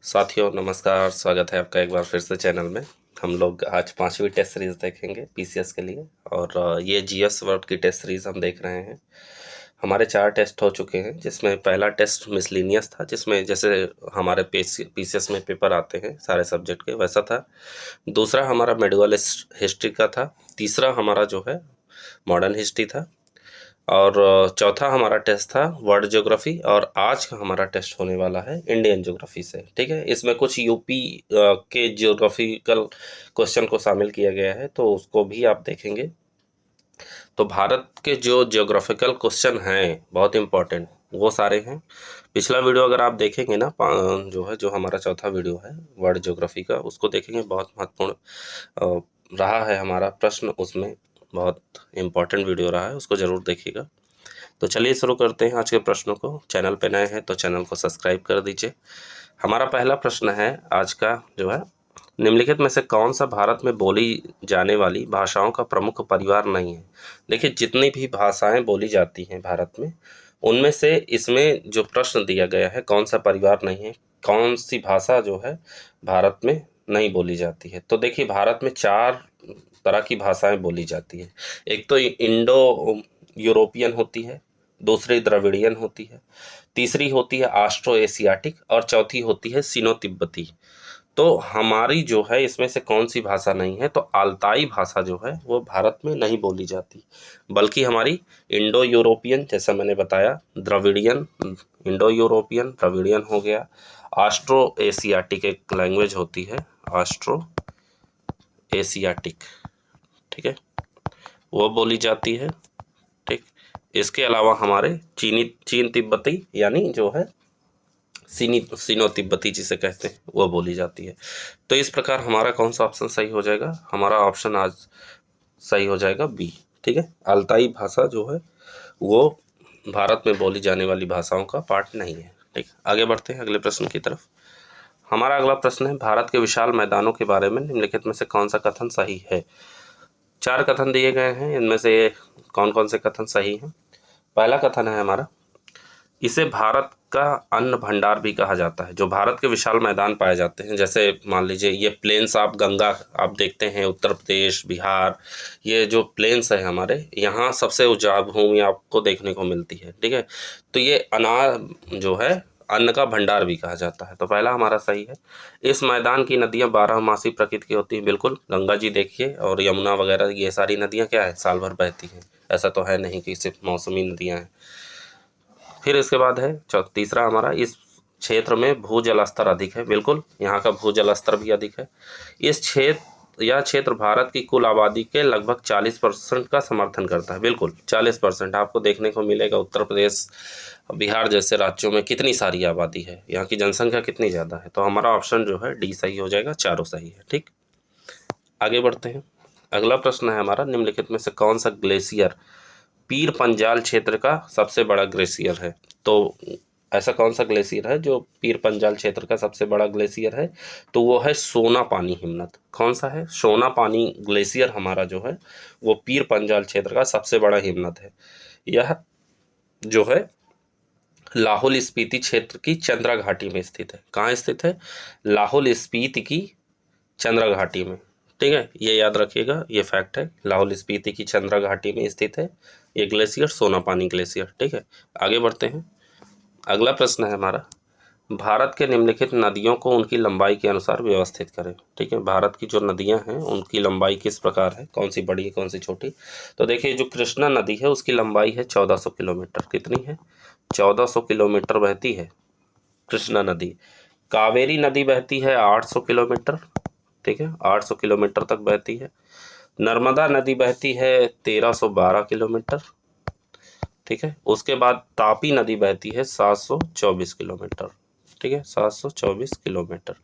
साथियों नमस्कार, स्वागत है आपका एक बार फिर से चैनल में। हम लोग आज 5वीं टेस्ट सीरीज़ देखेंगे पीसीएस के लिए और ये जीएस वर्ड की टेस्ट सीरीज़ हम देख रहे हैं। हमारे 4 टेस्ट हो चुके हैं, जिसमें पहला टेस्ट मिसलिनियस था, जिसमें जैसे हमारे पीसीएस में पेपर आते हैं सारे सब्जेक्ट के वैसा था। दूसरा हमारा मेडिवल हिस्ट्री का था। तीसरा हमारा जो है मॉडर्न हिस्ट्री था और चौथा हमारा टेस्ट था वर्ल्ड ज्योग्राफी और आज का हमारा टेस्ट होने वाला है इंडियन ज्योग्राफी से। ठीक है, इसमें कुछ यूपी के ज्योग्राफिकल क्वेश्चन को शामिल किया गया है, तो उसको भी आप देखेंगे। तो भारत के जो ज्योग्राफिकल क्वेश्चन हैं बहुत इम्पोर्टेंट, वो सारे हैं। पिछला वीडियो अगर आप देखेंगे ना, जो है जो हमारा चौथा वीडियो है वर्ल्ड ज्योग्राफी का, उसको देखेंगे। बहुत महत्वपूर्ण रहा है हमारा प्रश्न, उसमें बहुत इम्पोर्टेंट वीडियो रहा है, उसको ज़रूर देखिएगा। तो चलिए शुरू करते हैं आज के प्रश्नों को। चैनल पे नए हैं तो चैनल को सब्सक्राइब कर दीजिए। हमारा पहला प्रश्न है आज का जो है, निम्नलिखित में से कौन सा भारत में बोली जाने वाली भाषाओं का प्रमुख परिवार नहीं है। देखिए, जितनी भी भाषाएं बोली जाती हैं भारत में, उनमें से इसमें जो प्रश्न दिया गया है कौन सा परिवार नहीं है, कौन सी भाषा जो है भारत में नहीं बोली जाती है। तो देखिए, भारत में 4 तरह की भाषाएं बोली जाती है। एक तो इंडो यूरोपियन होती है, दूसरी द्रविड़ियन होती है, तीसरी होती है ऑस्ट्रो एशियाटिक और चौथी होती है सिनो तिब्बती। तो हमारी जो है इसमें से कौन सी भाषा नहीं है, तो अल्ताई भाषा जो है वो भारत में नहीं बोली जाती, बल्कि हमारी इंडो यूरोपियन, जैसा मैंने बताया, द्रविड़ियन, इंडो यूरोपियन द्रविड़ियन हो गया, ऑस्ट्रो एशियाटिक एक लैंग्वेज होती है, ऑस्ट्रो एशियाटिक, ठीक है, वो बोली जाती है। ठीक, इसके अलावा हमारे चीन तिब्बती यानी जो है सीनो तिब्बती जिसे कहते हैं, वो बोली जाती है। तो इस प्रकार हमारा कौन सा ऑप्शन सही हो जाएगा? हमारा ऑप्शन आज सही हो जाएगा बी। ठीक है, अल्ताई भाषा जो है वो भारत में बोली जाने वाली भाषाओं का पार्ट नहीं है। ठीक, आगे बढ़ते हैं अगले प्रश्न की तरफ। हमारा अगला प्रश्न है, भारत के विशाल मैदानों के बारे में निम्नलिखित में से कौन सा कथन सही है। 4 कथन दिए गए हैं, इनमें से कौन कौन से कथन सही हैं। पहला कथन है हमारा, इसे भारत का अन्न भंडार भी कहा जाता है। जो भारत के विशाल मैदान पाए जाते हैं, जैसे मान लीजिए ये प्लेन्स, आप गंगा आप देखते हैं, उत्तर प्रदेश, बिहार, ये जो प्लेन्स है हमारे यहाँ, सबसे उपजाऊ भूमि आपको देखने को मिलती है। ठीक है, तो ये अनाज जो है अन्न का भंडार भी कहा जाता है। तो पहला हमारा सही है। इस मैदान की नदियाँ 12मासी प्रकृति की होती हैं। बिल्कुल, गंगा जी देखिए और यमुना वगैरह, ये सारी नदियाँ क्या है, साल भर बहती हैं। ऐसा तो है नहीं कि सिर्फ मौसमी नदियाँ हैं। फिर इसके बाद है तीसरा हमारा, इस क्षेत्र में भूजल स्तर अधिक है। बिल्कुल, यहाँ का भूजल स्तर भी अधिक है। यह क्षेत्र भारत की कुल आबादी के लगभग 40% का समर्थन करता है। बिल्कुल 40% आपको देखने को मिलेगा। उत्तर प्रदेश, बिहार जैसे राज्यों में कितनी सारी आबादी है, यहाँ की जनसंख्या कितनी ज़्यादा है। तो हमारा ऑप्शन जो है डी सही हो जाएगा, चारों सही है। ठीक, आगे बढ़ते हैं। अगला प्रश्न है हमारा, निम्नलिखित में से कौन सा ग्लेशियर पीर पंजाल क्षेत्र का सबसे बड़ा ग्लेशियर है। तो ऐसा कौन सा ग्लेशियर है जो पीर पंजाल क्षेत्र का सबसे बड़ा ग्लेशियर है, तो वो है सोना पानी हिमनद। कौन सा है? सोना पानी ग्लेशियर हमारा जो है वो पीर पंजाल क्षेत्र का सबसे बड़ा हिमनद है। यह जो है लाहौल स्पीति क्षेत्र की चंद्रा घाटी में स्थित है। कहाँ स्थित है? लाहौल स्पीति की चंद्रा घाटी में। ठीक है, ये याद रखिएगा, ये फैक्ट है। लाहौल स्पीति की चंद्रा घाटी में स्थित है ये ग्लेशियर, सोना पानी ग्लेशियर। ठीक है, आगे बढ़ते हैं। अगला प्रश्न है हमारा, भारत के निम्नलिखित नदियों को उनकी लंबाई के अनुसार व्यवस्थित करें। ठीक है, भारत की जो नदियां हैं उनकी लंबाई किस प्रकार है, कौन सी बड़ी है कौन सी छोटी। तो देखिए, जो कृष्णा नदी है उसकी लंबाई है 1400 किलोमीटर। कितनी है? 1400 किलोमीटर बहती है कृष्णा नदी। कावेरी नदी बहती है 800 किलोमीटर। ठीक है, 800 किलोमीटर तक बहती है। नर्मदा नदी बहती है 1312 किलोमीटर। ठीक है, उसके बाद तापी नदी बहती है 724 किलोमीटर। ठीक है, 724 किलोमीटर।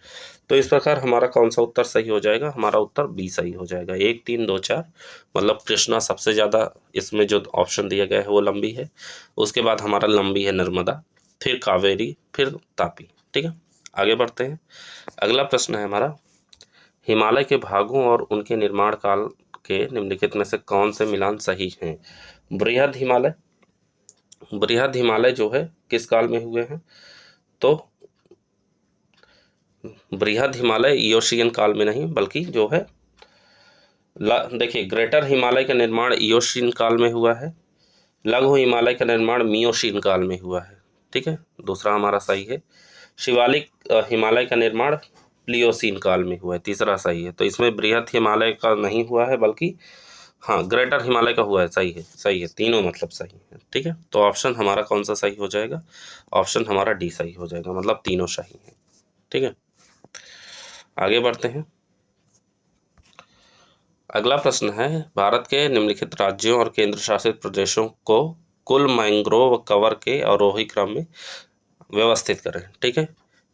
तो इस प्रकार हमारा कौन सा उत्तर सही हो जाएगा? हमारा उत्तर बी सही हो जाएगा। 1 3 2 4, मतलब कृष्णा सबसे ज़्यादा इसमें जो ऑप्शन दिया गया है वो लंबी है। उसके बाद हमारा लंबी है नर्मदा, फिर कावेरी, फिर तापी। ठीक है, आगे बढ़ते हैं। अगला प्रश्न है हमारा, हिमालय के भागों और उनके निर्माण काल के निम्नलिखित में से कौन से मिलान सही हैं। बृहद हिमालय, बृहद हिमालय जो है किस काल में हुए हैं? तो बृहद हिमालय इयोशियन काल में नहीं, बल्कि जो है देखिए, ग्रेटर हिमालय का निर्माण इयोशियन काल में हुआ है, लघु हिमालय का निर्माण मियोशीन काल में हुआ है। ठीक है, दूसरा हमारा सही है। शिवालिक हिमालय का निर्माण प्लियोसीन काल में हुआ है, तीसरा सही है। तो इसमें बृहद हिमालय का नहीं हुआ है, बल्कि हाँ ग्रेटर हिमालय का हुआ है। सही है, सही है, तीनों मतलब सही है। ठीक है, तो ऑप्शन हमारा कौन सा सही हो जाएगा? ऑप्शन हमारा डी सही हो जाएगा, मतलब तीनों सही है। ठीक है, आगे बढ़ते हैं। अगला प्रश्न है, भारत के निम्नलिखित राज्यों और केंद्र शासित प्रदेशों को कुल मैंग्रोव कवर के आरोही क्रम में व्यवस्थित करें। ठीक है,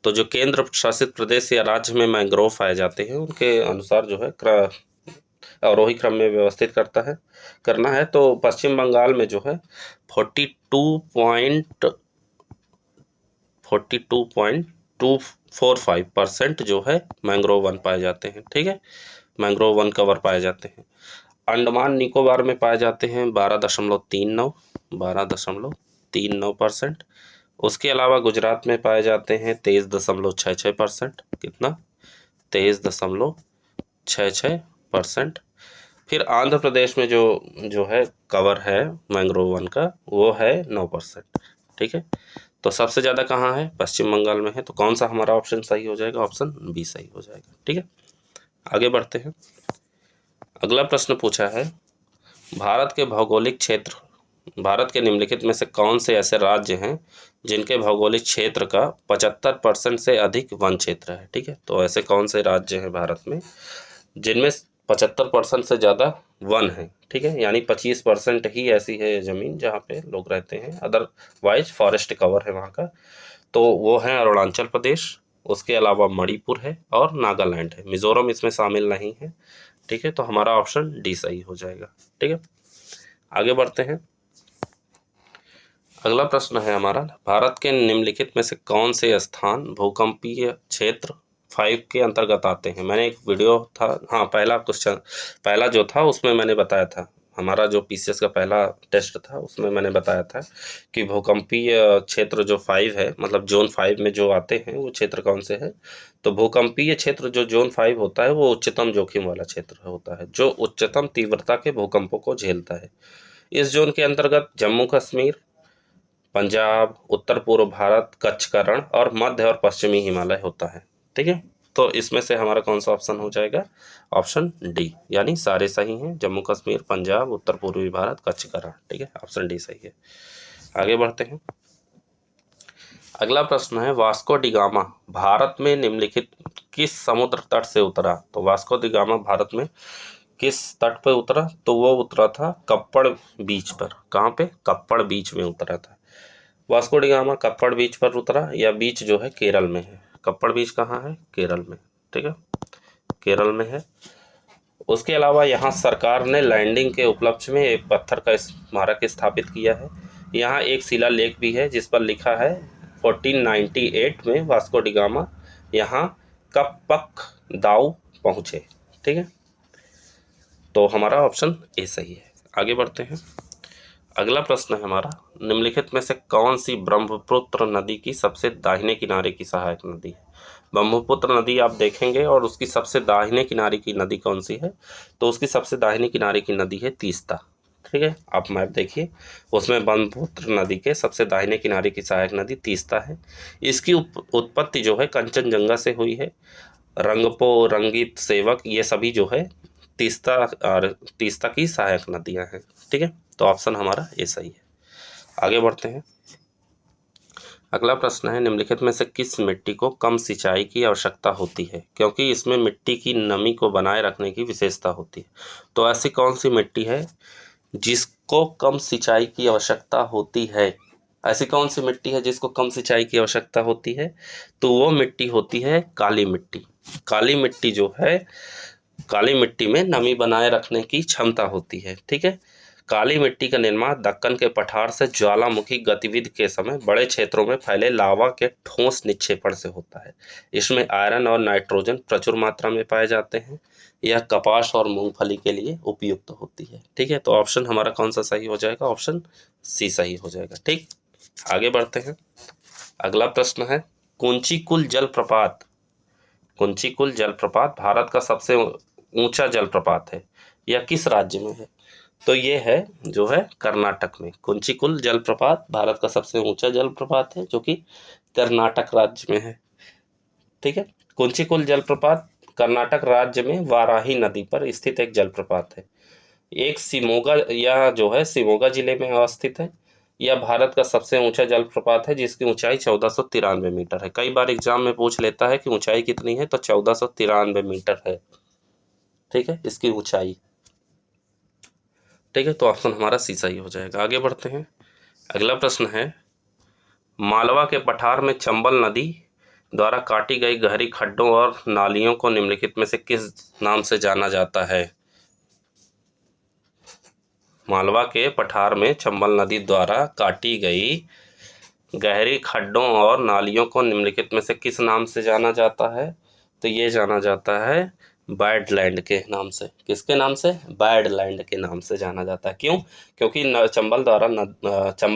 तो जो केंद्र शासित प्रदेश या राज्य में मैंग्रोव पाए जाते हैं उनके अनुसार जो है आरोही क्रम में व्यवस्थित करना है। तो पश्चिम बंगाल में जो है 42.245% जो है मैंग्रोव वन पाए जाते हैं। ठीक है, मैंग्रोव वन कवर पाए जाते हैं। अंडमान निकोबार में पाए जाते हैं 12.39%। उसके अलावा गुजरात में पाए जाते हैं 23.66%। कितना? 23.66%। फिर आंध्र प्रदेश में जो जो है कवर है मैंग्रोव वन का, वो है 9%। ठीक है, तो सबसे ज़्यादा कहाँ है? पश्चिम बंगाल में है। तो कौन सा हमारा ऑप्शन सही हो जाएगा? ऑप्शन बी सही हो जाएगा। ठीक है, आगे बढ़ते हैं। अगला प्रश्न पूछा है, भारत के भौगोलिक क्षेत्र, भारत के निम्नलिखित में से कौन से ऐसे राज्य हैं जिनके भौगोलिक क्षेत्र का 75% से अधिक वन क्षेत्र है? ठीक है, तो ऐसे कौन से राज्य हैं भारत में जिनमें 75% से ज़्यादा वन है? ठीक है, यानी 25% ही ऐसी है ज़मीन जहाँ पे लोग रहते हैं, अदरवाइज फॉरेस्ट कवर है वहाँ का। तो वो है अरुणाचल प्रदेश, उसके अलावा मणिपुर है और नागालैंड है। मिजोरम इसमें शामिल नहीं है। ठीक है, तो हमारा ऑप्शन डी सही हो जाएगा। ठीक है, आगे बढ़ते हैं। अगला प्रश्न है हमारा, भारत के निम्नलिखित में से कौन से स्थान भूकंपीय क्षेत्र 5 के अंतर्गत आते हैं? मैंने एक वीडियो था, हाँ पहला क्वेश्चन, पहला जो था उसमें मैंने बताया था, हमारा जो पीसीएस का पहला टेस्ट था उसमें मैंने बताया था कि भूकंपीय क्षेत्र जो 5 है, मतलब जोन 5 में जो आते हैं वो क्षेत्र कौन से हैं। तो भूकंपीय क्षेत्र जो जोन 5 होता है वो उच्चतम जोखिम वाला क्षेत्र होता है, जो उच्चतम तीव्रता के भूकंपों को झेलता है। इस जोन के अंतर्गत जम्मू कश्मीर, पंजाब, उत्तर पूर्व भारत, कच्छ का रण और मध्य और पश्चिमी हिमालय होता है। ठीक है, तो इसमें से हमारा कौन सा ऑप्शन हो जाएगा? ऑप्शन डी, यानी सारे सही हैं, जम्मू कश्मीर, पंजाब, उत्तर पूर्वी भारत, कच्छ का रण। ठीक है, ऑप्शन डी सही है। आगे बढ़ते हैं। अगला प्रश्न है, वास्को डी गामा भारत में निम्नलिखित किस समुद्र तट से उतरा? तो वास्को डी गामा भारत में किस तट पर उतरा? तो वो उतरा था कप्पड़ बीच पर। कहाँ पे? कप्पड़ बीच में उतरा था। वास्को डी गामा कप्पड़ बीच पर उतरा, या बीच जो है केरल में है। कप्पड़ बीच कहाँ है? केरल में। ठीक है, केरल में है। उसके अलावा यहाँ सरकार ने लैंडिंग के उपलक्ष्य में एक पत्थर का स्मारक स्थापित किया है। यहाँ एक शिलालेख भी है जिस पर लिखा है 1498 में वास्को डी गामा यहाँ कप्पक दाव पहुँचे। ठीक है, तो हमारा ऑप्शन ए सही है। आगे बढ़ते हैं। अगला प्रश्न है हमारा, निम्नलिखित में से कौन सी ब्रह्मपुत्र नदी की सबसे दाहिने किनारे की सहायक नदी है? ब्रह्मपुत्र नदी आप देखेंगे और उसकी सबसे दाहिने किनारे की नदी कौन सी है? तो उसकी सबसे दाहिने किनारे की नदी है तीस्ता। ठीक है, आप मैप देखिए, उसमें ब्रह्मपुत्र नदी के सबसे दाहिने किनारे की सहायक नदी तीस्ता है। इसकी उत्पत्ति जो है कंचनजंगा से हुई है। रंगपो, रंगित, सेवक, ये सभी जो है तीस्ता और तीस्ता की सहायक नदियां हैं। ठीक है, तो ऑप्शन हमारा ए सही है। आगे बढ़ते हैं। अगला प्रश्न है, निम्नलिखित में से किस मिट्टी को कम सिंचाई की आवश्यकता होती है क्योंकि इसमें मिट्टी की नमी को बनाए रखने की विशेषता होती है? तो ऐसी कौन सी मिट्टी है जिसको कम सिंचाई की आवश्यकता होती है? ऐसी कौन सी मिट्टी है जिसको कम सिंचाई की आवश्यकता होती है? तो वो मिट्टी होती है काली मिट्टी। काली मिट्टी जो है, काली मिट्टी में नमी बनाए रखने की क्षमता होती है। ठीक है, काली मिट्टी का निर्माण दक्कन के पठार से ज्वालामुखी गतिविधि के समय बड़े क्षेत्रों में फैले लावा के ठोस निक्षेपण से होता है। इसमें आयरन और नाइट्रोजन प्रचुर मात्रा में पाए जाते हैं। यह कपास और मूंगफली के लिए उपयुक्त होती है। ठीक है, तो ऑप्शन हमारा कौन सा सही हो जाएगा? ऑप्शन सी सही हो जाएगा। ठीक, आगे बढ़ते हैं। अगला प्रश्न है, कुंची कुल जलप्रपात कुंचिकुल जलप्रपात भारत का सबसे ऊंचा जलप्रपात है, यह किस राज्य में है? तो ये है जो है कर्नाटक में। कुंचिकुल जलप्रपात भारत का सबसे ऊंचा जलप्रपात है जो कि कर्नाटक राज्य में है। ठीक है, कुंचिकुल जलप्रपात कर्नाटक राज्य में वाराही नदी पर स्थित एक जलप्रपात है। एक शिमोगा, यह जो है शिमोगा जिले में अवस्थित है। यह भारत का सबसे ऊंचा जलप्रपात है जिसकी ऊंचाई 1493 मीटर है। कई बार एग्जाम में पूछ लेता है कि ऊंचाई कितनी है, तो 1493 मीटर है। ठीक है, इसकी ऊंचाई। ठीक है, तो ऑप्शन हमारा सी सही हो जाएगा। आगे बढ़ते हैं। अगला प्रश्न है, मालवा के पठार में चंबल नदी द्वारा काटी गई गहरी खड्डों और नालियों को निम्नलिखित में से किस नाम से जाना जाता है? मालवा के पठार में चंबल नदी द्वारा काटी गई गहरी खड्डों और नालियों को निम्नलिखित में से किस नाम से जाना जाता है? तो ये जाना जाता है बैडलैंड के नाम से। किसके नाम से? बैडलैंड के नाम से जाना जाता है। क्यों? क्योंकि चंबल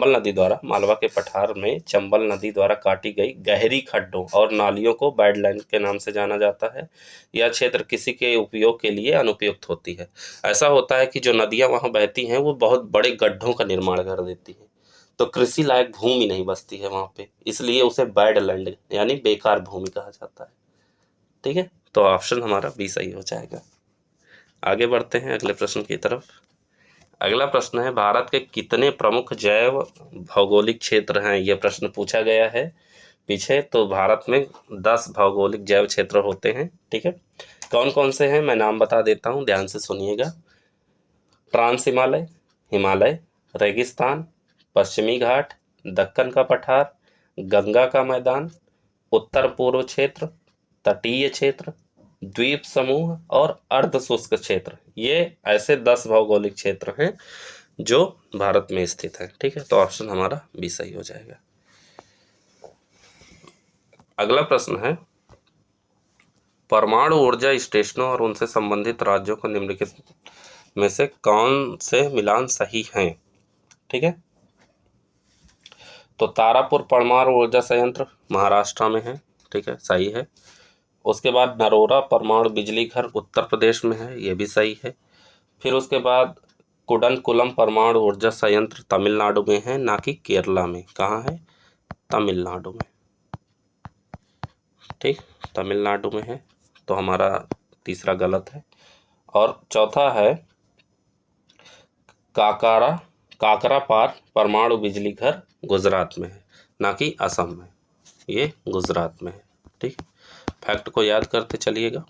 नदी द्वारा मालवा के पठार में चंबल नदी द्वारा काटी गई गहरी खड्डों और नालियों को बैडलैंड के नाम से जाना जाता है। यह क्षेत्र किसी के उपयोग के लिए अनुपयुक्त होती है। ऐसा होता है कि जो नदियाँ वहाँ बहती हैं वो बहुत बड़े गड्ढों का निर्माण कर देती हैं, तो कृषि लायक भूमि नहीं बचती है वहाँ पे, इसलिए उसे बैडलैंड यानी बेकार भूमि कहा जाता है। ठीक है, तो ऑप्शन हमारा बी सही हो जाएगा। आगे बढ़ते हैं अगले प्रश्न की तरफ। अगला प्रश्न है, भारत के कितने प्रमुख जैव भौगोलिक क्षेत्र हैं? यह प्रश्न पूछा गया है पीछे। तो भारत में 10 भौगोलिक जैव क्षेत्र होते हैं। ठीक है, कौन कौन से हैं मैं नाम बता देता हूँ, ध्यान से सुनिएगा। ट्रांस हिमालय, हिमालय, रेगिस्तान, पश्चिमी घाट, दक्कन का पठार, गंगा का मैदान, उत्तर पूर्व क्षेत्र, तटीय क्षेत्र, द्वीप समूह और अर्ध शुष्क क्षेत्र। ये ऐसे 10 भौगोलिक क्षेत्र हैं जो भारत में स्थित हैं। ठीक है, तो ऑप्शन हमारा बी सही हो जाएगा। अगला प्रश्न है, परमाणु ऊर्जा स्टेशनों और उनसे संबंधित राज्यों को निम्नलिखित में से कौन से मिलान सही हैं? ठीक है, तो तारापुर परमाणु ऊर्जा संयंत्र महाराष्ट्र में है। ठीक है, सही है। उसके बाद नरोरा परमाणु बिजली घर उत्तर प्रदेश में है, ये भी सही है। फिर उसके बाद कुडनकुलम परमाणु ऊर्जा संयंत्र तमिलनाडु में है, ना कि केरला में। कहाँ है? तमिलनाडु में। ठीक, तमिलनाडु में है, तो हमारा तीसरा गलत है। और चौथा है काकरापार परमाणु बिजली घर गुजरात में है, ना कि असम में। ये गुजरात में है। ठीक, फैक्ट को याद करते चलिएगा।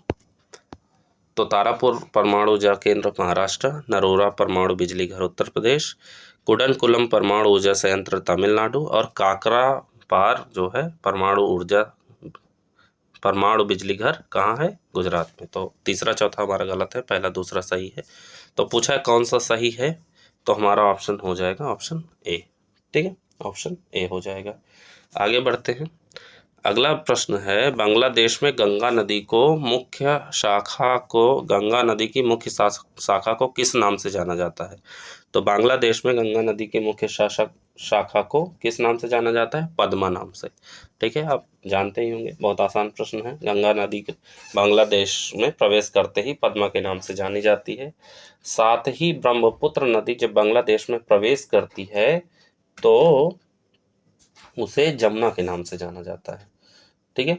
तो तारापुर परमाणु ऊर्जा केंद्र महाराष्ट्र, नरोरा परमाणु बिजली घर उत्तर प्रदेश, कुडनकुलम परमाणु ऊर्जा संयंत्र तमिलनाडु और काकरापार जो है परमाणु बिजली घर कहाँ है? गुजरात में। तो तीसरा चौथा हमारा गलत है, पहला दूसरा सही है। तो पूछा है कौन सा सही है, तो हमारा ऑप्शन हो जाएगा ऑप्शन ए। ठीक है, ऑप्शन ए हो जाएगा। आगे बढ़ते हैं। अगला प्रश्न है, बांग्लादेश में गंगा नदी की मुख्य शाखा को किस नाम से जाना जाता है? तो बांग्लादेश में गंगा नदी की मुख्य शाखा को किस नाम से जाना जाता है? पद्मा नाम से। ठीक है, आप जानते ही होंगे, बहुत आसान प्रश्न है। गंगा नदी बांग्लादेश में प्रवेश करते ही पद्मा के नाम से जानी जाती है। साथ ही ब्रह्मपुत्र नदी जब बांग्लादेश में प्रवेश करती है तो उसे जमुना के नाम से जाना जाता है। ठीक है,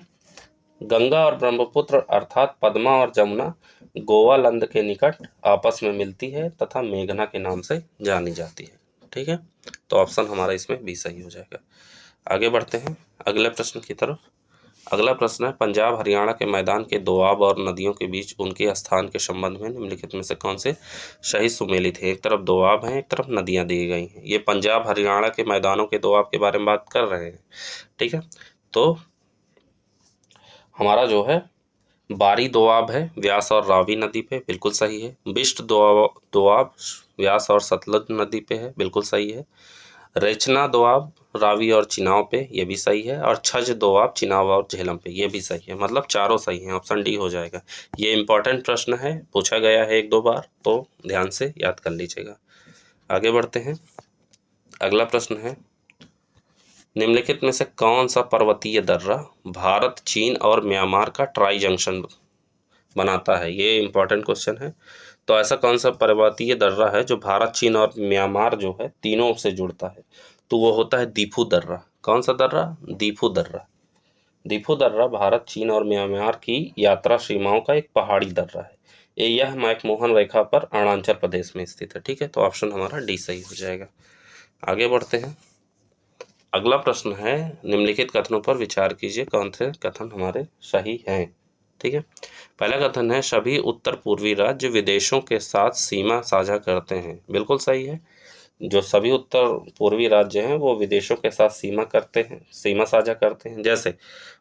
गंगा और ब्रह्मपुत्र अर्थात पद्मा और जमुना गोवालंद के निकट आपस में मिलती है तथा मेघना के नाम से जानी जाती है। ठीक है, तो ऑप्शन हमारा इसमें बी सही हो जाएगा। आगे बढ़ते हैं अगले प्रश्न की तरफ। अगला प्रश्न है, पंजाब हरियाणा के मैदान के दोआब और नदियों के बीच उनके स्थान के संबंध में निम्नलिखित में से कौन से सही सुमेलित है? एक तरफ दोआब हैं, एक तरफ नदियां दी गई हैं। ये पंजाब हरियाणा के मैदानों के दोआब के बारे में बात कर रहे हैं। ठीक है, तो हमारा जो है बारी दोआब है व्यास और रावी नदी पे, बिल्कुल सही है। बिष्ट दोआब व्यास और सतलज नदी पे है, बिल्कुल सही है। रेचना दोआब रावी और चिनाव पे, ये भी सही है। और छज दोआब चिनाव और झेलम पे, ये भी सही है। मतलब चारों सही हैं, ऑप्शन डी हो जाएगा। ये इंपॉर्टेंट प्रश्न है, पूछा गया है 1-2 बार, तो ध्यान से याद कर लीजिएगा। आगे बढ़ते हैं। अगला प्रश्न है, निम्नलिखित में से कौन सा पर्वतीय दर्रा भारत, चीन और म्यांमार का ट्राई जंक्शन बनाता है? ये इंपॉर्टेंट क्वेश्चन है। तो ऐसा कौन सा पर्वतीय दर्रा है जो भारत, चीन और म्यांमार जो है तीनों से जुड़ता है? तो वो होता है दीफू दर्रा। कौन सा दर्रा? दीफू दर्रा। दीफू दर्रा भारत, चीन और म्यांमार की यात्रा सीमाओं का एक पहाड़ी दर्रा है। यह मैकमोहन रेखा पर अरुणाचल प्रदेश में स्थित है। ठीक है, तो ऑप्शन हमारा डी सही हो जाएगा। आगे बढ़ते हैं। अगला प्रश्न है, निम्नलिखित कथनों पर विचार कीजिए, कौन से कथन हमारे सही हैं। ठीक है, पहला कथन है सभी उत्तर पूर्वी राज्य विदेशों के साथ सीमा साझा करते हैं। बिल्कुल सही है। जो सभी उत्तर पूर्वी राज्य हैं वो विदेशों के साथ सीमा करते हैं, सीमा साझा करते हैं। जैसे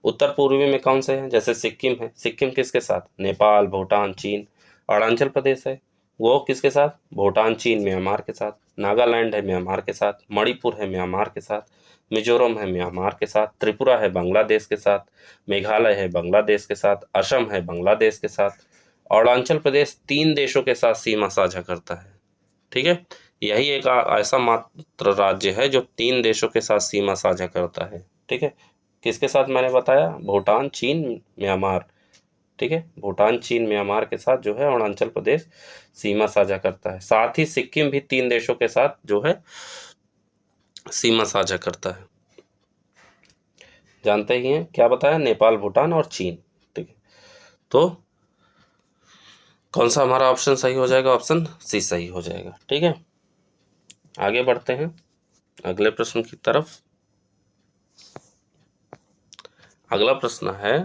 उत्तर पूर्वी में कौन से हैं? जैसे सिक्किम है। सिक्किम किसके साथ? नेपाल, भूटान, चीन। अरुणाचल प्रदेश है, वो किसके साथ? भूटान, चीन, म्यांमार के साथ। नागालैंड है म्यांमार के साथ। मणिपुर है म्यांमार के साथ। मिजोरम है म्यांमार के साथ। त्रिपुरा है बांग्लादेश के साथ। मेघालय है बांग्लादेश के साथ। असम है बांग्लादेश के साथ। अरुणाचल प्रदेश 3 देशों के साथ सीमा साझा करता है। ठीक है, यही एक ऐसा मात्र राज्य है जो 3 देशों के साथ सीमा साझा करता है। ठीक है, किसके साथ मैंने बताया? भूटान, चीन, म्यांमार। ठीक है, भूटान, चीन, म्यांमार के साथ जो है अरुणाचल प्रदेश सीमा साझा करता है। साथ ही सिक्किम भी 3 देशों के साथ जो है सीमा साझा करता है। जानते ही हैं क्या बताया? नेपाल, भूटान और चीन। ठीक है, तो कौन सा हमारा ऑप्शन सही हो जाएगा? ऑप्शन सी सही हो जाएगा। ठीक है, आगे बढ़ते हैं अगले प्रश्न की तरफ। अगला प्रश्न है,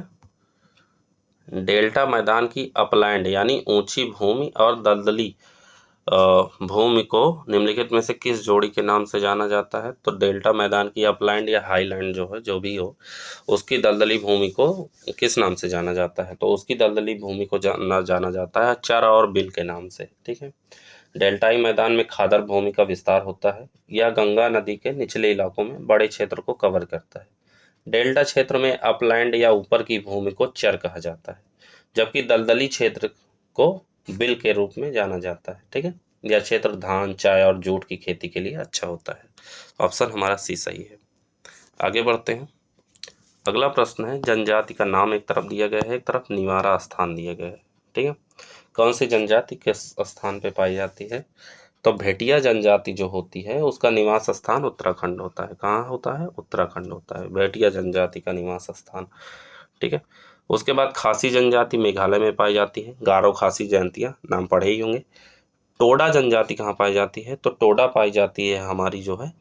डेल्टा मैदान की अपलैंड यानी ऊंची भूमि और दलदली भूमि को निम्नलिखित में से किस जोड़ी के नाम से जाना जाता है? तो डेल्टा मैदान की अपलैंड या हाईलैंड जो है, जो भी हो, उसकी दलदली भूमि को किस नाम से जाना जाता है? तो उसकी दलदली भूमि को जाना जाता है चर और बिल के नाम से। ठीक है, डेल्टाई मैदान में खादर भूमि का विस्तार होता है। यह गंगा नदी के निचले इलाकों में बड़े क्षेत्र को कवर करता है। डेल्टा क्षेत्र में अपलैंड या ऊपर की भूमि को चर कहा जाता है, जबकि दलदली क्षेत्र को बिल के रूप में जाना जाता है। ठीक है, यह क्षेत्र धान, चाय और जूट की खेती के लिए अच्छा होता है। ऑप्शन हमारा सी सही है। आगे बढ़ते हैं। अगला प्रश्न है, जनजाति का नाम एक तरफ दिया गया है, एक तरफ निवारा स्थान दिया गया है। ठीक है, कौन सी जनजाति किस स्थान पे पाई जाती है? तो भेटिया जनजाति जो होती है उसका निवास स्थान उत्तराखंड होता है। कहाँ होता है? उत्तराखंड होता है भेटिया जनजाति का निवास स्थान। ठीक है, उसके बाद खासी जनजाति मेघालय में पाई जाती है। गारो खासी जयंतियाँ नाम पढ़े ही होंगे। टोडा जनजाति कहाँ पाई जाती है? तो टोडा पाई जाती है हमारी जो है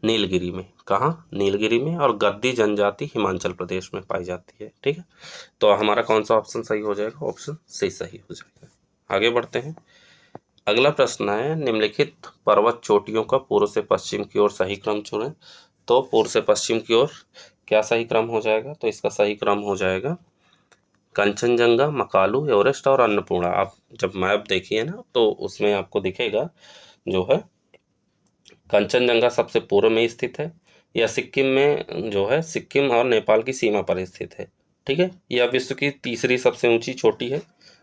नीलगिरी में। कहाँ? नीलगिरी में। और गद्दी जनजाति हिमाचल प्रदेश में पाई जाती है। ठीक है, तो हमारा कौन सा ऑप्शन सही हो जाएगा? ऑप्शन सी सही हो जाएगा। आगे बढ़ते हैं। अगला प्रश्न है, निम्नलिखित पर्वत चोटियों का पूर्व से पश्चिम की ओर सही क्रम चुनें। तो पूर्व से पश्चिम की ओर क्या सही क्रम हो जाएगा? तो इसका सही क्रम हो जाएगा कंचनजंगा, मकालू, एवरेस्ट और अन्नपूर्णा। आप जब मैप देखिए ना तो उसमें आपको दिखेगा जो है कंचनजंगा सबसे पूर्व में स्थित है। यह सिक्किम में जो है सिक्किम और नेपाल की सीमा पर स्थित है। ठीक है, यह विश्व की तीसरी सबसे ऊंची चोटी है।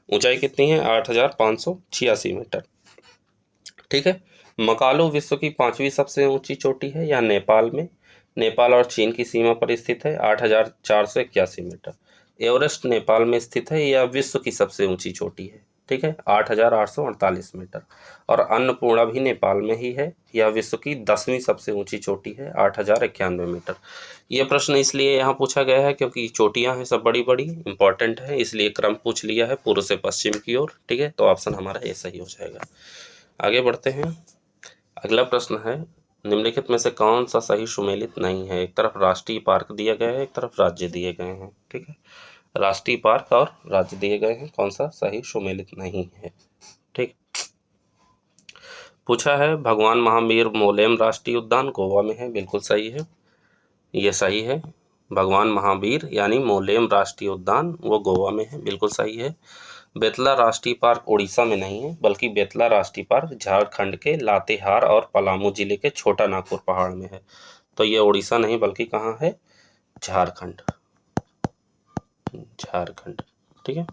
ऊंचाई कितनी है? 8,586 मीटर। ठीक है, मकालू विश्व की 5वीं सबसे ऊंची चोटी है। यह नेपाल में, नेपाल और चीन की सीमा पर स्थित है, 8,481 मीटर। एवरेस्ट नेपाल में स्थित है, यह विश्व की सबसे ऊंची चोटी है। ठीक है, 8,848 मीटर। और अन्नपूर्णा भी नेपाल में ही है, यह विश्व की 10वीं सबसे ऊंची चोटी है, 8,091 मीटर। ये प्रश्न इसलिए यहाँ पूछा गया है क्योंकि चोटियाँ हैं सब बड़ी बड़ी इंपॉर्टेंट है, इसलिए क्रम पूछ लिया है पूर्व से पश्चिम की ओर। ठीक है, तो ऑप्शन हमारा ये सही हो जाएगा। आगे बढ़ते हैं। अगला प्रश्न है, निम्नलिखित में से कौन सा सही सुमेलित नहीं है? एक तरफ राष्ट्रीय पार्क दिया गया है, एक तरफ राज्य दिए गए हैं। ठीक है, राष्ट्रीय पार्क और राज्य दिए गए हैं, कौन सा सही सुमेलित नहीं है? ठीक, पूछा है भगवान महावीर मोलेम राष्ट्रीय उद्यान गोवा में है। बिल्कुल सही है, ये सही है। भगवान महावीर यानी मोलेम राष्ट्रीय उद्यान वो गोवा में है। बिल्कुल सही है। बेतला राष्ट्रीय पार्क उड़ीसा में नहीं है, बल्कि बेतला राष्ट्रीय पार्क झारखंड के लातेहार और पलामू जिले के छोटा नागपुर पहाड़ में है। तो ये उड़ीसा नहीं बल्कि कहाँ है? झारखंड। झारखंड। ठीक है,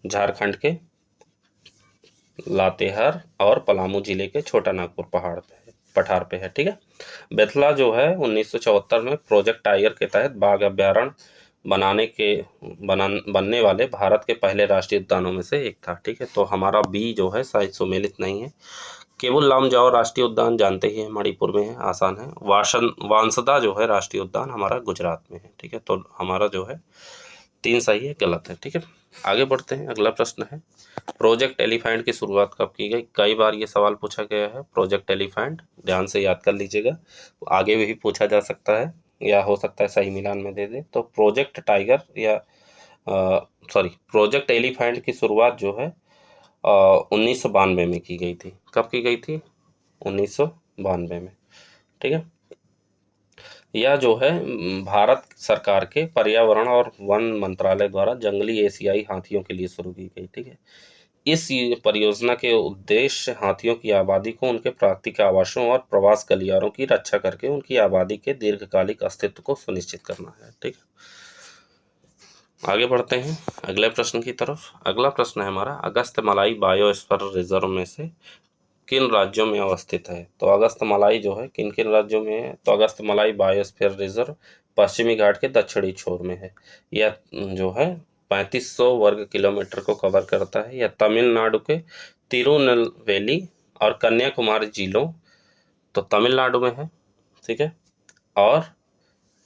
झारखंड के लातेहार और पलामू जिले के छोटा नागपुर पहाड़ पे है, पठार पे है। ठीक है, बेतला जो है 1974 में प्रोजेक्ट टाइगर के तहत बाघ अभ्यारण्य बनने वाले भारत के पहले राष्ट्रीय उद्यानों में से एक था। ठीक है, तो हमारा बी जो है शायद सुमेलित नहीं है। केवल लामजाओ राष्ट्रीय उद्यान जानते ही हैं, मणिपुर में है, आसान है। वांसदा जो है राष्ट्रीय उद्यान हमारा गुजरात में है। ठीक है, तो हमारा जो है 3 सही है, गलत है। ठीक है, आगे बढ़ते हैं। अगला प्रश्न है, प्रोजेक्ट एलिफेंट की शुरुआत कब की गई? कई बार ये सवाल पूछा गया है। प्रोजेक्ट एलिफेंट ध्यान से याद कर लीजिएगा, आगे भी पूछा जा सकता है या हो सकता है सही मिलान में दे दे। तो प्रोजेक्ट टाइगर या प्रोजेक्ट एलिफेंट की शुरुआत जो है 1992 में की गई थी। कब की गई थी? 1992 में। ठीक है, यह जो है भारत सरकार के पर्यावरण और वन मंत्रालय द्वारा जंगली एशियाई हाथियों के लिए शुरू की गई। ठीक है, इस परियोजना के उद्देश्य हाथियों की आबादी को उनके प्राकृतिक आवासों और प्रवास गलियारों की रक्षा करके उनकी आबादी के दीर्घकालिक अस्तित्व को सुनिश्चित करना है। ठीक है, आगे बढ़ते हैं अगले प्रश्न की तरफ। अगला प्रश्न है हमारा, अगस्त्यमलाई बायोस्फीयर रिजर्व में से किन राज्यों में अवस्थित है? तो अगस्त्यमलाई जो है किन किन राज्यों में है? तो अगस्त्यमलाई बायोस्फीयर रिजर्व पश्चिमी घाट के दक्षिणी छोर में है। यह जो है 3500 वर्ग किलोमीटर को कवर करता है। यह तमिलनाडु के तिरुनेलवेली और कन्याकुमारी जिलों, तो तमिलनाडु में है। ठीक है, और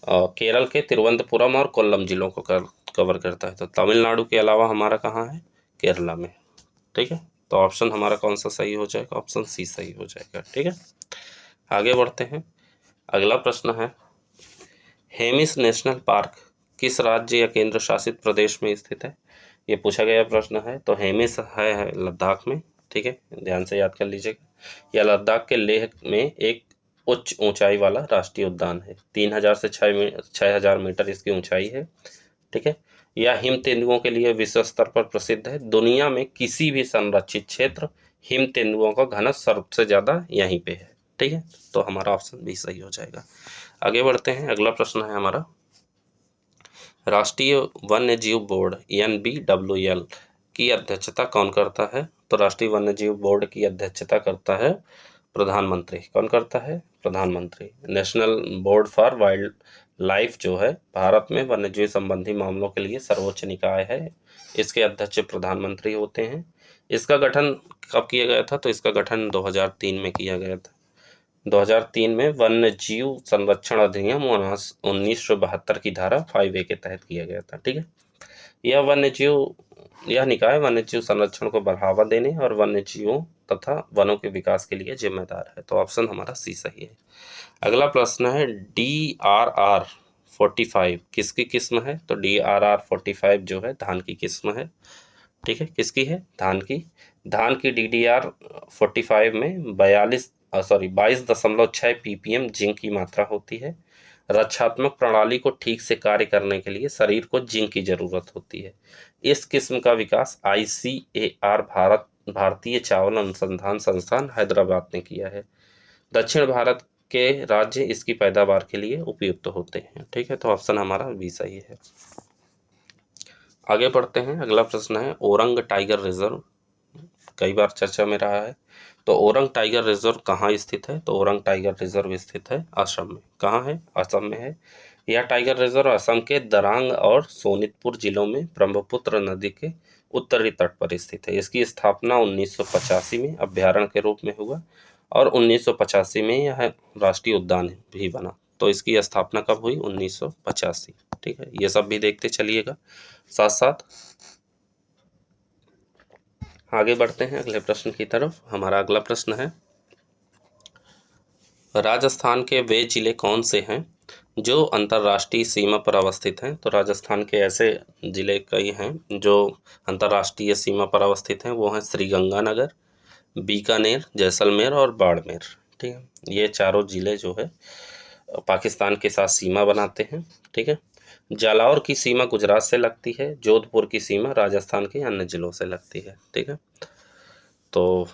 केरल के तिरुवनंतपुरम और कोल्लम जिलों को कवर करता है। तो तमिलनाडु के अलावा हमारा कहाँ है? केरला में। ठीक है, तो ऑप्शन हमारा कौन सा सही हो जाएगा? ऑप्शन सी सही हो जाएगा। ठीक है, आगे बढ़ते हैं। अगला प्रश्न है, हेमिस नेशनल पार्क किस राज्य या केंद्र शासित प्रदेश में स्थित है? ये पूछा गया प्रश्न है। तो हेमिस है लद्दाख में। ठीक है, ध्यान से याद कर लीजिएगा। यह लद्दाख के लेह में एक उच्च ऊंचाई वाला राष्ट्रीय उद्यान है। 3000 से 6000 मीटर इसकी ऊंचाई है। ठीक है, यह हिम तेंदुओं के लिए विश्व स्तर पर प्रसिद्ध है। दुनिया में किसी भी संरक्षित क्षेत्र हिम तेंदुओं का घनत्व सबसे ज़्यादा यहीं पे है। ठीक है, तो हमारा ऑप्शन भी सही हो जाएगा। आगे बढ़ते हैं। अगला प्रश्न है हमारा, राष्ट्रीय वन्य जीव बोर्ड NBWL की अध्यक्षता कौन करता है? तो राष्ट्रीय वन्य जीव बोर्ड की अध्यक्षता करता है प्रधानमंत्री। कौन करता है? प्रधानमंत्री। National board for wild life जो है भारत में वन्यजीव संबंधी मामलों के लिए सर्वोच्च निकाय है। इसके अध्यक्ष प्रधानमंत्री होते हैं। इसका गठन कब किया गया था? तो इसका गठन 2003 में किया गया था। 2003 में वन्य जीव संरक्षण अधिनियम 1972 की धारा 5A के तहत किया गया था। ठीक है, यह निकाय वन्य जीव संरक्षण को बढ़ावा देने और वन्य जीवों तथा वनों के विकास के लिए जिम्मेदार है। तो ऑप्शन हमारा सी सही है। अगला प्रश्न है, DRR 45 किसकी किस्म है? तो DRR 45 जो है धान की किस्म है। ठीक है, किसकी है? धान की। धान की DDR 45 में 22.6 ppm जिंक की मात्रा होती है। रक्षात्मक प्रणाली को ठीक से कार्य करने के लिए शरीर को जिंक की जरूरत होती है। इस किस्म का विकास ICAR भारतीय चावल अनुसंधान संस्थान हैदराबाद ने किया है। दक्षिण भारत के राज्य इसकी पैदावार के लिए उपयुक्त होते हैं। ठीक है, तो ऑप्शन हमारा बी सही है। आगे बढ़ते हैं। अगला प्रश्न है, ओरंग टाइगर रिजर्व कई बार चर्चा में रहा है। तो ओरंग टाइगर रिजर्व कहाँ स्थित है? तो ओरंग टाइगर रिजर्व स्थित है असम में। कहाँ है? असम में है। यह टाइगर रिजर्व असम के दरांग और सोनितपुर जिलों में ब्रह्मपुत्र नदी के उत्तरी तट पर स्थित है। इसकी स्थापना 1985 में अभ्यारण्य के रूप में हुआ और 1985 में यह राष्ट्रीय उद्यान भी बना। तो इसकी स्थापना कब हुई? 1985। ठीक है, ये सब भी देखते चलिएगा साथ साथ। आगे बढ़ते हैं अगले प्रश्न की तरफ। हमारा अगला प्रश्न है, राजस्थान के वे जिले कौन से हैं जो अंतर्राष्ट्रीय सीमा पर अवस्थित हैं? तो राजस्थान के ऐसे जिले कई हैं जो अंतर्राष्ट्रीय सीमा पर अवस्थित हैं। वो हैं श्रीगंगानगर, बीकानेर, जैसलमेर और बाड़मेर। ठीक है, ये चारों जिले जो है पाकिस्तान के साथ सीमा बनाते हैं। ठीक है, जालौर की सीमा गुजरात से लगती है। जोधपुर की सीमा राजस्थान के अन्य जिलों से लगती है। ठीक है, तो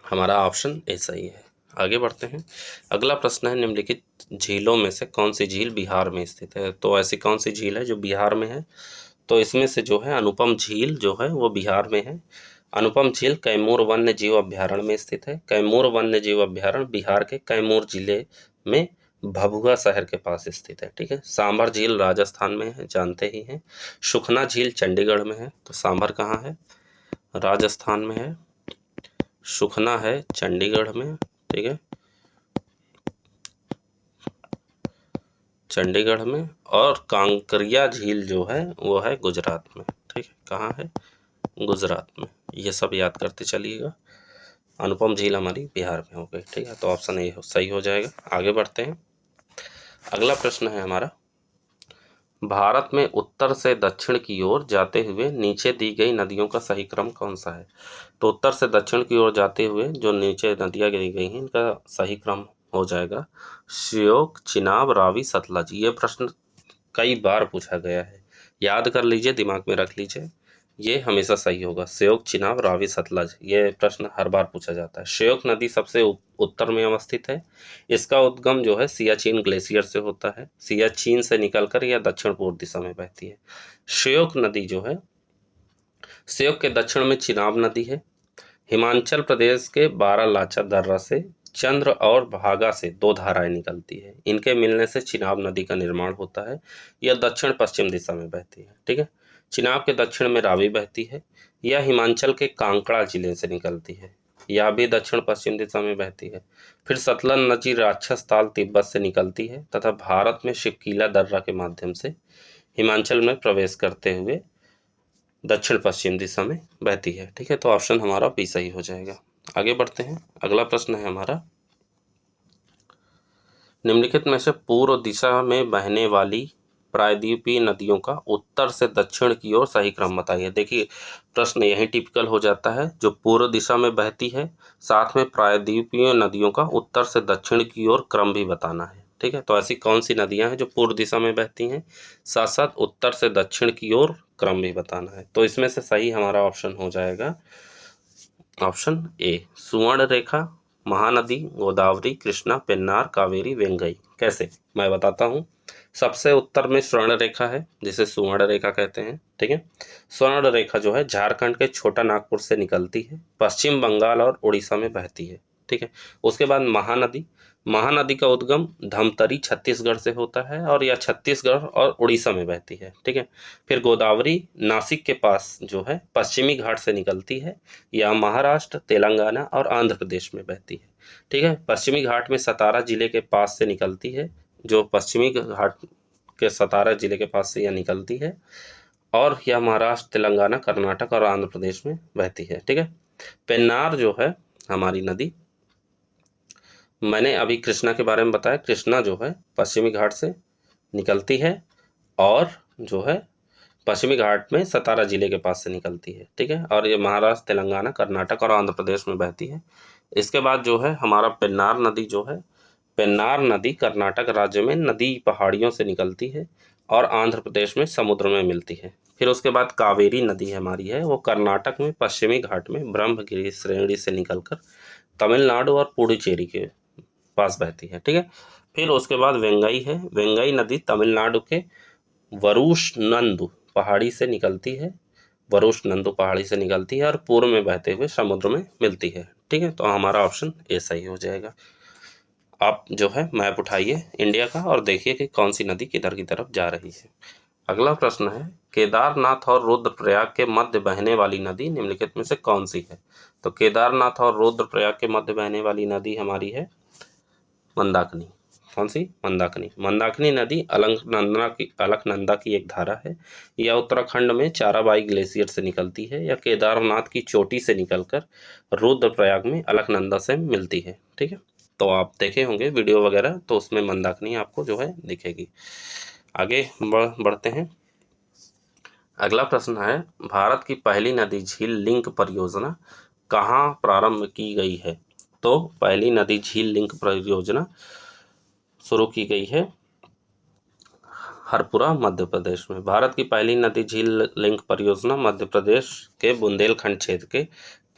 हमारा ऑप्शन ए सही है। आगे बढ़ते हैं। अगला प्रश्न है, निम्नलिखित झीलों में से कौन सी झील बिहार में स्थित है? तो ऐसी कौन सी झील है जो बिहार में है? तो इसमें से जो है अनुपम झील जो है वो बिहार में है। अनुपम झील कैमूर वन्य जीव अभ्यारण्य में स्थित है। कैमूर वन्य जीव अभ्यारण्य बिहार के कैमूर जिले में भभुआ शहर के पास स्थित है। ठीक है। सांभर झील राजस्थान में है, जानते ही हैं। सुखना झील चंडीगढ़ में है। तो सांभर कहाँ है? राजस्थान में है। सुखना है चंडीगढ़ में। ठीक है, चंडीगढ़ में। और कांकरिया झील जो है वो है गुजरात में। ठीक है, कहाँ है? गुजरात में। ये सब याद करते चलिएगा। अनुपम झील हमारी बिहार में हो गई। ठीक है, तो ऑप्शन ए सही हो जाएगा। आगे बढ़ते हैं। अगला प्रश्न है हमारा, भारत में उत्तर से दक्षिण की ओर जाते हुए नीचे दी गई नदियों का सही क्रम कौन सा है? तो उत्तर से दक्षिण की ओर जाते हुए जो नीचे नदियाँ दी गई हैं इनका सही क्रम हो जाएगा श्योक, चिनाब, रावी, सतलज। ये प्रश्न कई बार पूछा गया है, याद कर लीजिए, दिमाग में रख लीजिए, ये हमेशा सही होगा। श्योक, चिनाब, रावी, सतलज, ये प्रश्न हर बार पूछा जाता है। श्योक नदी सबसे उत्तर में अवस्थित है। इसका उद्गम जो है सियाचिन ग्लेशियर से होता है। सियाचिन से निकलकर यह दक्षिण पूर्व दिशा में बहती है। श्योक नदी जो है, श्योक के दक्षिण में चिनाब नदी है। हिमाचल प्रदेश के बारालाचा दर्रा से चंद्र और भागा से दो धाराएं निकलती है। इनके मिलने से चिनाब नदी का निर्माण होता है। यह दक्षिण पश्चिम दिशा में बहती है। ठीक है। चिनाब के दक्षिण में रावी बहती है। यह हिमाचल के कांकड़ा जिले से निकलती है। यह भी दक्षिण पश्चिम दिशा में बहती है। फिर सतलज नदी राक्षस ताल तिब्बत से निकलती है तथा भारत में शिवकीला दर्रा के माध्यम से हिमाचल में प्रवेश करते हुए दक्षिण पश्चिम दिशा में बहती है। ठीक है, तो ऑप्शन हमारा बी सही हो जाएगा। आगे बढ़ते हैं। अगला प्रश्न है हमारा, निम्नलिखित में से पूर्व दिशा में बहने वाली प्रायद्वीपीय नदियों का उत्तर से दक्षिण की ओर सही क्रम बताइए। देखिए, प्रश्न यही टिपिकल हो जाता है, जो पूर्व दिशा में बहती है साथ में प्रायद्वीपीय नदियों का उत्तर से दक्षिण की ओर क्रम भी बताना है। ठीक है, तो ऐसी कौन सी नदियां हैं जो पूर्व दिशा में बहती हैं साथ साथ उत्तर से दक्षिण की ओर क्रम भी बताना है? तो इसमें से सही हमारा ऑप्शन हो जाएगा ऑप्शन ए, सुवर्ण रेखा, महानदी, गोदावरी, कृष्णा, पेन्नार, कावेरी, वेंगई। कैसे, मैं बताता हूँ। सबसे उत्तर में स्वर्ण रेखा है जिसे सुवर्ण रेखा कहते हैं। ठीक है। स्वर्ण रेखा जो है झारखंड के छोटा नागपुर से निकलती है, पश्चिम बंगाल और उड़ीसा में बहती है। ठीक है। उसके बाद महानदी, महानदी का उद्गम धमतरी छत्तीसगढ़ से होता है और यह छत्तीसगढ़ और उड़ीसा में बहती है। ठीक है। फिर गोदावरी नासिक के पास जो है पश्चिमी घाट से निकलती है। यह महाराष्ट्र, तेलंगाना और आंध्र प्रदेश में बहती है। ठीक है। पश्चिमी घाट में सतारा जिले के पास से निकलती है, जो पश्चिमी घाट के सतारा जिले के पास से यह निकलती है और यह महाराष्ट्र, तेलंगाना, कर्नाटक और आंध्र प्रदेश में बहती है। ठीक है। पेन्नार जो है हमारी नदी, मैंने अभी कृष्णा के बारे में बताया। कृष्णा जो है पश्चिमी घाट से निकलती है और जो है पश्चिमी घाट में सतारा जिले के पास से निकलती है। ठीक है। और ये महाराष्ट्र, तेलंगाना, कर्नाटक और आंध्र प्रदेश में बहती है। इसके बाद जो है हमारा पेन्नार नदी जो है, पेन्नार नदी कर्नाटक राज्य में नदी पहाड़ियों से निकलती है और आंध्र प्रदेश में समुद्र में मिलती है। फिर उसके बाद कावेरी नदी हमारी है, वो कर्नाटक में पश्चिमी घाट में ब्रह्मगिरी श्रेणी से निकलकर तमिलनाडु और पुडुचेरी के पास बहती है। ठीक है। फिर उसके बाद वेंगई है। वेंगई नदी तमिलनाडु के वरुष्णनंदु पहाड़ी से निकलती है, वरुष्णनंदु पहाड़ी से निकलती है और पूर्व में बहते हुए समुद्र में मिलती है। ठीक है, तो हमारा ऑप्शन ए सही हो जाएगा। आप जो है मैप उठाइए इंडिया का और देखिए कि कौन सी नदी किधर की तरफ जा रही है। अगला प्रश्न है, केदारनाथ और रुद्रप्रयाग के मध्य बहने वाली नदी निम्नलिखित में से कौन सी है? तो केदारनाथ और रुद्रप्रयाग के मध्य बहने वाली नदी हमारी है मंदाकिनी। कौन सी? मंदाकिनी। मंदाकिनी नदी अलकनंदा की एक धारा है। यह उत्तराखंड में चाराबाई ग्लेशियर से निकलती है। यह केदारनाथ की चोटी से निकलकर रुद्रप्रयाग में अलकनंदा से मिलती है। ठीक है, तो आप देखे होंगे वीडियो वगैरह, तो उसमें मंदाकिनी आपको जो है दिखेगी। आगे बढ़ते हैं। अगला प्रश्न है, भारत की पहली नदी झील लिंक परियोजना कहाँ प्रारंभ की गई है? तो पहली नदी झील लिंक परियोजना शुरू की गई है हरपुरा, मध्य प्रदेश में। भारत की पहली नदी झील लिंक परियोजना मध्य प्रदेश के बुंदेलखंड क्षेत्र के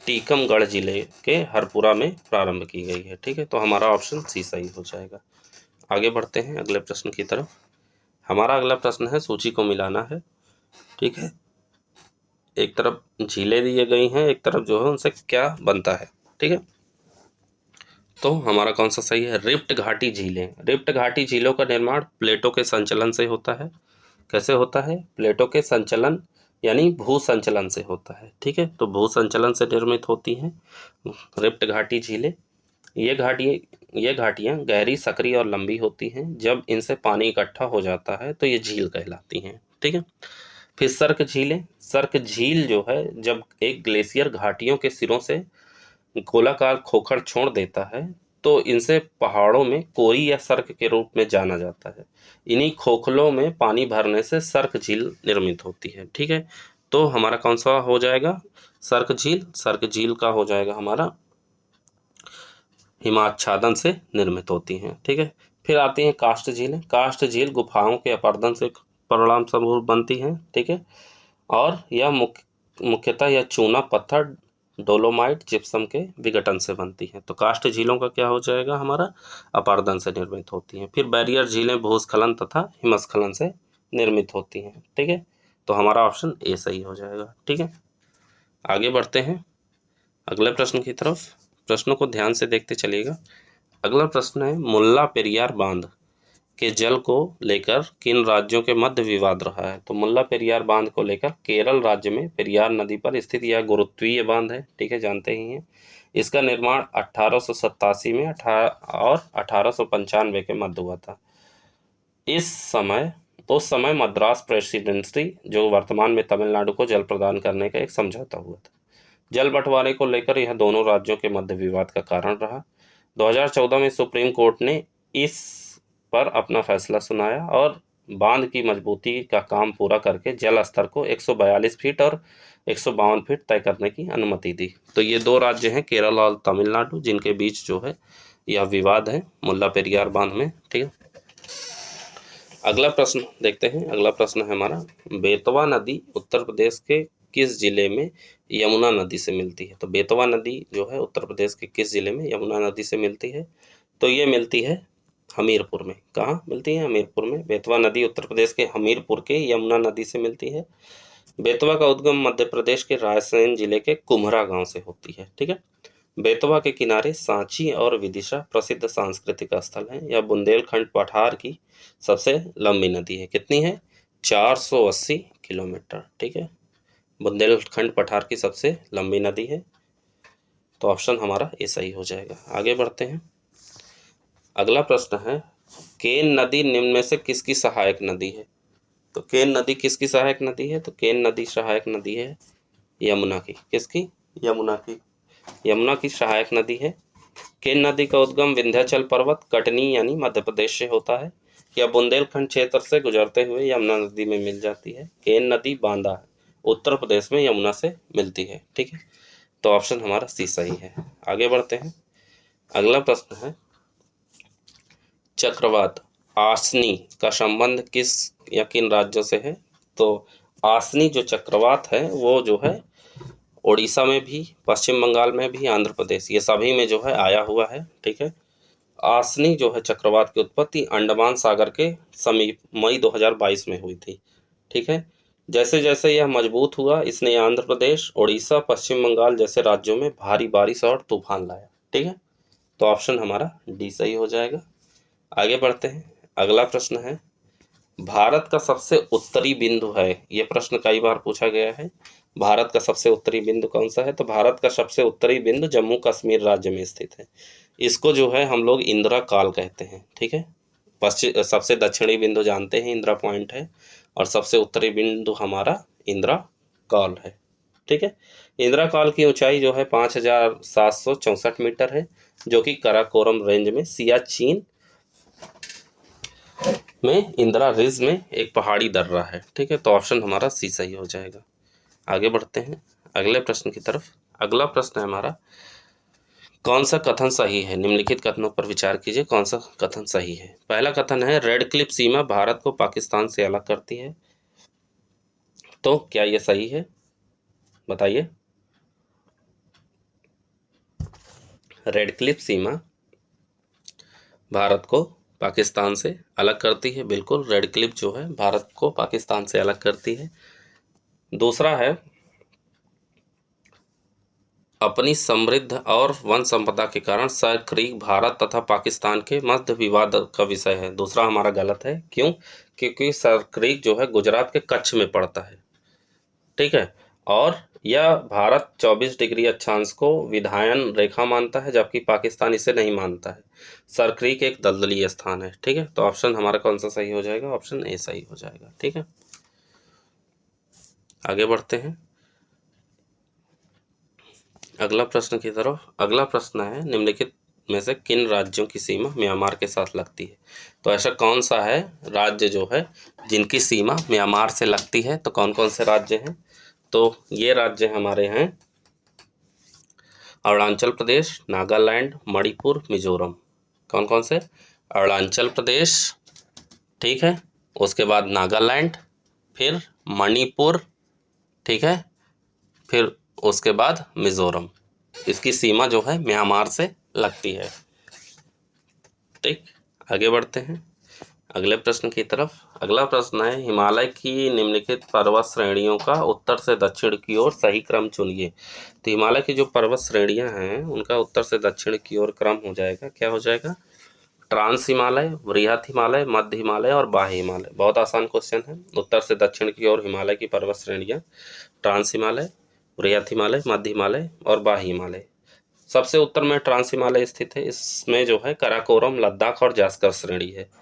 टीकमगढ़ जिले के हरपुरा में प्रारंभ की गई है। ठीक है, तो हमारा ऑप्शन सी सही हो जाएगा। आगे बढ़ते हैं अगले प्रश्न की तरफ। हमारा अगला प्रश्न है, सूची को मिलाना है। ठीक है, एक तरफ झीलें दिए गई हैं, एक तरफ जो है उनसे क्या बनता है, ठीक है। तो हमारा कौन सा सही है? रिफ्ट घाटी झीलें। रिफ्ट घाटी झीलों का निर्माण प्लेटों के संचलन से होता है। कैसे होता है? प्लेटों के संचलन यानी भू संचलन से होता है, ठीक है। तो भू संचलन से निर्मित होती हैं रिफ्ट घाटी झीलें। ये घाटियाँ गहरी, सकरी और लंबी होती हैं। जब इनसे पानी इकट्ठा हो जाता है तो ये झील कहलाती हैं, ठीक है। फिर सर्क झीलें। सर्क झील जो है, जब एक ग्लेशियर घाटियों के सिरों से गोलाकार खोखर छोड़ देता है तो इनसे पहाड़ों में कोरी या सर्क के रूप में जाना जाता है। इन्हीं खोखलों में पानी भरने से सर्क झील निर्मित होती है, ठीक है। तो हमारा कौन सा हो जाएगा? सर्क झील। सर्क झील का हो जाएगा हमारा हिमाच्छादन से निर्मित होती हैं, ठीक है। फिर आती हैं काष्ठ झीलें। काष्ठ झील गुफाओं के अपरदन से परिणाम स्वरूप बनती हैं, ठीक है। और यह मुख्यतः यह चूना पत्थर, डोलोमाइट, जिप्सम के विघटन से बनती है। तो काष्ठ झीलों का क्या हो जाएगा? हमारा अपारदन से निर्मित होती हैं। फिर बैरियर झीलें भूस्खलन तथा हिमस्खलन से निर्मित होती हैं, ठीक है। तो हमारा ऑप्शन ए सही हो जाएगा, ठीक है। आगे बढ़ते हैं अगले प्रश्न की तरफ। प्रश्नों को ध्यान से देखते चलिएगा। अगला प्रश्न है, मुल्ला पेरियार बांध के जल को लेकर किन राज्यों के मध्य विवाद रहा है? तो मुल्ला पेरियार बांध को लेकर केरल राज्य में पेरियार नदी पर स्थित यह गुरुत्वीय बांध है, ठीक है, जानते ही हैं। इसका निर्माण 1887 में और 1895 के मध्य हुआ था। उस समय मद्रास प्रेसिडेंसी, जो वर्तमान में तमिलनाडु को जल प्रदान करने का एक समझौता हुआ था। जल बंटवारे को लेकर यह दोनों राज्यों के मध्य विवाद का कारण रहा। 2014 में सुप्रीम कोर्ट ने इस पर अपना फैसला सुनाया और बांध की मजबूती का काम पूरा करके जल स्तर को 142 फीट और 152 फीट तय करने की अनुमति दी। तो ये दो राज्य हैं, केरल और तमिलनाडु, जिनके बीच जो है यह विवाद है मुल्ला पेरियार बांध में, ठीक है। अगला प्रश्न देखते हैं। अगला प्रश्न है हमारा, बेतवा नदी उत्तर प्रदेश के किस जिले में यमुना नदी से मिलती है? तो बेतवा नदी जो है उत्तर प्रदेश के किस जिले में यमुना नदी से मिलती है? तो ये मिलती है हमीरपुर में। कहाँ मिलती है? हमीरपुर में। बेतवा नदी उत्तर प्रदेश के हमीरपुर के यमुना नदी से मिलती है। बेतवा का उद्गम मध्य प्रदेश के रायसेन जिले के कुम्हरा गांव से होती है, ठीक है। बेतवा के किनारे सांची और विदिशा प्रसिद्ध सांस्कृतिक स्थल हैं। यह बुंदेलखंड पठार की सबसे लंबी नदी है। कितनी है? 480 किलोमीटर, ठीक है। बुंदेलखंड पठार की सबसे लंबी नदी है। तो ऑप्शन हमारा ए सही हो जाएगा। आगे बढ़ते हैं। अगला प्रश्न है, केन नदी निम्न में से किसकी सहायक नदी है? तो केन नदी किसकी सहायक नदी है? तो केन नदी सहायक नदी है यमुना की। किसकी? यमुना की। यमुना की सहायक नदी है। केन नदी का उद्गम विंध्याचल पर्वत, कटनी यानी मध्य प्रदेश से होता है। यह बुंदेलखंड क्षेत्र से गुजरते हुए यमुना नदी में मिल जाती है। केन नदी बांदा है, उत्तर प्रदेश में यमुना से मिलती है, ठीक है। तो ऑप्शन हमारा सी सही है। आगे बढ़ते हैं। अगला प्रश्न है, चक्रवात आसनी का संबंध किस या किन राज्यों से है? तो आसनी जो चक्रवात है वो जो है उड़ीसा में भी, पश्चिम बंगाल में भी, आंध्र प्रदेश, ये सभी में जो है आया हुआ है, ठीक है। आसनी जो है चक्रवात की उत्पत्ति अंडमान सागर के समीप मई 2022 में हुई थी, ठीक है। जैसे जैसे यह मजबूत हुआ, इसने आंध्र प्रदेश, उड़ीसा, पश्चिम बंगाल जैसे राज्यों में भारी बारिश और तूफान लाया, ठीक है। तो ऑप्शन हमारा डी सही हो जाएगा। आगे बढ़ते हैं। अगला प्रश्न है, भारत का सबसे उत्तरी बिंदु है, ये प्रश्न कई बार पूछा गया है। भारत का सबसे उत्तरी बिंदु कौन सा है? तो भारत का सबसे उत्तरी बिंदु जम्मू कश्मीर राज्य में स्थित है। इसको जो है हम लोग इंदिरा काल कहते हैं, ठीक है। पश्चिम सबसे दक्षिणी बिंदु जानते हैं इंदिरा पॉइंट है, और सबसे उत्तरी बिंदु हमारा इंदिरा काल है, ठीक है। इंदिरा काल की ऊंचाई जो है 5764 मीटर है, जो कि काराकोरम रेंज में सियाचिन में इंदिरा रिज में एक पहाड़ी दर्रा है, ठीक है। तो ऑप्शन हमारा सी सही हो जाएगा। आगे बढ़ते हैं अगले प्रश्न की तरफ। अगला प्रश्न है हमारा, कौन सा कथन सही है? निम्नलिखित कथनों पर विचार कीजिए, कौन सा कथन सही है? पहला कथन है, रेड क्लिफ सीमा भारत को पाकिस्तान से अलग करती है। तो क्या यह सही है? बताइए। रेड क्लिफ सीमा भारत को पाकिस्तान से अलग करती है। बिल्कुल, रेड क्लिफ जो है भारत को पाकिस्तान से अलग करती है। दूसरा है, अपनी समृद्ध और वन संपदा के कारण सर क्रीक भारत तथा पाकिस्तान के मध्य विवाद का विषय है। दूसरा हमारा गलत है, क्यों? क्योंकि सर क्रीक जो है गुजरात के कच्छ में पड़ता है, ठीक है। और यह भारत 24 डिग्री अक्षांश को विधायन रेखा मानता है, जबकि पाकिस्तान इसे नहीं मानता है। सर क्रीक एक दलदलीय स्थान है, ठीक है। तो ऑप्शन हमारा कौन सा सही हो जाएगा? ऑप्शन ए सही हो जाएगा, ठीक है। आगे बढ़ते हैं अगला प्रश्न की तरफ। अगला प्रश्न है, निम्नलिखित में से किन राज्यों की सीमा म्यांमार के साथ लगती है? तो ऐसा कौन सा है राज्य जो है जिनकी सीमा म्यांमार से लगती है? तो कौन कौन से राज्य हैं? तो ये राज्य हमारे हैं अरुणाचल प्रदेश, नागालैंड, मणिपुर, मिजोरम। कौन कौन से? अरुणाचल प्रदेश, ठीक है, उसके बाद नागालैंड, फिर मणिपुर, ठीक है, फिर उसके बाद मिजोरम। इसकी सीमा जो है म्यांमार से लगती है, ठीक। आगे बढ़ते हैं अगले प्रश्न की तरफ। अगला प्रश्न है, हिमालय की निम्नलिखित पर्वत श्रेणियों का उत्तर से दक्षिण की ओर सही क्रम चुनिए। तो हिमालय की जो पर्वत श्रेणियां हैं उनका उत्तर से दक्षिण की ओर क्रम हो जाएगा, क्या हो जाएगा? ट्रांस हिमालय, वृहत हिमालय, मध्य हिमालय और बाह्य हिमालय। बहुत आसान क्वेश्चन है। उत्तर से दक्षिण की ओर हिमालय की पर्वत श्रेणियां ट्रांस हिमालय, वृहत हिमालय, मध्य हिमालय और बाह्य हिमालय। सबसे उत्तर में ट्रांस हिमालय स्थित है, इसमें जो है कराकोरम, लद्दाख और जास्कर श्रेणी है।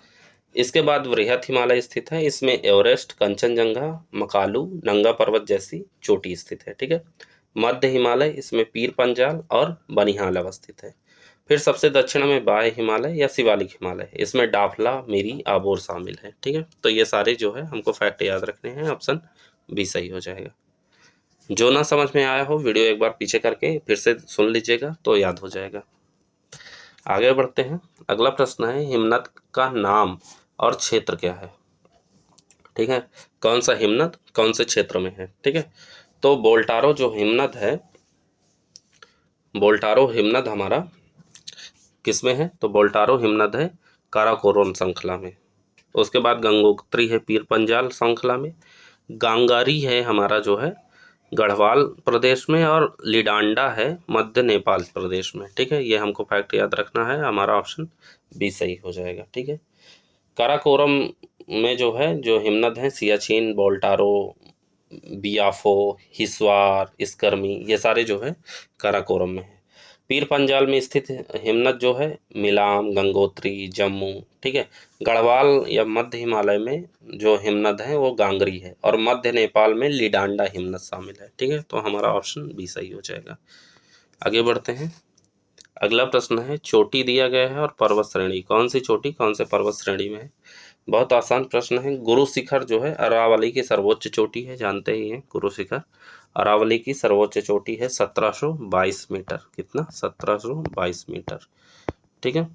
इसके बाद वृहत हिमालय स्थित है, इसमें एवरेस्ट, कंचनजंगा, मकालू, नंगा पर्वत जैसी चोटी स्थित है, ठीक है। मध्य हिमालय, इसमें पीर पंजाल और बनिहाल अवस्थित है। फिर सबसे दक्षिण में बाह्य हिमालय या शिवालिक हिमालय, इसमें डाफला, मिरी, आबोर शामिल है, ठीक है। तो ये सारे जो है हमको फैक्ट याद रखने हैं, ऑप्शन बी सही हो जाएगा। जो ना समझ में आया हो वीडियो एक बार पीछे करके फिर से सुन लीजिएगा तो याद हो जाएगा। आगे बढ़ते हैं अगला प्रश्न है, हिमनद का नाम और क्षेत्र क्या है? ठीक है, कौन सा हिमनद कौन से क्षेत्र में है? ठीक है, तो बोल्टारो जो हिमनद है, बोल्टारो हिमनद हमारा किस में है? तो बोल्टारो हिमनद है काराकोरम श्रृंखला में। उसके बाद गंगोत्री है पीर पंजाल श्रृंखला में। गांगारी है हमारा जो है गढ़वाल प्रदेश में, और लिडांडा है मध्य नेपाल प्रदेश में, ठीक है। ये हमको फैक्ट याद रखना है, हमारा ऑप्शन बी सही हो जाएगा, ठीक है। काराकोरम में जो है जो हिमनद है सियाचिन, बोल्टारो, बियाफो, हिस्वार, स्कर्मी, ये सारे जो है काराकोरम में है। पीर पंजाल में स्थित हिमनद जो है मिलाम, गंगोत्री, जम्मू, ठीक है। गढ़वाल या मध्य हिमालय में जो हिमनद है वो गांगरी है, और मध्य नेपाल में लिडांडा हिमनद शामिल है, ठीक है। तो हमारा ऑप्शन बी सही हो जाएगा। आगे बढ़ते हैं अगला प्रश्न है, चोटी दिया गया है और पर्वत श्रेणी, कौन सी चोटी कौन से पर्वत श्रेणी में है? बहुत आसान प्रश्न है। गुरु शिखर जो है अरावली की सर्वोच्च चोटी है, जानते ही हैं गुरु शिखर अरावली की सर्वोच्च चोटी है 1722 मीटर। कितना? 1722 मीटर, ठीक है।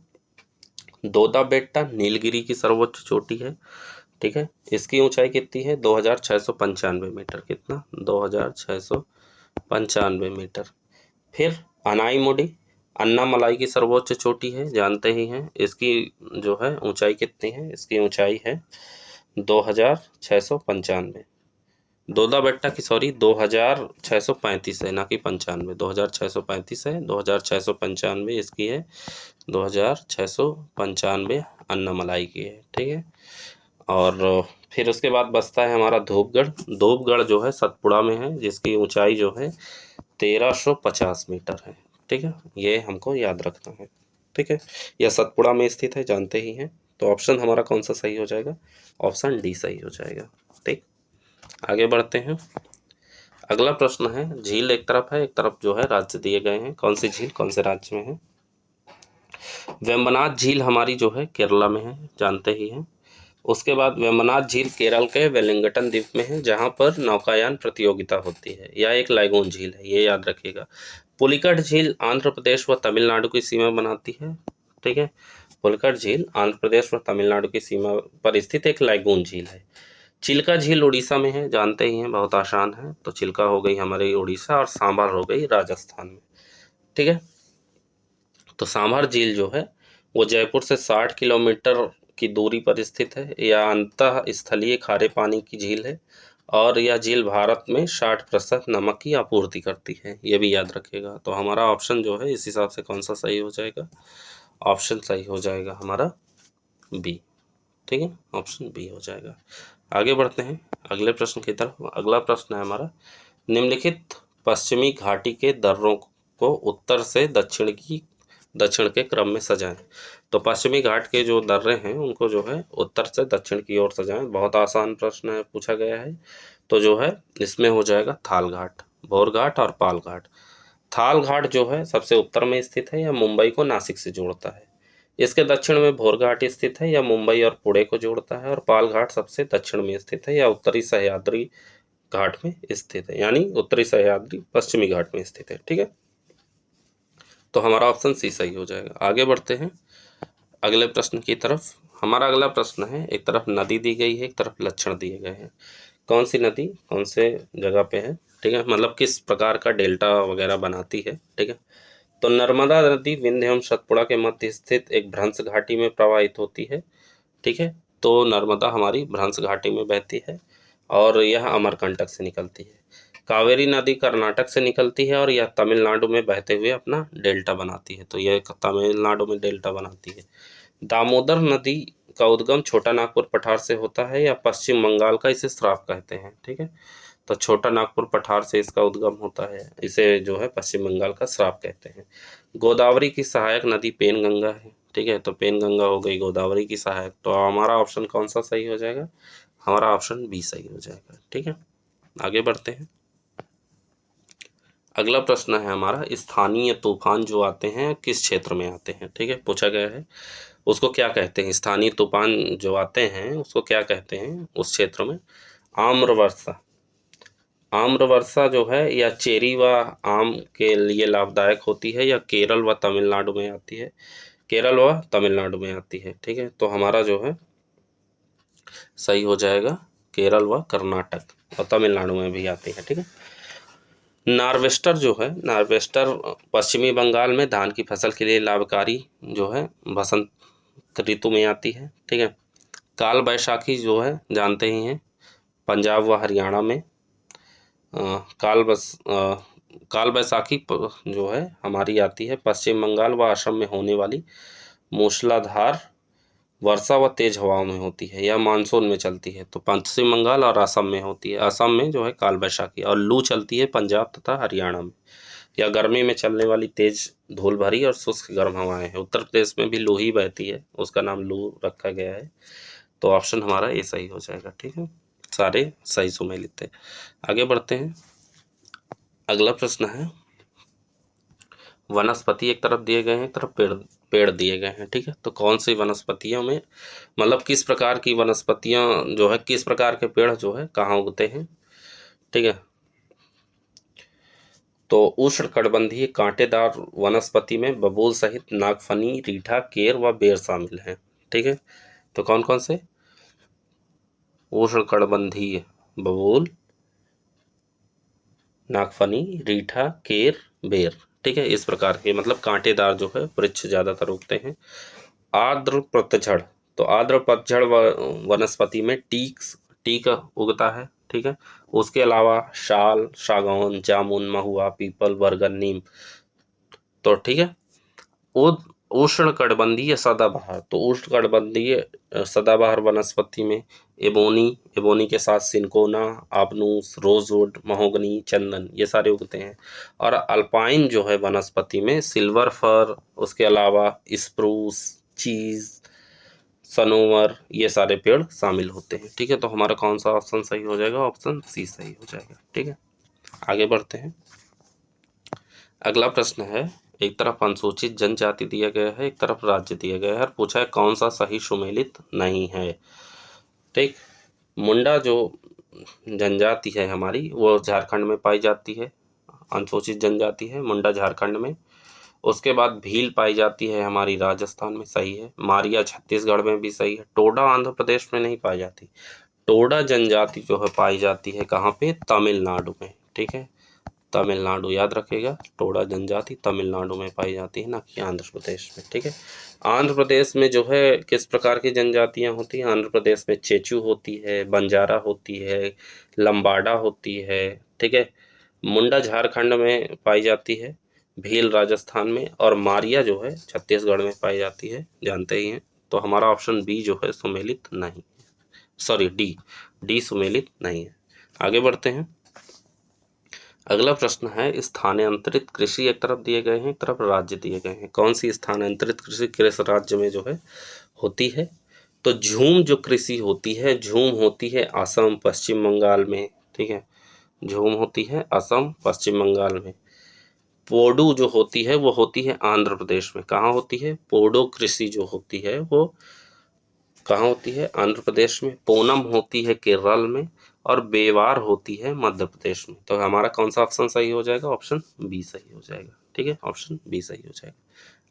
दोदा बेट्टा नीलगिरी की सर्वोच्च चोटी है, ठीक है। इसकी ऊंचाई कितनी है? 2695 मीटर। कितना? 2695 मीटर। फिर अनाईमुडी अन्नामलाई की सर्वोच्च चोटी है, जानते ही हैं। इसकी जो है ऊंचाई कितनी है? इसकी ऊंचाई है 2695। दोदा बेट्टा की 2635 है, ना कि 95। 2635 है, 2695 इसकी है, 2695 अन्नामलाई की है, ठीक है। और फिर उसके बाद बसता है हमारा धूपगढ़। धूपगढ़ जो है सतपुड़ा में है, जिसकी ऊंचाई जो है 1350 मीटर है, ठीक है। ये हमको याद रखना है, ठीक है। यह सतपुड़ा में स्थित है, जानते ही हैं। तो ऑप्शन हमारा कौन सा सही हो जाएगा? ऑप्शन डी सही हो जाएगा, ठीक। आगे बढ़ते हैं अगला प्रश्न है, झील एक तरफ है, एक तरफ जो है राज्य दिए गए हैं। कौन सी झील कौन से राज्य में है? वेम्बनाथ झील हमारी जो है केरला में है, जानते ही हैं। उसके बाद वेम्बनाथ झील केरल के वेलिंगटन द्वीप में है, जहां पर नौकायान प्रतियोगिता होती है। यह एक लाइगोन झील है, ये याद रखिएगा। पुलिकट झील आंध्र प्रदेश व तमिलनाडु की सीमा बनाती है, ठीक है। पुलिकट झील आंध्र प्रदेश व तमिलनाडु की सीमा पर स्थित एक लाइगोन झील है। चिल्का झील उड़ीसा में है, जानते ही हैं, बहुत आसान है। तो चिल्का हो गई हमारी उड़ीसा, और सांभर हो गई राजस्थान में, ठीक है। तो सांभर झील जो है वो जयपुर से 60 किलोमीटर की दूरी पर स्थित है, या अंतः स्थलीय खारे पानी की झील है, और यह झील भारत में 60% नमक की आपूर्ति करती है। ये भी याद रखिएगा। तो हमारा ऑप्शन जो है इस हिसाब से कौन सा सही हो जाएगा? ऑप्शन सही हो जाएगा हमारा बी। ठीक है, ऑप्शन बी हो जाएगा। आगे बढ़ते हैं अगले प्रश्न की तरफ। अगला प्रश्न है हमारा, निम्नलिखित पश्चिमी घाटी के दर्रों को उत्तर से दक्षिण के क्रम में सजाएं। तो पश्चिमी घाट के जो दर्रे हैं उनको जो है उत्तर से दक्षिण की ओर सजाएं। बहुत आसान प्रश्न है, पूछा गया है। तो जो है इसमें हो जाएगा थाल घाट, भोर घाट और पाल घाट। थाल घाट जो है सबसे उत्तर में स्थित है, या मुंबई को नासिक से जोड़ता है। इसके दक्षिण में भोर घाट स्थित है, या मुंबई और पुणे को जोड़ता है। और पाल घाट सबसे दक्षिण में स्थित है, या उत्तरी सह्याद्री घाट में स्थित है, यानी उत्तरी सह्याद्री पश्चिमी घाट में स्थित है। ठीक है, तो हमारा ऑप्शन सी सही हो जाएगा। आगे बढ़ते हैं अगले प्रश्न की तरफ। हमारा अगला प्रश्न है, एक तरफ नदी दी गई है, एक तरफ लक्षण दिए गए हैं। कौन सी नदी कौन से जगह पे है, ठीक है, मतलब किस प्रकार का डेल्टा वगैरह बनाती है। ठीक है, तो नर्मदा नदी विंध्य एवं सतपुड़ा के मध्य स्थित एक भ्रंश घाटी में प्रवाहित होती है। ठीक है, तो नर्मदा हमारी भ्रंश घाटी में बहती है और यह अमरकंटक से निकलती है। कावेरी नदी कर्नाटक से निकलती है और यह तमिलनाडु में बहते हुए अपना डेल्टा बनाती है। तो यह तमिलनाडु में डेल्टा बनाती है। दामोदर नदी का उद्गम छोटा नागपुर पठार से होता है, या पश्चिम बंगाल का इसे स्राव कहते हैं। ठीक है, तो छोटा नागपुर पठार से इसका उद्गम होता है, इसे जो है पश्चिम बंगाल का स्राव कहते हैं। गोदावरी की सहायक नदी पेनगंगा है। ठीक है, तो पेनगंगा हो गई गोदावरी की सहायक। तो हमारा ऑप्शन कौन सा सही हो जाएगा? हमारा ऑप्शन बी सही हो जाएगा। ठीक है, आगे बढ़ते हैं। अगला प्रश्न है हमारा, स्थानीय तूफान जो आते हैं किस क्षेत्र में आते हैं। ठीक है, पूछा गया है उसको क्या कहते हैं, स्थानीय तूफान जो आते हैं उसको क्या कहते हैं उस क्षेत्र में। आम्रवर्षा, आम्रवर्षा जो है या चेरी व आम के लिए लाभदायक होती है, या केरल व तमिलनाडु में आती है। केरल व तमिलनाडु में आती है। ठीक है, तो हमारा जो है सही हो जाएगा केरल व कर्नाटक और तमिलनाडु में भी आती है। ठीक है, नार्वेस्टर जो है, नार्वेस्टर पश्चिमी बंगाल में धान की फसल के लिए लाभकारी जो है बसंत ऋतु में आती है। ठीक है, काल बैसाखी जो है जानते ही हैं, पंजाब व हरियाणा में काल बैसाखी जो है हमारी आती है पश्चिम बंगाल व असम में होने वाली मूसलाधार वर्षा व तेज हवाओं में होती है, या मानसून में चलती है। तो पश्चिम बंगाल और असम में होती है। असम में जो है काल बैसाखी, और लू चलती है पंजाब तथा हरियाणा में, या गर्मी में चलने वाली तेज धूल भरी और शुष्क गर्म हवाएं हैं। उत्तर प्रदेश में भी लू ही बहती है, उसका नाम लू रखा गया है। तो ऑप्शन हमारा ये सही हो जाएगा। ठीक है, सारे सही सुमेलित थे। आगे बढ़ते हैं। अगला प्रश्न है, वनस्पति एक तरफ दिए गए हैं, एक तरफ पेड़ पेड़ दिए गए हैं। ठीक है, तो कौन सी वनस्पतियों में, मतलब किस प्रकार की वनस्पतियां जो है, किस प्रकार के पेड़ जो है कहाँ उगते हैं। ठीक है, तो उष्णकटिबंधीय कांटेदार वनस्पति में बबूल सहित नागफनी, रीठा, केर व बेर शामिल हैं। ठीक है, तो कौन कौन से? उष्णकटिबंधीय बबूल, नागफनी, रीठा, केर, बेर। ठीक है, इस प्रकार के मतलब कांटेदार जो है वृक्ष ज्यादातर उगते हैं। आर्द्र पतझड़, तो आर्द्र पतझड़ वनस्पति में टीक उगता है। ठीक है, उसके अलावा शाल, सागौन, जामुन, महुआ, पीपल, बरगद, नीम। तो ठीक है, उष्णकटिबंधीय सदाबहार, तो उष्णकटिबंधीय सदाबहार वनस्पति में एबोनी, एबोनी के साथ सिनकोना, आबनूस, रोजवुड, महोगनी, चंदन, ये सारे उगते हैं। और अल्पाइन जो है वनस्पति में सिल्वर फर, उसके अलावा स्प्रूस, चीज, सनोवर, ये सारे पेड़ शामिल होते हैं। ठीक है, तो हमारा कौन सा ऑप्शन सही हो जाएगा? ऑप्शन सी सही हो जाएगा। ठीक है, आगे बढ़ते हैं। अगला प्रश्न है, एक तरफ अनुसूचित जनजाति दिया गया है, एक तरफ राज्य दिया गया है, और पूछा है कौन सा सही सुमेलित नहीं है। ठीक, मुंडा जो जनजाति है हमारी वो झारखंड में पाई जाती है, अनुसूचित जनजाति है मुंडा झारखंड में। उसके बाद भील पाई जाती है हमारी राजस्थान में, सही है। मारिया छत्तीसगढ़ में भी सही है। टोडा आंध्र प्रदेश में नहीं पाई जाती। टोडा जनजाति जो है पाई जाती है कहाँ पे? तमिलनाडु में। ठीक है, तमिलनाडु, याद रखिएगा। टोडा जनजाति तमिलनाडु में पाई जाती है, ना कि आंध्र प्रदेश में, ठीक है। आंध्र प्रदेश में जो है किस प्रकार की जनजातियां होती हैं? आंध्र प्रदेश में चेचू होती है, बंजारा होती है, लंबाडा होती है, ठीक है। मुंडा झारखंड में पाई जाती है, भील राजस्थान में, और मारिया जो है छत्तीसगढ़ में पाई जाती है, जानते ही हैं। तो हमारा ऑप्शन बी जो है सुमेलित नहीं, सॉरी डी सुमेलित नहीं है। आगे बढ़ते हैं। अगला प्रश्न है, स्थानांतरित कृषि एक तरफ दिए गए हैं, एक तरफ राज्य दिए गए हैं। कौन सी स्थानांतरित कृषि किस राज्य में जो है होती है? तो झूम जो कृषि होती है, झूम होती है असम पश्चिम बंगाल में, ठीक है। झूम होती है असम पश्चिम बंगाल में। पोडू जो होती है वो होती है आंध्र प्रदेश में। कहाँ होती है? पोडो कृषि जो होती है वो कहाँ होती है? आंध्र प्रदेश में। पूनम होती है केरल में, और बेवार होती है मध्य प्रदेश में। तो हमारा कौन सा ऑप्शन सही हो जाएगा? ऑप्शन बी सही हो जाएगा, ठीक है। ऑप्शन बी सही हो जाएगा।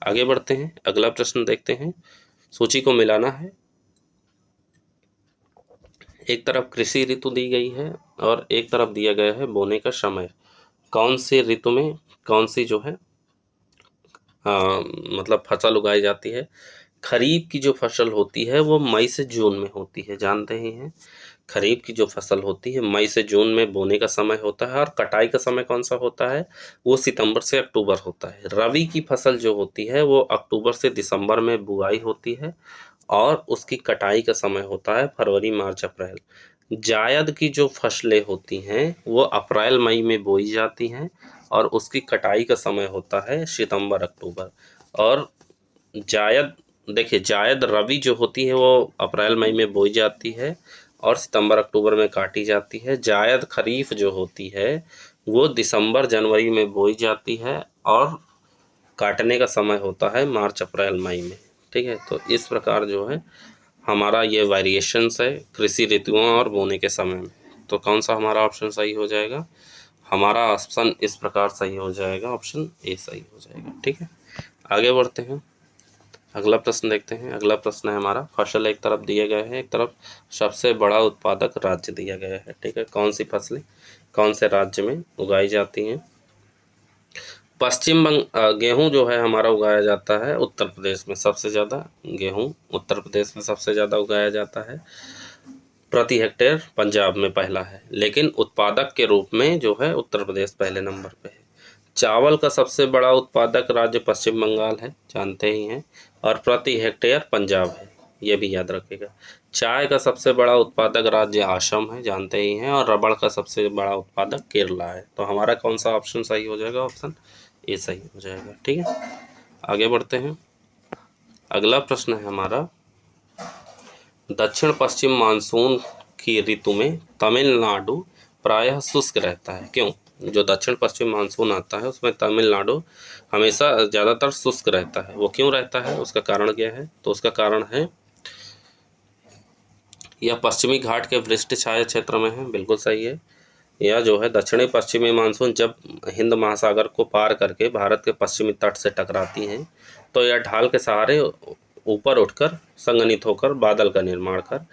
आगे बढ़ते हैं, अगला प्रश्न देखते हैं। सूची को मिलाना है। एक तरफ कृषि ऋतु दी गई है और एक तरफ दिया गया है बोने का समय। कौन से ऋतु में कौन सी जो है मतलब फसल उगाई जाती है? खरीफ की जो फसल होती है वो मई से जून में होती है, जानते ही हैं। खरीफ की जो फसल होती है मई से जून में बोने का समय होता है, और कटाई का समय कौन सा होता है? वो सितंबर से अक्टूबर होता है। रबी की फसल जो होती है वो अक्टूबर से दिसंबर में बुआई होती है, और उसकी कटाई का समय होता है फरवरी मार्च अप्रैल। जायद की जो फसलें होती हैं वो अप्रैल मई में बोई जाती हैं, और उसकी कटाई का समय होता है सितंबर अक्टूबर। और जायद, देखिए जायद रबी जो होती है वो अप्रैल मई में बोई जाती है और सितंबर अक्टूबर में काटी जाती है। जायद खरीफ जो होती है वो दिसंबर जनवरी में बोई जाती है, और काटने का समय होता है मार्च अप्रैल मई में, ठीक है। तो इस प्रकार जो है हमारा ये वेरिएशंस है कृषि ऋतुओं और बोने के समय में। तो कौन सा हमारा ऑप्शन सही हो जाएगा? हमारा ऑप्शन इस प्रकार सही हो जाएगा, ऑप्शन ए सही हो जाएगा, ठीक है। आगे बढ़ते हैं, अगला प्रश्न देखते हैं। अगला प्रश्न है हमारा, फसल एक तरफ दिए गए हैं, एक तरफ सबसे बड़ा उत्पादक राज्य दिया गया है, ठीक है। कौन सी फसलें कौन से राज्य में उगाई जाती हैं? गेहूं जो है हमारा उगाया जाता है उत्तर प्रदेश में सबसे ज़्यादा। गेहूं उत्तर प्रदेश में सबसे ज़्यादा उगाया जाता है। प्रति हेक्टेयर पंजाब में पहला है, लेकिन उत्पादक के रूप में जो है उत्तर प्रदेश पहले नंबर पे है। चावल का सबसे बड़ा उत्पादक राज्य पश्चिम बंगाल है, जानते ही हैं, और प्रति हेक्टेयर पंजाब है, ये भी याद रखिएगा। चाय का सबसे बड़ा उत्पादक राज्य असम है, जानते ही हैं, और रबड़ का सबसे बड़ा उत्पादक केरला है। तो हमारा कौन सा ऑप्शन सही हो जाएगा? ऑप्शन ए सही हो जाएगा, ठीक है। आगे बढ़ते हैं, अगला प्रश्न है हमारा, दक्षिण पश्चिम मानसून की ऋतु में तमिलनाडु प्रायः शुष्क रहता है, क्यों? जो दक्षिण पश्चिम मानसून आता है उसमें तमिलनाडु हमेशा ज़्यादातर शुष्क रहता है। वो क्यों रहता है, उसका कारण क्या है? तो उसका कारण है, यह पश्चिमी घाट के वृष्टि छाया क्षेत्र में है, बिल्कुल सही है। यह जो है दक्षिणी पश्चिमी मानसून जब हिंद महासागर को पार करके भारत के पश्चिमी तट से टकराती हैं, तो यह ढाल के सहारे ऊपर उठकर संघनित होकर बादल का निर्माण कर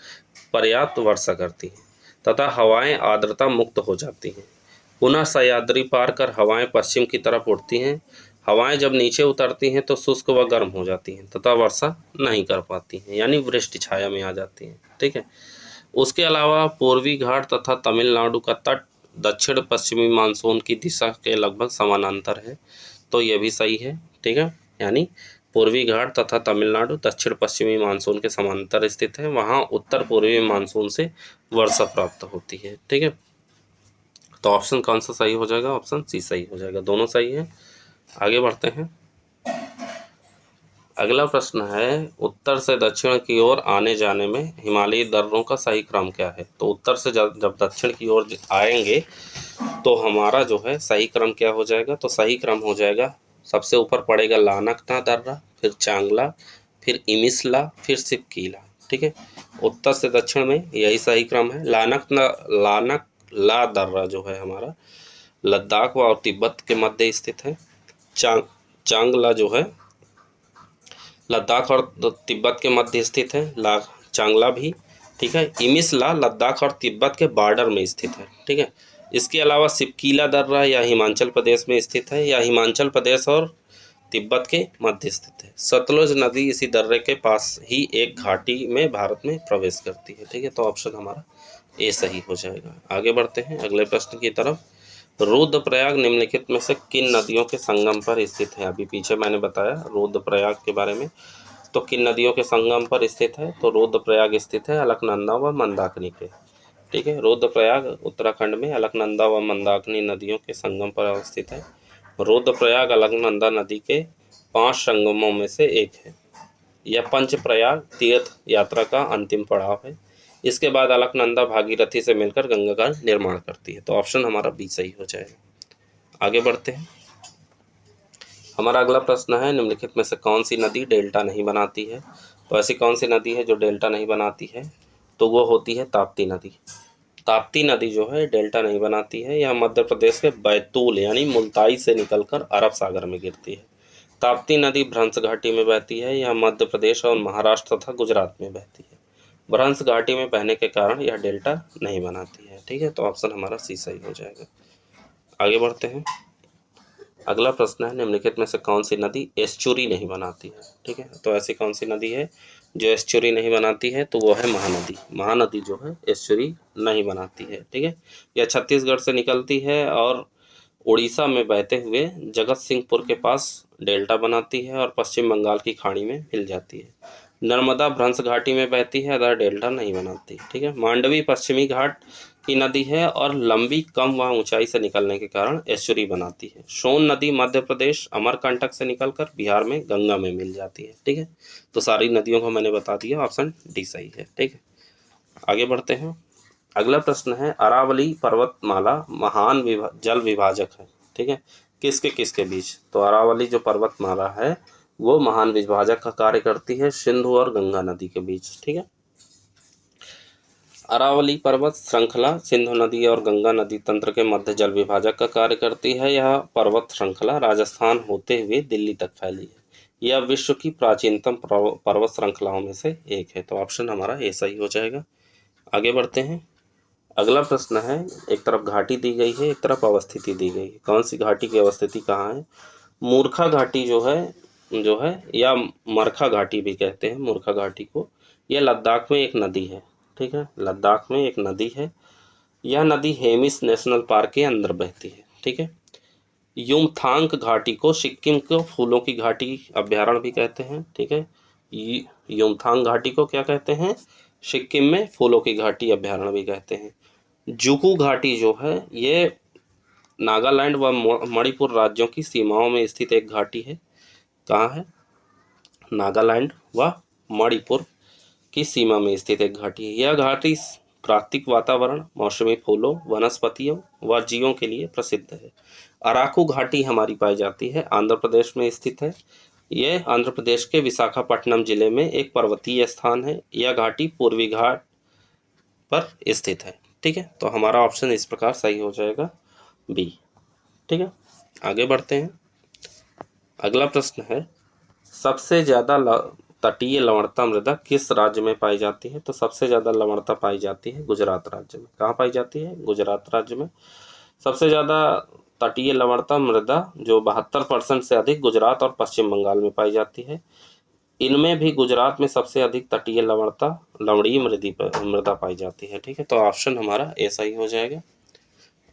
पर्याप्त वर्षा करती हैं, तथा हवाएं आर्द्रता मुक्त हो जाती हैं। पुनः सह्याद्री पार कर हवाएं पश्चिम की तरफ उठती हैं। हवाएं जब नीचे उतरती हैं तो शुष्क व गर्म हो जाती हैं तथा वर्षा नहीं कर पाती हैं, यानी वृष्टि छाया में आ जाती हैं, ठीक है। उसके अलावा पूर्वी घाट तथा तमिलनाडु का तट दक्षिण पश्चिमी मानसून की दिशा के लगभग समानांतर है, तो यह भी सही है, ठीक है। यानी पूर्वी घाट तथा तमिलनाडु दक्षिण पश्चिमी मानसून के समांतर स्थित है, वहाँ उत्तर पूर्वी मानसून से वर्षा प्राप्त होती है, ठीक है। तो ऑप्शन कौन सा सही हो जाएगा? ऑप्शन सी सही हो जाएगा, दोनों सही है। आगे बढ़ते हैं, अगला प्रश्न है, उत्तर से दक्षिण की ओर आने जाने में हिमालयी दर्रों का सही क्रम क्या है? तो उत्तर से जब दक्षिण की ओर आएंगे तो हमारा जो है सही क्रम क्या हो जाएगा? तो सही क्रम हो जाएगा, सबसे ऊपर पड़ेगा लानकना दर्रा, फिर चांगला, फिर इमिसला, फिर सिपकीला, ठीक है। उत्तर से दक्षिण में यही सही क्रम है। लानकला दर्रा जो है हमारा लद्दाख और तिब्बत के मध्य स्थित है। चांगला जो है लद्दाख और तिब्बत के मध्य स्थित है, चांगला भी, ठीक है। इमिसला लद्दाख और तिब्बत के बॉर्डर में स्थित है, ठीक है। इसके अलावा सिपकीला दर्रा या हिमाचल प्रदेश में स्थित है या हिमाचल प्रदेश और तिब्बत के मध्य स्थित है। सतलुज नदी इसी दर्रे के पास ही एक घाटी में भारत में प्रवेश करती है। ठीक है, तो ऑप्शन हमारा ए सही हो जाएगा। आगे बढ़ते हैं अगले प्रश्न की तरफ। रुद्रप्रयाग निम्नलिखित में से किन नदियों के संगम पर स्थित है? अभी पीछे मैंने बताया रुद्रप्रयाग के बारे में, तो किन नदियों के संगम पर स्थित है? तो रुद्रप्रयाग स्थित है अलकनंदा व मंदाकिनी के। ठीक है, रुद्रप्रयाग उत्तराखंड में अलकनंदा व मंदाकिनी नदियों के संगम पर अवस्थित है। रुद्रप्रयाग अलकनंदा नदी के 5 संगमों में से एक है। यह पंचप्रयाग तीर्थ यात्रा का अंतिम पड़ाव है। इसके बाद अलकनंदा भागीरथी से मिलकर गंगा का निर्माण करती है। तो ऑप्शन हमारा बी सही हो जाएगा। आगे बढ़ते हैं। हमारा अगला प्रश्न है, निम्नलिखित में से कौन सी नदी डेल्टा नहीं बनाती है? तो ऐसी कौन सी नदी है जो डेल्टा नहीं बनाती है? तो वो होती है ताप्ती नदी। ताप्ती नदी जो है डेल्टा नहीं बनाती है। यह मध्य प्रदेश के बैतूल यानी मुल्ताई से निकलकर अरब सागर में गिरती है। ताप्ती नदी भ्रंश घाटी में बहती है। यह मध्य प्रदेश और महाराष्ट्र तथा गुजरात में बहती है। भ्रंश घाटी में बहने के कारण यह डेल्टा नहीं बनाती है। ठीक है, तो ऑप्शन हमारा सी सही हो जाएगा। आगे बढ़ते हैं। अगला प्रश्न है, निम्नलिखित में से कौन सी नदी एस्चुरी नहीं बनाती है? ठीक है, तो ऐसी कौन सी नदी है जो एस्चुरी नहीं बनाती है? तो वो है महानदी। महानदी जो है एस्चुरी नहीं बनाती है। ठीक है, यह छत्तीसगढ़ से निकलती है और उड़ीसा में बहते हुए जगत सिंहपुर के पास डेल्टा बनाती है और पश्चिम बंगाल की खाड़ी में मिल जाती है। नर्मदा भ्रंश घाटी में बहती है, अदर डेल्टा नहीं बनाती। ठीक है, मांडवी पश्चिमी घाट की नदी है और लंबी कम व ऊंचाई से निकलने के कारण एस्चुरी बनाती है। सोन नदी मध्य प्रदेश अमरकंटक से निकलकर बिहार में गंगा में मिल जाती है। ठीक है, तो सारी नदियों को मैंने बता दिया, ऑप्शन डी सही है। ठीक है, आगे बढ़ते हैं। अगला प्रश्न है, अरावली पर्वतमाला महान जल विभाजक है। ठीक है, किसके किसके बीच? तो अरावली जो पर्वतमाला है वो महान विभाजक का कार्य करती है सिंधु और गंगा नदी के बीच। ठीक है, अरावली पर्वत श्रृंखला सिंधु नदी और गंगा नदी तंत्र के मध्य जल विभाजक का कार्य करती है। यह पर्वत श्रृंखला राजस्थान होते हुए दिल्ली तक फैली है। यह विश्व की प्राचीनतम पर्वत श्रृंखलाओं में से एक है। तो ऑप्शन हमारा ए सही हो जाएगा। आगे बढ़ते हैं। अगला प्रश्न है, एक तरफ घाटी दी गई है, एक तरफ अवस्थिति दी गई है। कौन सी घाटी की अवस्थिति कहाँ है? मूर्खा घाटी जो है या मरखा घाटी भी कहते हैं मूर्खा घाटी को, यह लद्दाख में एक नदी है। ठीक है, लद्दाख में एक नदी है। यह नदी हेमिस नेशनल पार्क के अंदर बहती है। ठीक है, युमथांग घाटी को सिक्किम को फूलों की घाटी अभ्यारण्य भी कहते हैं। ठीक है, युमथांग घाटी को क्या कहते हैं? सिक्किम में फूलों की घाटी अभ्यारण्य भी कहते हैं। जुकू घाटी जो है ये नागालैंड व मणिपुर राज्यों की सीमाओं में स्थित एक घाटी है। कहाँ है? नागालैंड व मणिपुर की सीमा में स्थित एक घाटी है। यह घाटी प्राकृतिक वातावरण, मौसमी फूलों, वनस्पतियों व जीवों के लिए प्रसिद्ध है। अराकू घाटी हमारी पाई जाती है, आंध्र प्रदेश में स्थित है। यह आंध्र प्रदेश के विशाखापट्टनम जिले में एक पर्वतीय स्थान है। यह घाटी पूर्वी घाट पर स्थित है। ठीक है, तो हमारा ऑप्शन इस प्रकार सही हो जाएगा बी। ठीक है, आगे बढ़ते हैं। अगला प्रश्न है, सबसे ज़्यादा तटीय लवणता मृदा किस राज्य में पाई जाती है? तो सबसे ज़्यादा लवणता पाई जाती है गुजरात राज्य में। कहाँ पाई जाती है? गुजरात राज्य में। सबसे ज़्यादा तटीय लवणता मृदा जो 72% से अधिक गुजरात और पश्चिम बंगाल में पाई जाती है। इनमें भी गुजरात में सबसे अधिक तटीय लवणीय मृदा पाई जाती है। ठीक है, तो ऑप्शन हमारा ए सही हो जाएगा।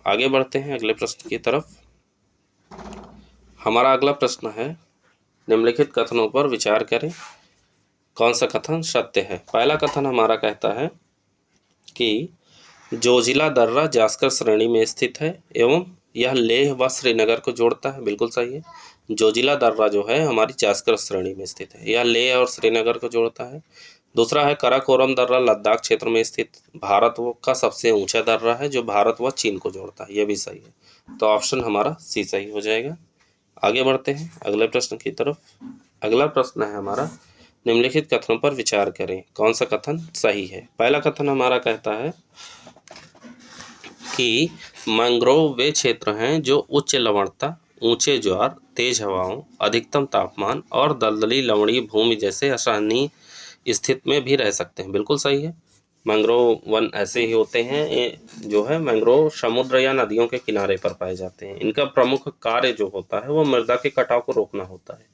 आगे बढ़ते हैं अगले प्रश्न की तरफ। हमारा अगला प्रश्न है, निम्नलिखित कथनों पर विचार करें, कौन सा कथन सत्य है? पहला कथन हमारा कहता है कि जोजिला दर्रा जास्कर श्रेणी में स्थित है एवं यह लेह व श्रीनगर को जोड़ता है। बिल्कुल सही है, जोजिला दर्रा जो है हमारी जास्कर श्रेणी में स्थित है। यह लेह और श्रीनगर को जोड़ता है। दूसरा है कराकोरम दर्रा लद्दाख क्षेत्र में स्थित भारत का सबसे ऊंचा दर्रा है जो भारत व चीन को जोड़ता है। यह भी सही है, तो ऑप्शन हमारा सी सही हो जाएगा। आगे बढ़ते हैं अगले प्रश्न की तरफ। अगला प्रश्न है हमारा, निम्नलिखित कथनों पर विचार करें, कौन सा कथन सही है? पहला कथन हमारा कहता है कि मैंग्रोव वे क्षेत्र हैं जो उच्च लवणता, ऊंचे ज्वार, तेज हवाओं, अधिकतम तापमान और दलदली लवणीय भूमि जैसे असहनीय स्थिति में भी रह सकते हैं। बिल्कुल सही है, मैंग्रोव वन ऐसे ही होते हैं, ये जो है मैंग्रोव समुद्र या नदियों के किनारे पर पाए जाते हैं। इनका प्रमुख कार्य जो होता है वो मृदा के कटाव को रोकना होता है।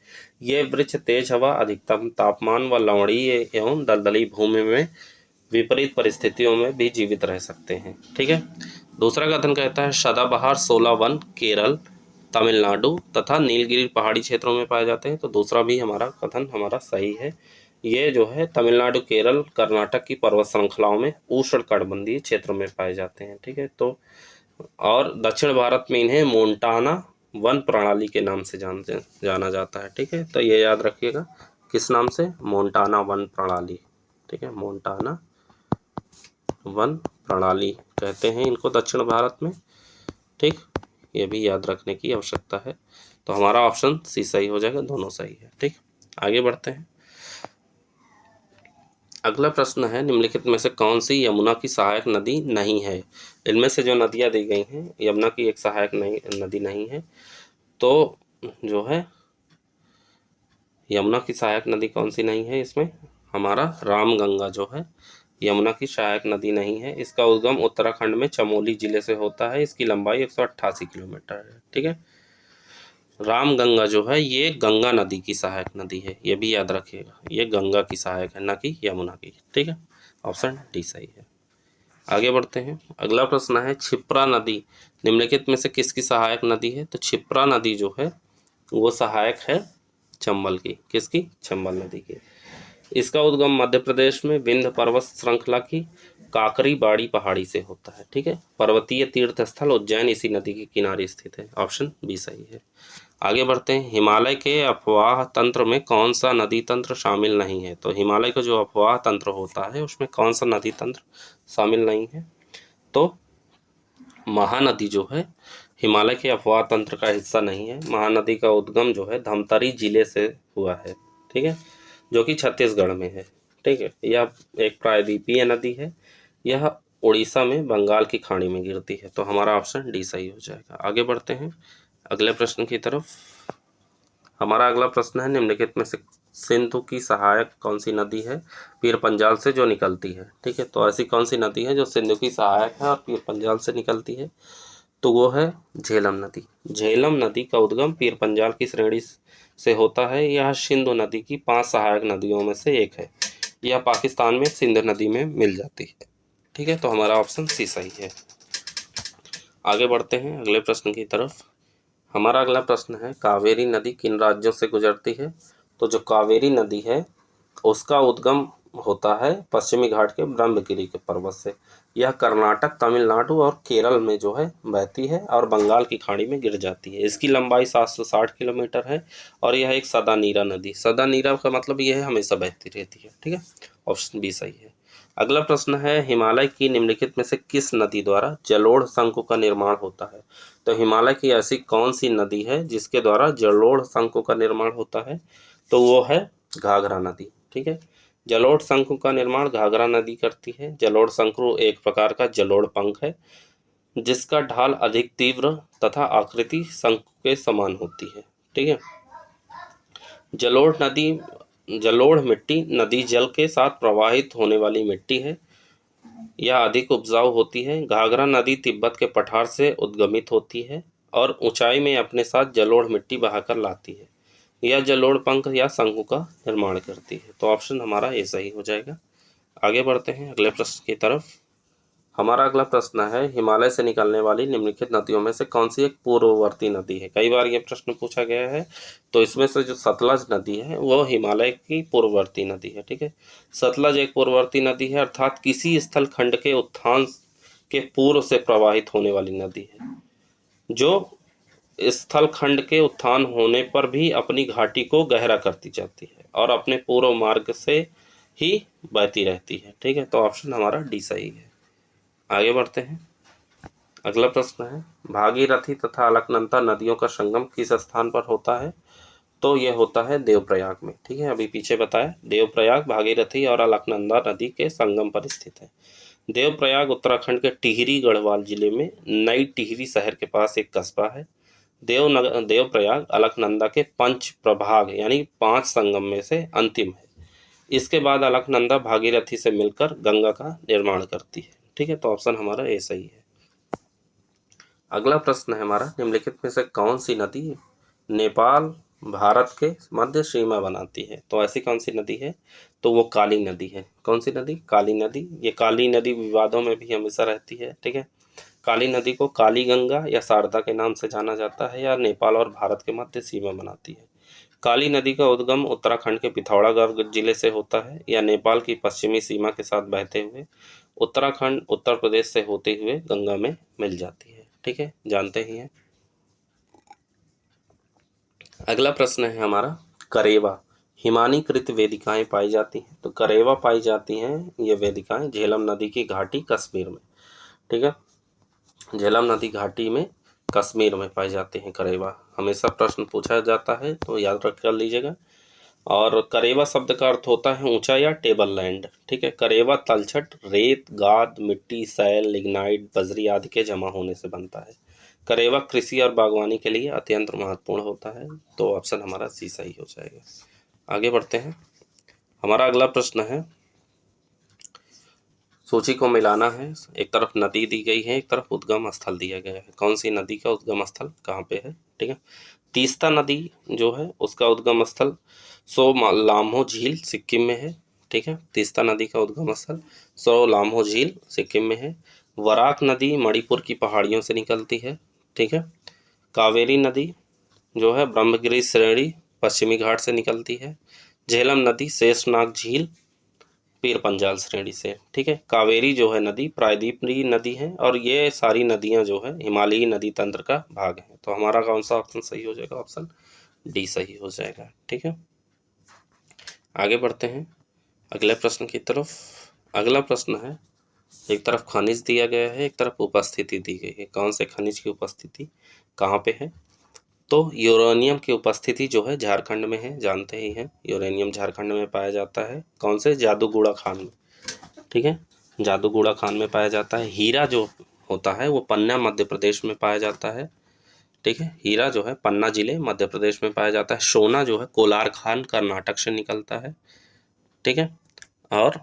ये वृक्ष तेज हवा, अधिकतम तापमान व लवणीय एवं दलदली भूमि में विपरीत परिस्थितियों में भी जीवित रह सकते हैं। ठीक है। दूसरा कथन कहता है सदाबहार 16 वन केरल, तमिलनाडु तथा नीलगिरी पहाड़ी क्षेत्रों में पाए जाते हैं। तो दूसरा भी हमारा कथन हमारा सही है। ये जो है तमिलनाडु, केरल, कर्नाटक की पर्वत श्रृंखलाओं में उष्णकटिबंधीय क्षेत्रों में पाए जाते हैं। ठीक है। तो और दक्षिण भारत में इन्हें मोंटाना वन प्रणाली के नाम से जाना जाता है। ठीक है। तो ये याद रखिएगा, किस नाम से? मोंटाना वन प्रणाली। ठीक है, मोंटाना वन प्रणाली कहते हैं इनको दक्षिण भारत में। ठीक, ये भी याद रखने की आवश्यकता है। तो हमारा ऑप्शन सी सही हो जाएगा, दोनों सही है। ठीक, आगे बढ़ते हैं। अगला प्रश्न है निम्नलिखित में से कौन सी यमुना की सहायक नदी नहीं है? इनमें से जो नदियां दी गई हैं यमुना की एक सहायक नदी नहीं है। तो जो है यमुना की सहायक नदी कौन सी नहीं है? इसमें हमारा रामगंगा जो है यमुना की सहायक नदी नहीं है। इसका उद्गम उत्तराखंड में चमोली जिले से होता है। इसकी लंबाई 188 किलोमीटर है। ठीक है। रामगंगा जो है ये गंगा नदी की सहायक नदी है, ये भी याद रखिएगा। ये गंगा की सहायक है, ना कि यमुना की। ठीक है, ऑप्शन डी सही है। आगे बढ़ते हैं। अगला प्रश्न है क्षिप्रा नदी निम्नलिखित में से किसकी सहायक नदी है? तो क्षिप्रा नदी जो है वो सहायक है चंबल की। किसकी? चंबल नदी की। इसका उद्गम मध्य प्रदेश में विंध्य पर्वत श्रृंखला की काकरी बाड़ी पहाड़ी से होता है। ठीक है। पर्वतीय तीर्थ स्थल उज्जैन इसी नदी के किनारे स्थित है। ऑप्शन बी सही है। आगे बढ़ते हैं। हिमालय के अफवाह तंत्र में कौन सा नदी तंत्र शामिल नहीं है? तो हिमालय का जो अफवाह तंत्र होता है उसमें कौन सा नदी तंत्र शामिल नहीं है? तो महानदी जो है हिमालय के अफवाह तंत्र का हिस्सा नहीं है। महानदी का उद्गम जो है धमतरी जिले से हुआ है। ठीक है, जो कि छत्तीसगढ़ में है। ठीक है, यह एक प्रायद्वीपीय नदी है। यह उड़ीसा में बंगाल की खाड़ी में गिरती है। तो हमारा ऑप्शन डी सही हो जाएगा। आगे बढ़ते हैं अगले प्रश्न की तरफ। हमारा अगला प्रश्न है निम्नलिखित में से सिंधु की सहायक कौन सी नदी है पीर पंजाल से जो निकलती है? ठीक है, तो ऐसी कौन सी नदी है जो सिंधु की सहायक है और पीर पंजाल से निकलती है? तो वो है झेलम नदी। झेलम नदी का उद्गम पीर पंजाल की श्रेणी से होता है। यह सिंधु नदी की 5 सहायक नदियों में से एक है। यह पाकिस्तान में सिंध नदी में मिल जाती है। ठीक है, तो हमारा ऑप्शन सी सही है। आगे बढ़ते हैं अगले प्रश्न की तरफ। हमारा अगला प्रश्न है कावेरी नदी किन राज्यों से गुजरती है? तो जो कावेरी नदी है उसका उद्गम होता है पश्चिमी घाट के ब्रह्मगिरी के पर्वत से। यह कर्नाटक, तमिलनाडु और केरल में जो है बहती है और बंगाल की खाड़ी में गिर जाती है। इसकी लंबाई 760 किलोमीटर है और यह एक सदा नीरा नदी। सदा नीरा का मतलब यह है हमेशा बहती रहती है। ठीक है, ऑप्शन बी सही है। अगला प्रश्न है हिमालय की निम्नलिखित में से किस नदी द्वारा जलोढ़ शंकु का निर्माण होता है? तो हिमालय की ऐसी कौन सी नदी है जिसके द्वारा जलोढ़ शंकु का निर्माण होता है? तो वो है घाघरा नदी। ठीक है, जलोढ़ शंकु का निर्माण घाघरा नदी करती है। जलोढ़ शंकु एक प्रकार का जलोढ़ पंख है जिसका ढाल अधिक तीव्र तथा आकृति शंकु के समान होती है। ठीक है, जलोढ़ मिट्टी नदी जल के साथ प्रवाहित होने वाली मिट्टी है। यह अधिक उपजाऊ होती है। घाघरा नदी तिब्बत के पठार से उद्गमित होती है और ऊंचाई में अपने साथ जलोढ़ मिट्टी बहाकर लाती है। यह जलोढ़ पंख या शंकु का निर्माण करती है। तो ऑप्शन हमारा ये सही हो जाएगा। आगे बढ़ते हैं अगले प्रश्न की तरफ। हमारा अगला प्रश्न है हिमालय से निकलने वाली निम्नलिखित नदियों में से कौन सी एक पूर्ववर्ती नदी है? कई बार ये प्रश्न पूछा गया है। तो इसमें से जो सतलज नदी है वो हिमालय की पूर्ववर्ती नदी है। ठीक है, सतलज एक पूर्ववर्ती नदी है अर्थात किसी स्थल खंड के उत्थान के पूर्व से प्रवाहित होने वाली नदी है, जो स्थल खंड के उत्थान होने पर भी अपनी घाटी को गहरा करती जाती है और अपने पूर्व मार्ग से ही बहती रहती है। ठीक है, तो ऑप्शन हमारा डी सही है। आगे बढ़ते हैं अगला प्रश्न है भागीरथी तथा अलकनंदा नदियों का संगम किस स्थान पर होता है? तो यह होता है देवप्रयाग में। ठीक है, अभी पीछे बताया देवप्रयाग भागीरथी और अलकनंदा नदी के संगम पर स्थित है। देवप्रयाग उत्तराखंड के टिहरी गढ़वाल जिले में नई टिहरी शहर के पास एक कस्बा है। देवप्रयाग अलकनंदा के पंच प्रभाग यानी 5 संगम में से अंतिम है। इसके बाद अलकनंदा भागीरथी से मिलकर गंगा का निर्माण करती है। ठीक है, तो ऑप्शन हमारा ए सही है। अगला प्रश्न है हमारा, निम्नलिखित में से कौन सी नदी नेपाल भारत के मध्य सीमा बनाती है? तो ऐसी कौन सी नदी है? तो वो काली नदी है। कौन सी नदी? काली नदी। ये काली नदी विवादों में भी हमेशा रहती है। ठीक है, काली नदी को काली गंगा या शारदा के नाम से जाना जाता है, या नेपाल और भारत के मध्य सीमा बनाती है। काली नदी का उद्गम उत्तराखंड के पिथौरागढ़ जिले से होता है, या नेपाल की पश्चिमी सीमा के साथ बहते हुए उत्तराखंड उत्तर प्रदेश से होते हुए गंगा में मिल जाती है। ठीक है, जानते ही हैं। अगला प्रश्न है हमारा, करेवा हिमानीकृत वेदिकाएं पाई जाती हैं। तो करेवा पाई जाती हैं ये वेदिकाएं झेलम नदी की घाटी कश्मीर में। ठीक है, झेलम नदी घाटी में कश्मीर में पाई जाती हैं करेवा। हमेशा प्रश्न पूछा जाता है तो याद रख कर लीजिएगा। और करेवा शब्द का अर्थ होता है ऊंचा या टेबल लैंड। ठीक है, करेवा तलछट रेत गाद मिट्टी सैल लिग्नाइट बजरी आदि के जमा होने से बनता है। करेवा कृषि और बागवानी के लिए अत्यंत महत्वपूर्ण होता है। तो ऑप्शन हमारा सी सही हो जाएगा। आगे बढ़ते हैं। हमारा अगला प्रश्न है, सूची को मिलाना है। एक तरफ नदी दी गई है, एक तरफ उद्गम स्थल दिया गया है। कौन सी नदी का उद्गम स्थल कहाँ पे है? ठीक है, तीस्ता नदी जो है उसका उद्गम स्थल सोलामहो झील सिक्किम में है। ठीक है, तीस्ता नदी का उद्गम स्थल सोलामहो झील सिक्किम में है। वराक नदी मणिपुर की पहाड़ियों से निकलती है। ठीक है, कावेरी नदी जो है ब्रह्मगिरी श्रेणी पश्चिमी घाट से निकलती है। झेलम नदी शेषनाग झील पीर पंजाल श्रेणी से। ठीक है, कावेरी जो है नदी प्रायद्वीपीय नदी है, और ये सारी नदियां जो है हिमालयी नदी तंत्र का भाग है। तो हमारा कौन सा ऑप्शन सही हो जाएगा? ऑप्शन डी सही हो जाएगा। ठीक है, आगे बढ़ते हैं अगले प्रश्न की तरफ। अगला प्रश्न है, एक तरफ खनिज दिया गया है, एक तरफ उपस्थिति दी गई है। कौन से खनिज की उपस्थिति कहाँ पे है? तो यूरेनियम की उपस्थिति जो है झारखंड में है, जानते ही हैं। यूरेनियम झारखंड में पाया जाता है। कौन से? जादूगुड़ा खान में। ठीक है, जादूगुड़ा खान में पाया जाता है। हीरा जो होता है वो पन्ना मध्य प्रदेश में पाया जाता है। ठीक है, हीरा जो है पन्ना जिले मध्य प्रदेश में पाया जाता है। सोना जो है कोलार खान कर्नाटक से निकलता है। ठीक है, और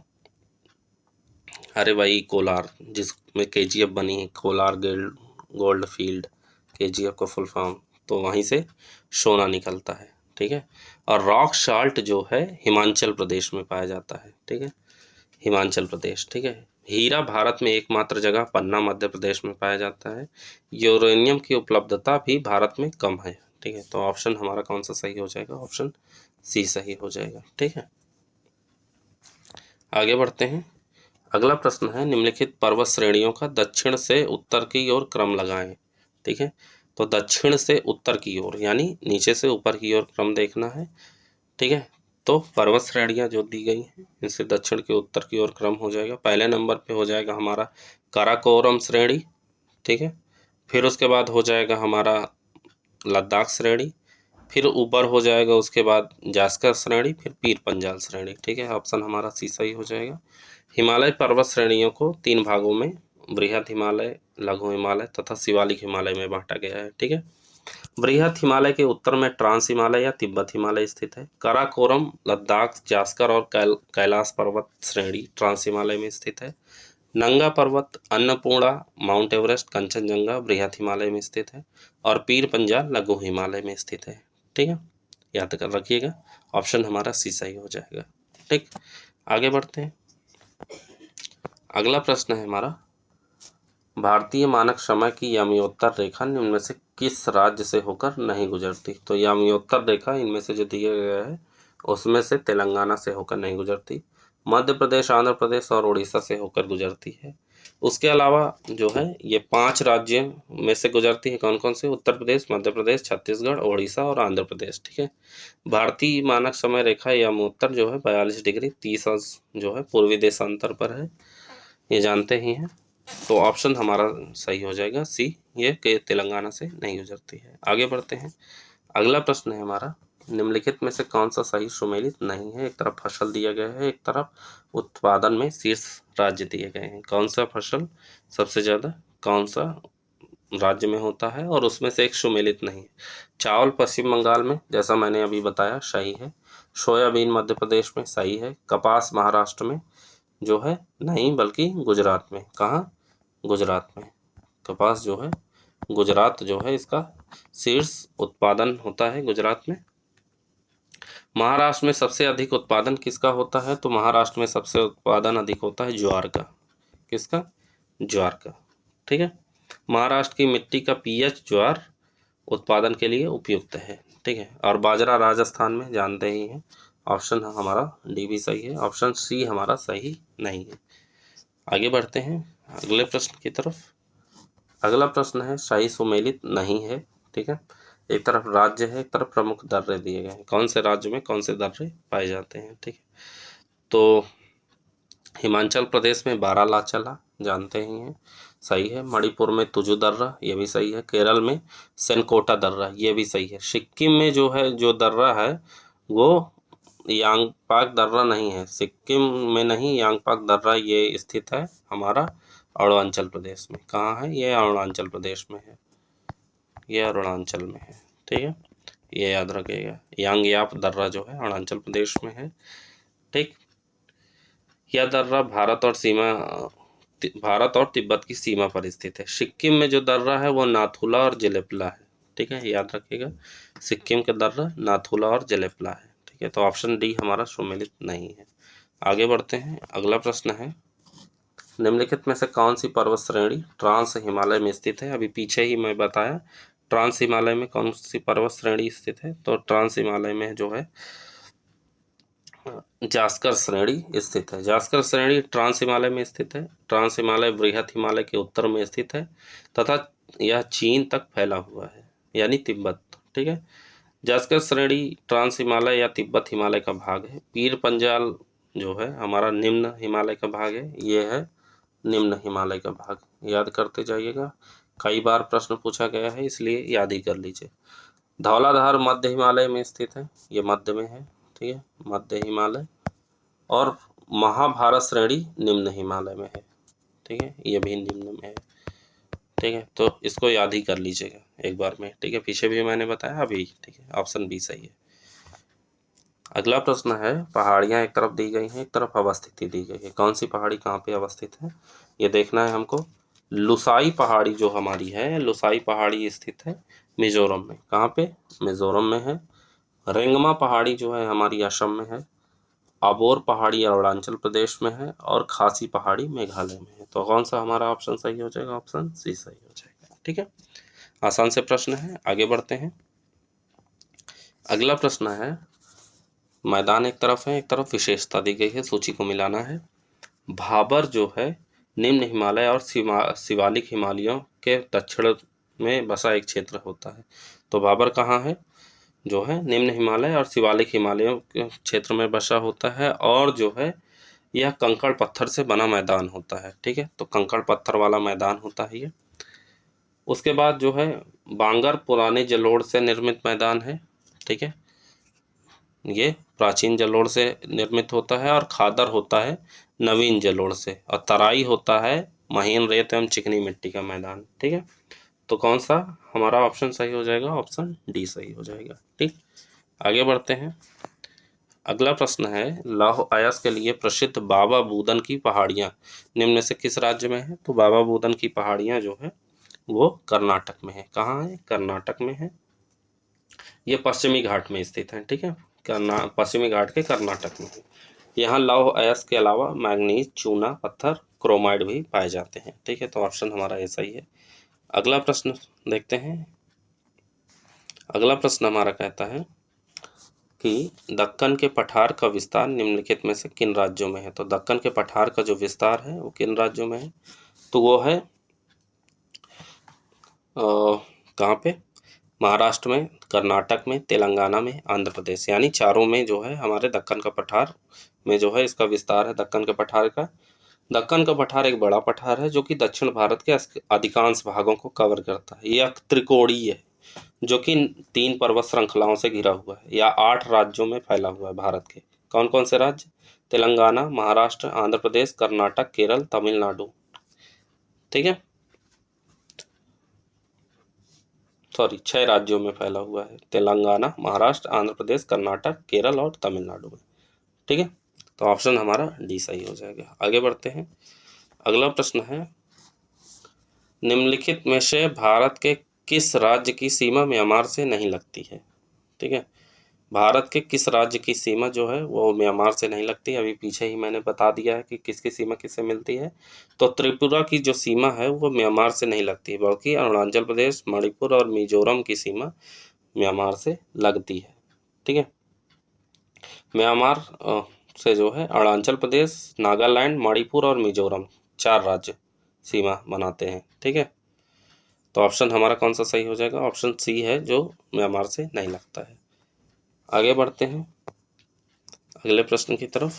अरे भाई कोलार जिसमें केजीएफ बनी है, कोलार गोल्ड फील्ड, केजीएफ का फुल फॉर्म, तो वहीं से सोना निकलता है। ठीक है, और रॉक साल्ट जो है हिमाचल प्रदेश में पाया जाता है। ठीक है, हिमाचल प्रदेश। ठीक है, हीरा भारत में एकमात्र जगह पन्ना मध्य प्रदेश में पाया जाता है। यूरेनियम की उपलब्धता भी भारत में कम है। ठीक है, तो ऑप्शन हमारा कौन सा सही हो जाएगा? ऑप्शन सी सही हो जाएगा। ठीक है, आगे बढ़ते हैं। अगला प्रश्न है, निम्नलिखित पर्वत श्रेणियों का दक्षिण से उत्तर की ओर क्रम लगाएं। ठीक है, तो दक्षिण से उत्तर की ओर यानी नीचे से ऊपर की ओर क्रम देखना है। ठीक है, तो पर्वत श्रेणियाँ जो दी गई हैं इनसे दक्षिण के उत्तर की ओर क्रम हो जाएगा। पहले नंबर पे हो जाएगा हमारा काराकोरम श्रेणी। ठीक है, फिर उसके बाद हो जाएगा हमारा लद्दाख श्रेणी, फिर ऊपर हो जाएगा उसके बाद जास्कर श्रेणी, फिर पीर पंजाल श्रेणी। ठीक है, ऑप्शन हमारा सी सही हो जाएगा। हिमालय पर्वत श्रेणियों को 3 भागों में बृहद हिमालय लघु हिमालय तथा शिवालिक हिमालय में बांटा गया है। ठीक है, बृहद हिमालय के उत्तर में ट्रांस हिमालय या तिब्बत हिमालय स्थित है। काराकोरम लद्दाख जास्कर और कैलाश पर्वत श्रेणी ट्रांस हिमालय में स्थित है। नंगा पर्वत अन्नपूर्णा माउंट एवरेस्ट कंचनजंगा बृहद हिमालय में स्थित है, और पीर पंजाल लघु हिमालय में स्थित है। ठीक है, याद कर रखिएगा, ऑप्शन हमारा सी सही हो जाएगा। ठीक, आगे बढ़ते हैं। अगला प्रश्न है हमारा, भारतीय मानक समय की यामियोत्तर रेखा निम्न में से किस राज्य से होकर नहीं गुजरती? तो यामियोत्तर रेखा इनमें से जो दिया गया है उसमें से तेलंगाना से होकर नहीं गुजरती, मध्य प्रदेश आंध्र प्रदेश और उड़ीसा से होकर गुजरती है। उसके अलावा जो है ये 5 राज्य में से गुजरती है। कौन कौन से? उत्तर प्रदेश, मध्य प्रदेश, छत्तीसगढ़, उड़ीसा और आंध्र प्रदेश। ठीक है, भारतीय मानक समय रेखा यामियोत्तर जो है 42 डिग्री 30 अंश जो है पूर्वी देशांतर पर है, ये जानते ही हैं। तो ऑप्शन हमारा सही हो जाएगा सी, ये के तेलंगाना से नहीं गुजरती है। आगे बढ़ते हैं। अगला प्रश्न है हमारा, निम्नलिखित में से कौन सा सही सुमेलित नहीं है? एक तरफ फसल दिया गया है, एक तरफ उत्पादन में शीर्ष राज्य दिए गए हैं। कौन सा फसल सबसे ज़्यादा, कौन सा राज्य में होता है और उसमें से एक सुमेलित नहीं है। चावल पश्चिम बंगाल में, जैसा मैंने अभी बताया, सही है। सोयाबीन मध्य प्रदेश में, सही है। कपास महाराष्ट्र में जो है नहीं, बल्कि गुजरात में। कहाँ? गुजरात में। कपास जो है गुजरात जो है इसका शीर्ष उत्पादन होता है गुजरात में। महाराष्ट्र में सबसे अधिक उत्पादन किसका होता है? तो महाराष्ट्र में सबसे उत्पादन अधिक होता है ज्वार का। किसका? ज्वार का। ठीक है। महाराष्ट्र की मिट्टी का पीएच ज्वार उत्पादन के लिए उपयुक्त है। ठीक है। और बाजरा राजस्थान में, जानते ही हैं। ऑप्शन हमारा डी भी सही है, ऑप्शन सी हमारा सही नहीं है। आगे बढ़ते हैं अगले प्रश्न की तरफ। अगला प्रश्न है सही सुमेलित नहीं है। ठीक है। एक तरफ राज्य है, एक तरफ प्रमुख दर्रे दिए गए हैं। कौन से राज्य में कौन से दर्रे पाए जाते हैं? ठीक है। तो हिमाचल प्रदेश में बारालाचाला, जानते ही हैं, सही है। मणिपुर में तुजु दर्रा, ये भी सही है। केरल में सेनकोटा दर्रा, ये भी सही है। सिक्किम में जो है जो दर्रा है वो यांगपाक दर्रा नहीं है। सिक्किम में नहीं, यांगपाक दर्रा ये स्थित है हमारा अरुणाचल प्रदेश में। कहाँ है ये? अरुणाचल प्रदेश में है, ये अरुणाचल में है। ठीक है, ये याद रखिएगा। यांगयाप दर्रा जो है अरुणाचल प्रदेश में है। ठीक। यह दर्रा भारत और तिब्बत की सीमा पर स्थित है। सिक्किम में जो दर्रा है वो नाथुला और जेलेपला है। ठीक है, याद रखिएगा। सिक्किम का दर्रा नाथुला और जेलेपला है। ठीक है, तो ऑप्शन डी हमारा सुमेलित नहीं है। आगे बढ़ते हैं। अगला प्रश्न है निम्नलिखित में से कौन सी पर्वत श्रेणी ट्रांस हिमालय में स्थित है? अभी पीछे ही मैं बताया ट्रांस हिमालय में कौन सी पर्वत श्रेणी स्थित है। तो ट्रांस हिमालय में जो है जास्कर श्रेणी स्थित है। जास्कर श्रेणी ट्रांस हिमालय में स्थित है। ट्रांस हिमालय बृहत हिमालय के उत्तर में स्थित है तथा यह चीन तक फैला हुआ है, यानी तिब्बत। ठीक है। जास्कर श्रेणी ट्रांस हिमालय या तिब्बत हिमालय का भाग है। पीर पंजाल जो है हमारा निम्न हिमालय का भाग है। ये है निम्न हिमालय का भाग, याद करते जाइएगा। कई बार प्रश्न पूछा गया है, इसलिए याद ही कर लीजिए। धौलाधार मध्य हिमालय में स्थित है, ये मध्य में है। ठीक है, मध्य हिमालय। और महाभारत श्रेणी निम्न हिमालय में है। ठीक है, ये भी निम्न में है। ठीक है, तो इसको याद ही कर लीजिएगा एक बार में। ठीक है, पीछे भी मैंने बताया अभी। ठीक है, ऑप्शन बी सही है। अगला प्रश्न है पहाड़ियाँ एक तरफ दी गई हैं, एक तरफ अवस्थिति दी गई है। कौन सी पहाड़ी कहाँ पे अवस्थित है ये देखना है हमको। लुसाई पहाड़ी जो हमारी है, लुसाई पहाड़ी स्थित है मिजोरम में। कहाँ पे? मिजोरम में है। रेंगमा पहाड़ी जो है हमारी असम में है। अबोर पहाड़ी अरुणाचल प्रदेश में है। और खासी पहाड़ी मेघालय में है। तो कौन सा हमारा ऑप्शन सही हो जाएगा? ऑप्शन सी सही हो जाएगा। ठीक है, आसान से प्रश्न है। आगे बढ़ते हैं। अगला प्रश्न है मैदान एक तरफ है, एक तरफ विशेषता दी गई है, सूची को मिलाना है। भाबर जो है निम्न हिमालय और शिवालिक हिमालयों के दक्षिण में बसा एक क्षेत्र होता है। तो भाबर कहाँ है? जो है निम्न हिमालय और शिवालिक हिमालयों के क्षेत्र में बसा होता है। और जो है यह कंकड़ पत्थर से बना मैदान होता है। ठीक है, तो कंकड़ पत्थर वाला मैदान होता है ये। उसके बाद जो है बांगर पुराने जलोढ़ से निर्मित मैदान है। ठीक है, ये प्राचीन जलोढ़ से निर्मित होता है। और खादर होता है नवीन जलोढ़ से। और तराई होता है महीन रेत एवं चिकनी मिट्टी का मैदान। ठीक है, तो कौन सा हमारा ऑप्शन सही हो जाएगा? ऑप्शन डी सही हो जाएगा। ठीक, आगे बढ़ते हैं। अगला प्रश्न है लौह अयस्क के लिए प्रसिद्ध बाबा बूदन की पहाड़ियाँ निम्न में से किस राज्य में है? तो बाबा बूदन की पहाड़ियाँ जो है वो कर्नाटक में है। कहाँ है? कर्नाटक में है। ये पश्चिमी घाट में स्थित है। ठीक है, पश्चिमी घाट के कर्नाटक में है। यहाँ लौह अयस्क के अलावा मैग्नीज, चूना पत्थर, क्रोमाइड भी पाए जाते हैं। ठीक है, तो ऑप्शन हमारा ऐसा ही है। अगला प्रश्न देखते हैं। अगला प्रश्न हमारा कहता है कि दक्कन के पठार का विस्तार निम्नलिखित में से किन राज्यों में है? तो दक्कन के पठार का जो विस्तार है वो किन राज्यों में है? तो वो है कहाँ पे? महाराष्ट्र में, कर्नाटक में, तेलंगाना में, आंध्र प्रदेश, यानी चारों में जो है हमारे दक्कन का पठार में जो है इसका विस्तार है दक्कन के पठार का। दक्कन का पठार एक बड़ा पठार है जो कि दक्षिण भारत के अधिकांश भागों को कवर करता है। यह त्रिकोणीय है जो कि 3 पर्वत श्रृंखलाओं से घिरा हुआ है। या 8 राज्यों में फैला हुआ है भारत के। कौन कौन से राज्य? तेलंगाना, महाराष्ट्र, आंध्र प्रदेश, कर्नाटक, केरल, तमिलनाडु। ठीक है, 6 राज्यों में फैला हुआ है, तेलंगाना, महाराष्ट्र, आंध्र प्रदेश, कर्नाटक, केरल और तमिलनाडु में। ठीक है, तो ऑप्शन हमारा डी सही हो जाएगा। आगे बढ़ते हैं। अगला प्रश्न है, निम्नलिखित में से भारत के किस राज्य की सीमा म्यांमार से नहीं लगती है? ठीक है, भारत के किस राज्य की सीमा जो है वो म्यांमार से नहीं लगती। अभी पीछे ही मैंने बता दिया है कि किसकी सीमा किससे मिलती है। तो त्रिपुरा की जो सीमा है वो म्यांमार से नहीं लगती, बल्कि अरुणाचल प्रदेश, मणिपुर और मिजोरम की सीमा म्यांमार से लगती है। ठीक है, म्यांमार से जो है अरुणाचल प्रदेश, नागालैंड, मणिपुर और मिजोरम 4 राज्य सीमा बनाते हैं। ठीक है, तो ऑप्शन हमारा कौन सा सही हो जाएगा? ऑप्शन सी है, जो म्यांमार से नहीं लगता है। आगे बढ़ते हैं अगले प्रश्न की तरफ।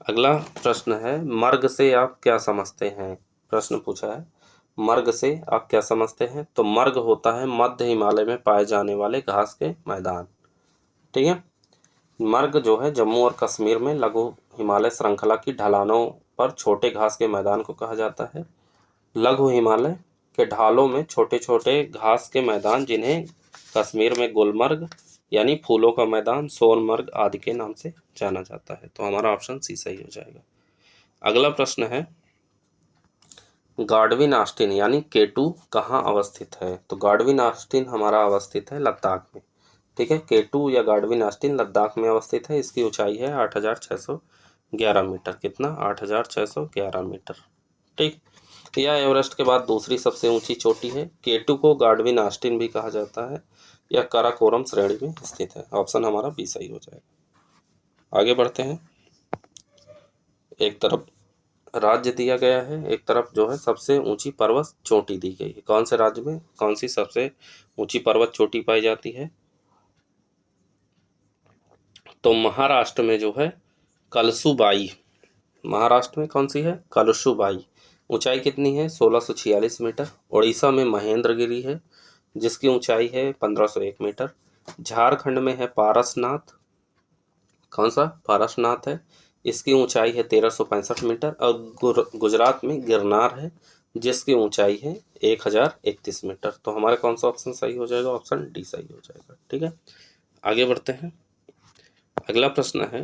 अगला प्रश्न है, मर्ग से आप क्या समझते हैं? प्रश्न पूछा है, मर्ग से आप क्या समझते हैं? तो मर्ग होता है मध्य हिमालय में पाए जाने वाले घास के मैदान। ठीक है, मर्ग जो है जम्मू और कश्मीर में लघु हिमालय श्रृंखला की ढलानों पर छोटे घास के मैदान को कहा जाता है। लघु हिमालय के ढालों में छोटे छोटे घास के मैदान, जिन्हें कश्मीर में गुलमर्ग यानी फूलों का मैदान, सोनमर्ग आदि के नाम से जाना जाता है। तो हमारा ऑप्शन सी सही हो जाएगा। अगला प्रश्न है, गाडविन ऑस्टिन यानी केटू कहाँ अवस्थित है? तो गाडविन ऑस्टिन हमारा अवस्थित है लद्दाख में। ठीक है, केटू या गाडविन ऑस्टिन लद्दाख में अवस्थित है। इसकी ऊंचाई है 8,611 मीटर। कितना? 8,611 मीटर। ठीक, यह एवरेस्ट के बाद दूसरी सबसे ऊंची चोटी है। केटू को गाडविन ऑस्टिन भी कहा जाता है। यह काराकोरम श्रेणी में स्थित है। ऑप्शन हमारा बी सही हो जाएगा। आगे बढ़ते हैं। एक तरफ राज्य दिया गया है, एक तरफ जो है सबसे ऊंची पर्वत चोटी दी गई है। कौन से राज्य में कौन सी सबसे ऊंची पर्वत चोटी पाई जाती है? तो महाराष्ट्र में जो है कलसुबाई, महाराष्ट्र में कौन सी है? कलसुबाई। ऊंचाई कितनी है? 1646 मीटर। उड़ीसा में महेंद्रगिरी है, जिसकी ऊंचाई है 1501 मीटर। झारखंड में है पारसनाथ। कौन सा? पारसनाथ है, इसकी ऊंचाई है 1365 मीटर। और गुजरात में गिरनार है, जिसकी ऊंचाई है 1031 मीटर। तो हमारा कौन सा ऑप्शन सही हो जाएगा? ऑप्शन डी सही हो जाएगा। ठीक है, आगे बढ़ते हैं। अगला प्रश्न है,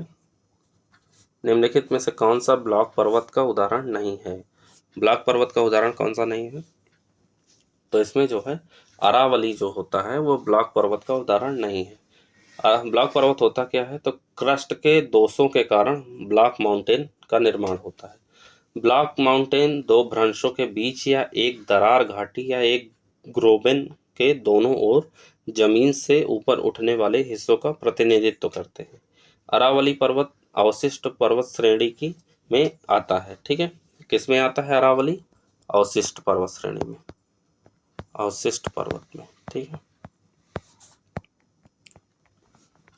निम्नलिखित में से कौन सा ब्लॉक पर्वत का उदाहरण नहीं है? ब्लॉक पर्वत का उदाहरण कौन सा नहीं है? तो इसमें जो है अरावली जो होता है वो ब्लॉक पर्वत का उदाहरण नहीं है। ब्लॉक पर्वत होता क्या है? तो क्रस्ट के दोषों के कारण ब्लॉक माउंटेन का निर्माण होता है। ब्लॉक माउंटेन दो भ्रंशों के बीच या एक दरार घाटी या एक ग्रोबेन के दोनों ओर जमीन से ऊपर उठने वाले हिस्सों का प्रतिनिधित्व करते हैं। अरावली पर्वत अवशिष्ट पर्वत श्रेणी की में आता है। ठीक है, किस में आता है अरावली? अवशिष्ट पर्वत श्रेणी में, अवशिष्ट पर्वत में। ठीक है,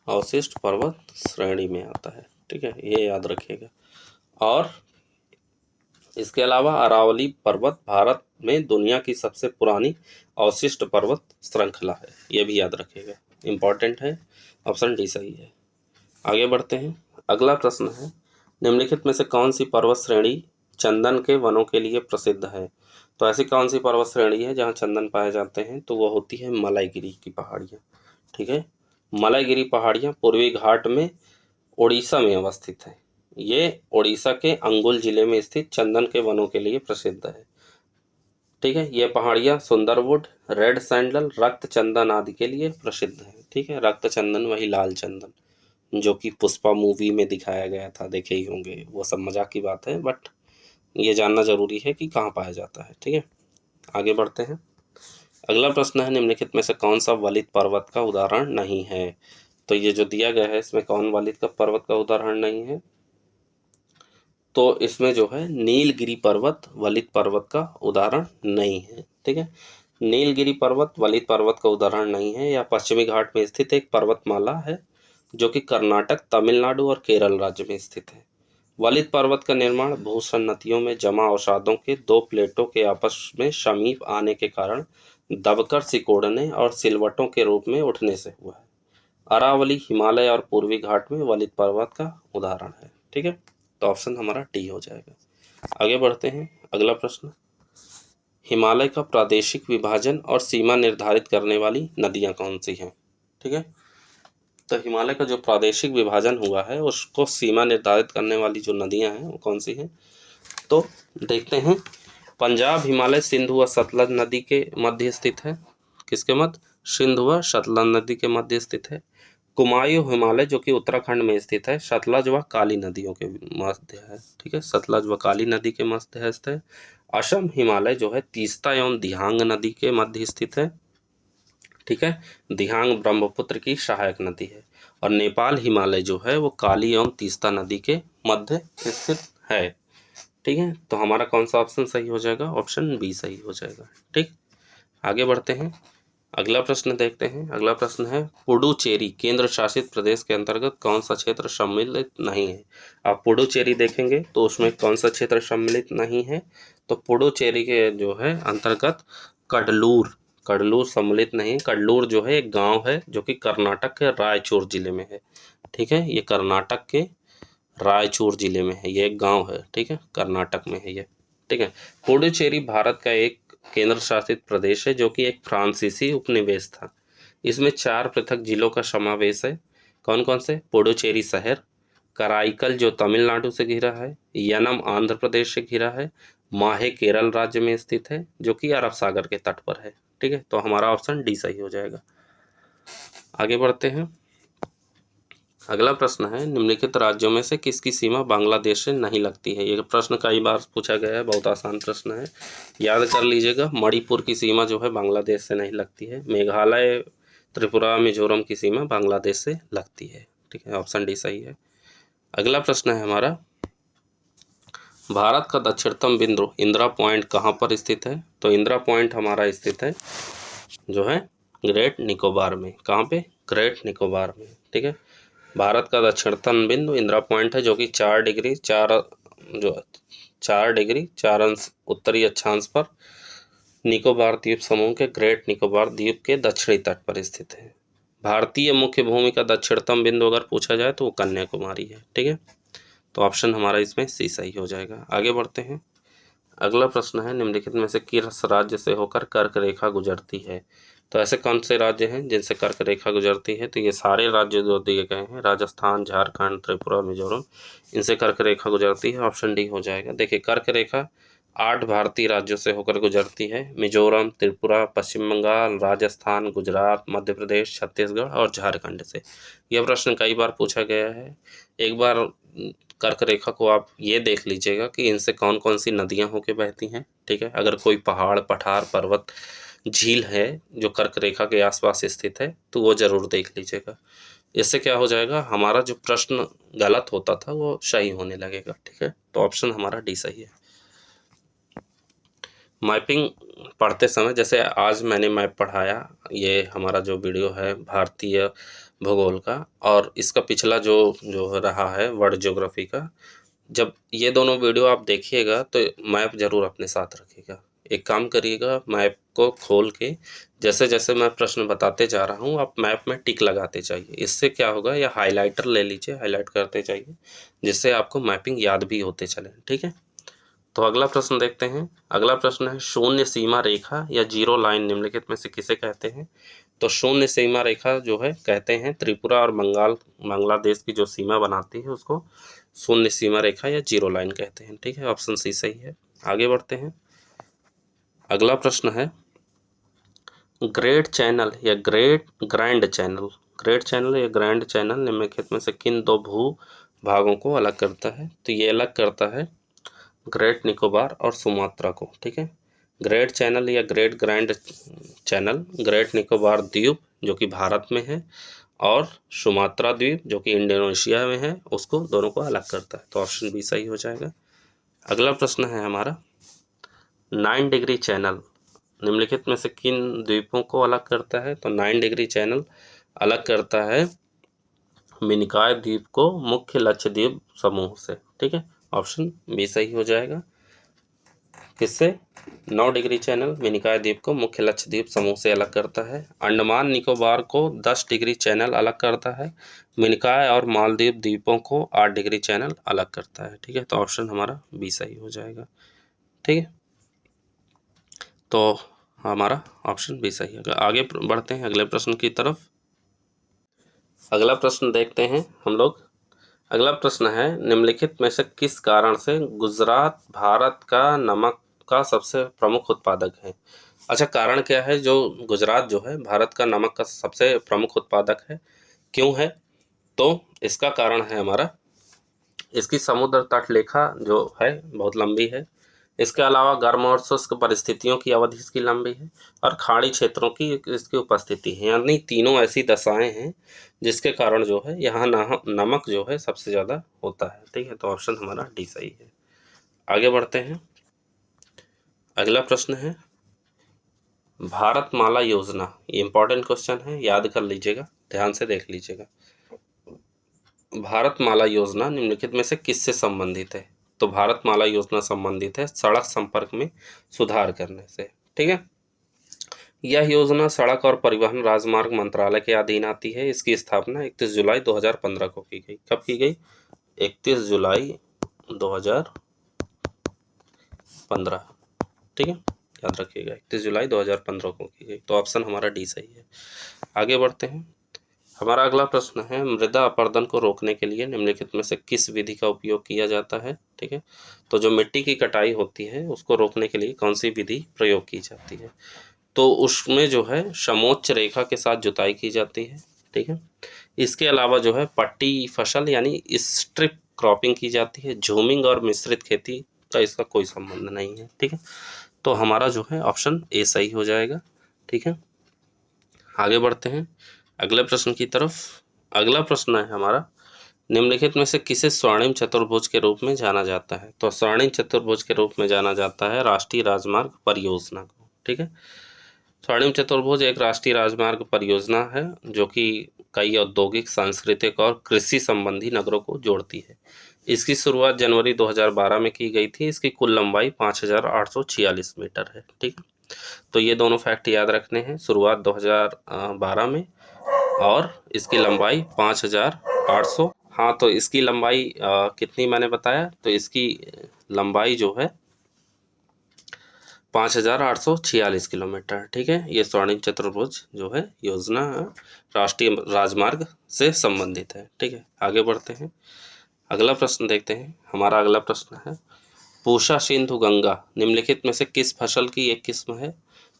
अवशिष्ट पर्वत श्रेणी में आता है। ठीक है, ये याद रखिएगा। और इसके अलावा अरावली पर्वत भारत में दुनिया की सबसे पुरानी अवशिष्ट पर्वत श्रृंखला है, ये भी याद रखिएगा, इम्पॉर्टेंट है। ऑप्शन डी सही है। आगे बढ़ते हैं। अगला प्रश्न है, निम्नलिखित में से कौन सी पर्वत श्रेणी चंदन के वनों के लिए प्रसिद्ध है? तो ऐसी कौन सी पर्वत श्रेणी है जहाँ चंदन पाए जाते हैं? तो वो होती है मलाईगिरी की पहाड़ियाँ। ठीक है, मलाईगिरी पहाड़ियाँ पूर्वी घाट में उड़ीसा में अवस्थित है। ये उड़ीसा के अंगुल जिले में स्थित चंदन के वनों के लिए प्रसिद्ध है। ठीक है, ये पहाड़ियाँ सुंदरवुड, रेड सैंडल, रक्त चंदन आदि के लिए प्रसिद्ध है। ठीक है, रक्त चंदन वही लाल चंदन जो कि पुष्पा मूवी में दिखाया गया था, देखे ही होंगे। वो सब मजाक की बात है, बट ये जानना जरूरी है कि कहाँ पाया जाता है। ठीक है, आगे बढ़ते हैं। अगला प्रश्न है, निम्नलिखित में से कौन सा वलित पर्वत का उदाहरण नहीं है? तो ये जो दिया गया है इसमें कौन वलित का पर्वत का उदाहरण नहीं है? तो इसमें जो है नीलगिरी पर्वत वलित पर्वत का उदाहरण नहीं है। ठीक है, नीलगिरी पर्वत वलित पर्वत का उदाहरण नहीं है। यह पश्चिमी घाट में स्थित एक पर्वतमाला है जो कि कर्नाटक, तमिलनाडु और केरल राज्य में स्थित है। वलित पर्वत का निर्माण भूसन्नतियों में जमा अवसादों के दो प्लेटों के आपस में समीप आने के कारण दबकर सिकोड़ने और सिलवटों के रूप में उठने से हुआ है। अरावली हिमालय और पूर्वी घाट में वलित पर्वत का उदाहरण है। ठीक है, तो ऑप्शन हमारा डी हो जाएगा। आगे बढ़ते हैं। अगला प्रश्न, हिमालय का प्रादेशिक विभाजन और सीमा निर्धारित करने वाली नदियाँ कौन सी हैं? ठीक है, तो हिमालय का जो प्रादेशिक विभाजन हुआ है उसको सीमा निर्धारित करने वाली जो नदियाँ हैं वो कौन सी हैं? तो देखते हैं, पंजाब हिमालय सिंधु व सतलज नदी के मध्य स्थित है। किसके मध्य? सिंधु व सतलज नदी के मध्य स्थित है। कुमायूं हिमालय जो कि उत्तराखंड में स्थित है, सतलज व काली नदियों के मध्य है। ठीक है, सतलज व काली नदी के मध्य स्थित है। असम हिमालय जो है तीस्ता एवं दिहांग नदी के मध्य स्थित है। ठीक है, दिहांग ब्रह्मपुत्र की सहायक नदी है। और नेपाल हिमालय जो है वो काली एवं तीस्ता नदी के मध्य स्थित है। ठीक है, तो हमारा कौन सा ऑप्शन सही हो जाएगा? ऑप्शन बी सही हो जाएगा। ठीक, आगे बढ़ते हैं, अगला प्रश्न देखते हैं। अगला प्रश्न है, पुडुचेरी केंद्र शासित प्रदेश के अंतर्गत कौन सा क्षेत्र सम्मिलित नहीं है? आप पुडुचेरी देखेंगे तो उसमें कौन सा क्षेत्र सम्मिलित नहीं है? तो पुडुचेरी के जो है अंतर्गत कडलूर, कडलूर सम्मिलित नहीं। कडलूर जो है एक गांव है जो कि कर्नाटक के रायचूर जिले में है। ठीक है, ये कर्नाटक के रायचूर जिले में है, ये एक गांव है। ठीक है, कर्नाटक में है ये। ठीक है, पुडुचेरी भारत का एक केंद्र शासित प्रदेश है जो कि एक फ्रांसीसी उपनिवेश था। इसमें 4 पृथक जिलों का समावेश है। कौन कौन से? पुडुचेरी शहर, कराईकल जो तमिलनाडु से घिरा है, यनम आंध्र प्रदेश से घिरा है, माहे केरल राज्य में स्थित है जो कि अरब सागर के तट पर है। ठीक है, तो हमारा ऑप्शन डी सही हो जाएगा। आगे बढ़ते हैं, अगला प्रश्न है, निम्नलिखित राज्यों में से किसकी सीमा बांग्लादेश से नहीं लगती है? ये प्रश्न कई बार पूछा गया है, बहुत आसान प्रश्न है, याद कर लीजिएगा। मणिपुर की सीमा जो है बांग्लादेश से नहीं लगती है। मेघालय, त्रिपुरा, मिजोरम की सीमा बांग्लादेश से लगती है। ठीक है, ऑप्शन डी सही है। अगला प्रश्न है हमारा, भारत का दक्षिणतम बिंदु इंदिरा पॉइंट कहाँ पर स्थित है? तो इंदिरा पॉइंट हमारा स्थित है जो है ग्रेट निकोबार में। कहाँ पे? ग्रेट निकोबार में। ठीक है, भारत का दक्षिणतम बिंदु इंदिरा पॉइंट है जो कि 4 डिग्री 4 अंश उत्तरी अक्षांश पर निकोबार द्वीप समूह के ग्रेट निकोबार द्वीप के दक्षिणी तट पर स्थित है। भारतीय मुख्य भूमि का दक्षिणतम बिंदु अगर पूछा जाए तो वो कन्याकुमारी है। ठीक है, तो ऑप्शन हमारा इसमें सी सही हो जाएगा। आगे बढ़ते हैं, अगला प्रश्न है, निम्नलिखित में से किस राज्य से होकर कर्क रेखा गुजरती है? तो ऐसे कौन से राज्य हैं जिनसे कर्क रेखा गुजरती है? तो ये सारे राज्य जो दिए गए हैं, राजस्थान, झारखंड, त्रिपुरा, मिजोरम, इनसे कर्क रेखा गुजरती है। ऑप्शन डी हो जाएगा। देखिए, कर्क रेखा 8 भारतीय राज्यों से होकर गुजरती है, मिजोरम, त्रिपुरा, पश्चिम बंगाल, राजस्थान, गुजरात, मध्य प्रदेश, छत्तीसगढ़ और झारखंड से। यह प्रश्न कई बार पूछा गया है। एक बार कर्क रेखा को आप ये देख लीजिएगा कि इनसे कौन कौन सी नदियां होके बहती हैं। ठीक है, अगर कोई पहाड़, पठार, पर्वत, झील है जो कर्क रेखा के आसपास स्थित है तो वो जरूर देख लीजिएगा। इससे क्या हो जाएगा, हमारा जो प्रश्न गलत होता था वो सही होने लगेगा। ठीक है, तो ऑप्शन हमारा डी सही है। मैपिंग पढ़ते समय, जैसे आज मैंने मैप पढ़ाया, ये हमारा जो वीडियो है भारतीय भूगोल का, और इसका पिछला जो जो रहा है वर्ल्ड ज्योग्राफी का, जब ये दोनों वीडियो आप देखिएगा तो मैप ज़रूर अपने साथ रखिएगा। एक काम करिएगा, मैप को खोल के जैसे जैसे मैं प्रश्न बताते जा रहा हूँ आप मैप में टिक लगाते जाइए। इससे क्या होगा, या हाइलाइटर ले लीजिए, हाईलाइट करते जाइए, जिससे आपको मैपिंग याद भी होते चले। ठीक है, तो अगला प्रश्न देखते हैं। अगला प्रश्न है, शून्य सीमा रेखा या जीरो लाइन निम्नलिखित में से किसे कहते हैं? तो शून्य सीमा रेखा जो है कहते हैं त्रिपुरा और बांग्लादेश की जो सीमा बनाती है उसको शून्य सीमा रेखा या जीरो लाइन कहते हैं। ठीक है, ऑप्शन सी सही है। आगे बढ़ते हैं, अगला प्रश्न है, ग्रेट चैनल या ग्रैंड चैनल, ग्रेट चैनल या ग्रैंड चैनल निम्नलिखित में से किन 2 भू भागों को अलग करता है? तो ये अलग करता है ग्रेट निकोबार और सुमात्रा को। ठीक है, ग्रेट चैनल या great grand channel great Nicobar द्वीप जो कि भारत में है और सुमात्रा द्वीप जो कि इंडोनेशिया में है, उसको दोनों को अलग करता है। तो ऑप्शन बी सही हो जाएगा। अगला प्रश्न है हमारा, 9 डिग्री चैनल निम्नलिखित में से किन द्वीपों को अलग करता है? तो 9 डिग्री चैनल अलग करता है मिनिकॉय द्वीप को मुख्य लक्षद्वीप समूह से। ठीक है, ऑप्शन बी सही हो जाएगा। किससे? 9 डिग्री चैनल मिनिकॉय द्वीप को मुख्य लक्षद्वीप समूह से अलग करता है। अंडमान निकोबार को 10 डिग्री चैनल अलग करता है। मिनिकॉय और मालदीव द्वीपों को 8 डिग्री चैनल अलग करता है। ठीक है, तो ऑप्शन हमारा बी सही हो जाएगा। ठीक है, तो हमारा ऑप्शन बी सही है। आगे बढ़ते हैं अगले प्रश्न की तरफ। अगला प्रश्न देखते हैं हम लोग। अगला प्रश्न है, निम्नलिखित में से किस कारण से गुजरात भारत का नमक का सबसे प्रमुख उत्पादक है। अच्छा, कारण क्या है जो गुजरात जो है भारत का नमक का सबसे प्रमुख उत्पादक है, क्यों है? तो इसका कारण है हमारा, इसकी समुद्र तट रेखा जो है बहुत लंबी है। इसके अलावा गर्म और शुष्क परिस्थितियों की अवधि इसकी लंबी है, और खाड़ी क्षेत्रों की इसकी उपस्थिति है। यानी तीनों ऐसी दशाएं हैं जिसके कारण जो है यहाँ नमक जो है सबसे ज़्यादा होता है। ठीक है, तो ऑप्शन हमारा डी सही है। आगे बढ़ते हैं। अगला प्रश्न है, भारतमाला योजना, ये इंपॉर्टेंट क्वेश्चन है, याद कर लीजिएगा, ध्यान से देख लीजिएगा। भारतमाला योजना निम्नलिखित में से किससे संबंधित है? तो भारतमाला योजना संबंधित है सड़क संपर्क में सुधार करने से। ठीक है, यह योजना सड़क और परिवहन राजमार्ग मंत्रालय के अधीन आती है। इसकी स्थापना 31 जुलाई 2015 को की गई। कब की गई? 31 जुलाई 2015। ठीक है, याद रखिएगा, 31 जुलाई 2015 को की गई। तो ऑप्शन हमारा डी सही है। आगे बढ़ते हैं। हमारा अगला प्रश्न है, मृदा अपरदन को रोकने के लिए निम्नलिखित में से किस विधि का उपयोग किया जाता है? ठीक है, तो जो मिट्टी की कटाई होती है उसको रोकने के लिए कौन सी विधि प्रयोग की जाती है? तो उसमें जो है समोच्च रेखा के साथ जुताई की जाती है। ठीक है, इसके अलावा जो है पट्टी फसल यानी स्ट्रिप क्रॉपिंग की जाती है। झूमिंग और मिश्रित खेती का इसका कोई संबंध नहीं है। ठीक है, तो हमारा जो है ऑप्शन ए सही हो जाएगा। ठीक है, आगे बढ़ते हैं अगले प्रश्न की तरफ। अगला प्रश्न है हमारा, निम्नलिखित में से किसे स्वर्णिम चतुर्भुज के रूप में जाना जाता है? तो स्वर्णिम चतुर्भुज के रूप में जाना जाता है राष्ट्रीय राजमार्ग परियोजना को। ठीक है, स्वर्णिम चतुर्भुज एक राष्ट्रीय राजमार्ग परियोजना है जो कि कई औद्योगिक, सांस्कृतिक और कृषि संबंधी नगरों को जोड़ती है। इसकी शुरुआत जनवरी 2012 में की गई थी। इसकी कुल लंबाई 5846 मीटर है। ठीक है, तो ये दोनों फैक्ट याद रखने हैं, शुरुआत 2012 में और इसकी लंबाई 5800। हाँ, तो इसकी लंबाई कितनी मैंने बताया? तो इसकी लंबाई जो है 5846 किलोमीटर। ठीक है, ये स्वर्णिम चतुर्भुज जो है योजना राष्ट्रीय राजमार्ग से संबंधित है। ठीक है, आगे बढ़ते हैं। अगला प्रश्न देखते हैं। हमारा अगला प्रश्न है, पूषा सिंधु गंगा निम्नलिखित में से किस फसल की एक किस्म है?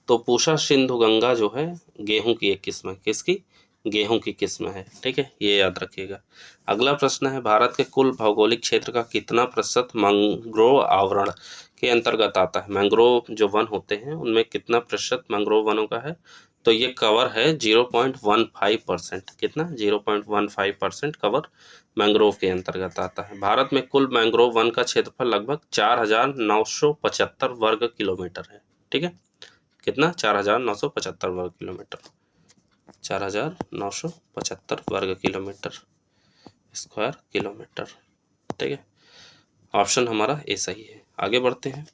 तो पूषा सिंधु गंगा जो है गेहूं की एक किस्म है। किसकी? गेहूं की किस्म है। ठीक है, ये याद रखिएगा। अगला प्रश्न है, भारत के कुल भौगोलिक क्षेत्र का कितना प्रतिशत मैंग्रोव आवरण के अंतर्गत आता है? मैंग्रोव जो वन होते हैं उनमें कितना प्रतिशत मैंग्रोव वनों का है? तो ये कवर है 0.15%। कितना? 0.15% कवर मैंग्रोव के अंतर्गत आता है। भारत में कुल मैंग्रोव वन का क्षेत्रफल लगभग 4975 वर्ग किलोमीटर है। ठीक है, कितना? 4975 वर्ग किलोमीटर, 4975 वर्ग किलोमीटर, स्क्वायर किलोमीटर। ठीक है, ऑप्शन हमारा ए सही है। आगे बढ़ते हैं।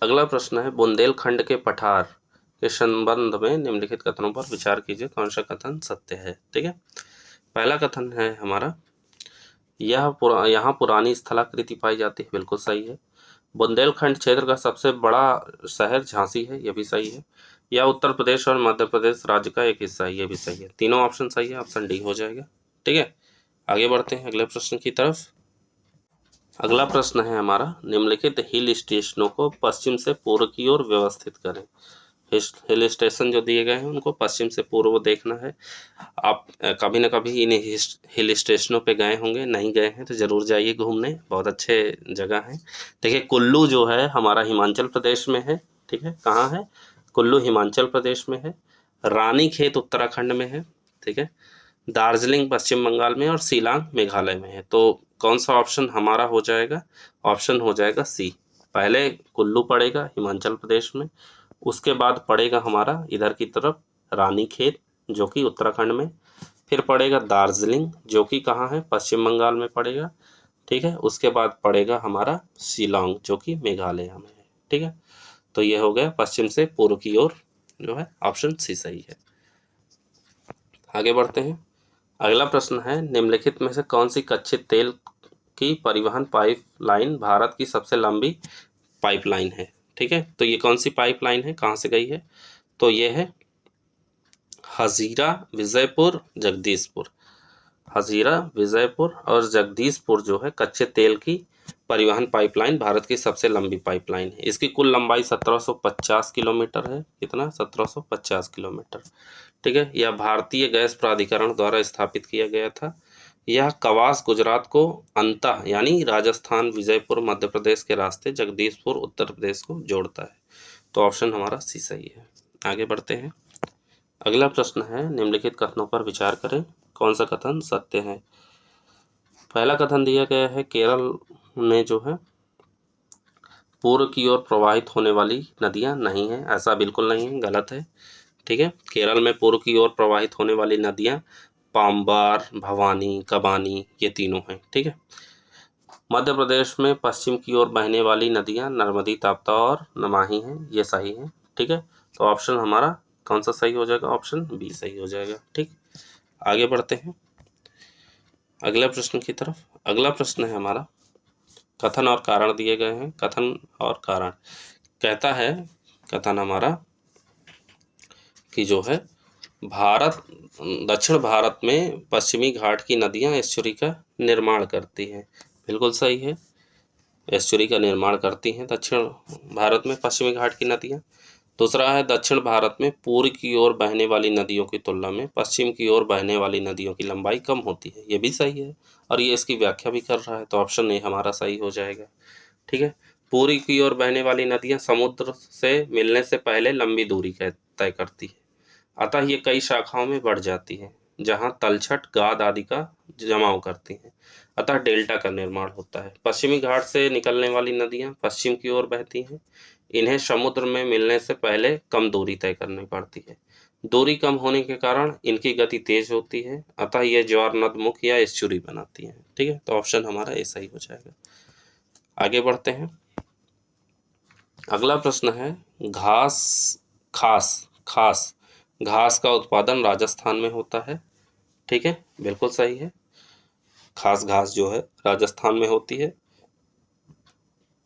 अगला प्रश्न है, बुंदेलखंड के पठार के संबंध में निम्नलिखित कथनों पर विचार कीजिए, कौन सा कथन सत्य है? ठीक है, पहला कथन है हमारा, यहाँ पुरानी स्थलाकृति पाई जाती है। बिल्कुल सही है। बुंदेलखंड क्षेत्र का सबसे बड़ा शहर झांसी है। यह भी सही है। यह उत्तर प्रदेश और मध्य प्रदेश राज्य का एक हिस्सा है। यह भी सही है। तीनों ऑप्शन सही है, ऑप्शन डी हो जाएगा। ठीक है, आगे बढ़ते हैं अगले प्रश्न की तरफ। अगला प्रश्न है हमारा, निम्नलिखित हिल स्टेशनों को पश्चिम से पूर्व की ओर व्यवस्थित करें। हिल स्टेशन जो दिए गए हैं उनको पश्चिम से पूर्व देखना है। आप कभी ना कभी इन हिल स्टेशनों पे गए होंगे, नहीं गए हैं तो ज़रूर जाइए घूमने, बहुत अच्छे जगह हैं। देखिए, कुल्लू जो है हमारा हिमाचल प्रदेश में है। ठीक है, कहाँ है? कुल्लू हिमाचल प्रदेश में है। रानीखेत उत्तराखंड में है। ठीक है, दार्जिलिंग पश्चिम बंगाल में और शिलांग मेघालय में है। तो कौन सा ऑप्शन हमारा हो जाएगा? ऑप्शन हो जाएगा सी। पहले कुल्लू पड़ेगा हिमाचल प्रदेश में, उसके बाद पड़ेगा हमारा इधर की तरफ रानीखेत जो कि उत्तराखंड में, फिर पड़ेगा दार्जिलिंग जो कि कहाँ है? पश्चिम बंगाल में पड़ेगा। ठीक है, उसके बाद पड़ेगा हमारा शिलांग जो कि मेघालय में है। ठीक है, तो ये हो गया पश्चिम से पूर्व की ओर जो है, ऑप्शन सी सही है। आगे बढ़ते हैं। अगला प्रश्न है, निम्नलिखित में से कौन सी कच्चे तेल की परिवहन पाइपलाइन भारत की सबसे लंबी पाइपलाइन है? ठीक है। तो ये कौन सी पाइपलाइन है, कहाँ से गई है, तो ये है हजीरा विजयपुर जगदीशपुर। हजीरा विजयपुर और जगदीशपुर जो है कच्चे तेल की परिवहन पाइपलाइन भारत की सबसे लंबी पाइपलाइन है। इसकी कुल लंबाई 1750 किलोमीटर है। कितना, 1750 किलोमीटर, ठीक है। यह भारतीय गैस प्राधिकरण द्वारा स्थापित किया गया था। यह कवास गुजरात को अंतः यानी राजस्थान विजयपुर मध्य प्रदेश के रास्ते जगदीशपुर उत्तर प्रदेश को जोड़ता है। तो ऑप्शन हमारा सी सही है। आगे बढ़ते हैं। अगला प्रश्न है, निम्नलिखित कथनों पर विचार करें, कौन सा कथन सत्य है। पहला कथन दिया गया है केरल में जो है पूर्व की ओर प्रवाहित होने वाली नदियां नहीं हैं। ऐसा बिल्कुल नहीं है, गलत है, ठीक है। केरल में पूर्व की ओर प्रवाहित होने वाली नदियां पाम्बार, भवानी, कबानी, ये तीनों हैं, ठीक है। मध्य प्रदेश में पश्चिम की ओर बहने वाली नदियां नर्मदी, ताप्ता और नमाही हैं, ये सही है, ठीक है। तो ऑप्शन हमारा कौन सा सही हो जाएगा, ऑप्शन बी सही हो जाएगा, ठीक। आगे बढ़ते हैं अगले प्रश्न की तरफ। अगला प्रश्न है हमारा, कथन और कारण दिए गए हैं। कथन और कारण कहता है, कथन हमारा कि जो है भारत, दक्षिण भारत में पश्चिमी घाट की नदियां एस्चुरी का निर्माण करती हैं। बिल्कुल सही है, एस्चुरी का निर्माण करती हैं दक्षिण भारत में पश्चिमी घाट की नदियां। दूसरा है, दक्षिण भारत में पूर्व की ओर बहने वाली नदियों की तुलना में पश्चिम की ओर बहने वाली नदियों की लंबाई कम होती है, ये भी सही है और ये इसकी व्याख्या भी कर रहा है। तो ऑप्शन ए हमारा सही हो जाएगा, ठीक है। पूर्व की ओर बहने वाली नदियां समुद्र से मिलने से पहले लंबी दूरी तय करती है, अतः ये कई शाखाओं में बढ़ जाती है, जहां तलछट, गाद आदि का जमाव करती हैं, अतः डेल्टा का निर्माण होता है। पश्चिमी घाट से निकलने वाली नदियां पश्चिम की ओर बहती हैं, इन्हें समुद्र में मिलने से पहले कम दूरी तय करनी पड़ती है। दूरी कम होने के कारण इनकी गति तेज होती है, अतः ये ज्वार नदमुख या एस्चुरी बनाती हैं, ठीक है। तो ऑप्शन हमारा ए सही हो जाएगा। आगे बढ़ते हैं। अगला प्रश्न है, घास खास खास घास का उत्पादन राजस्थान में होता है, ठीक है, बिल्कुल सही है। खास घास जो है राजस्थान में होती है।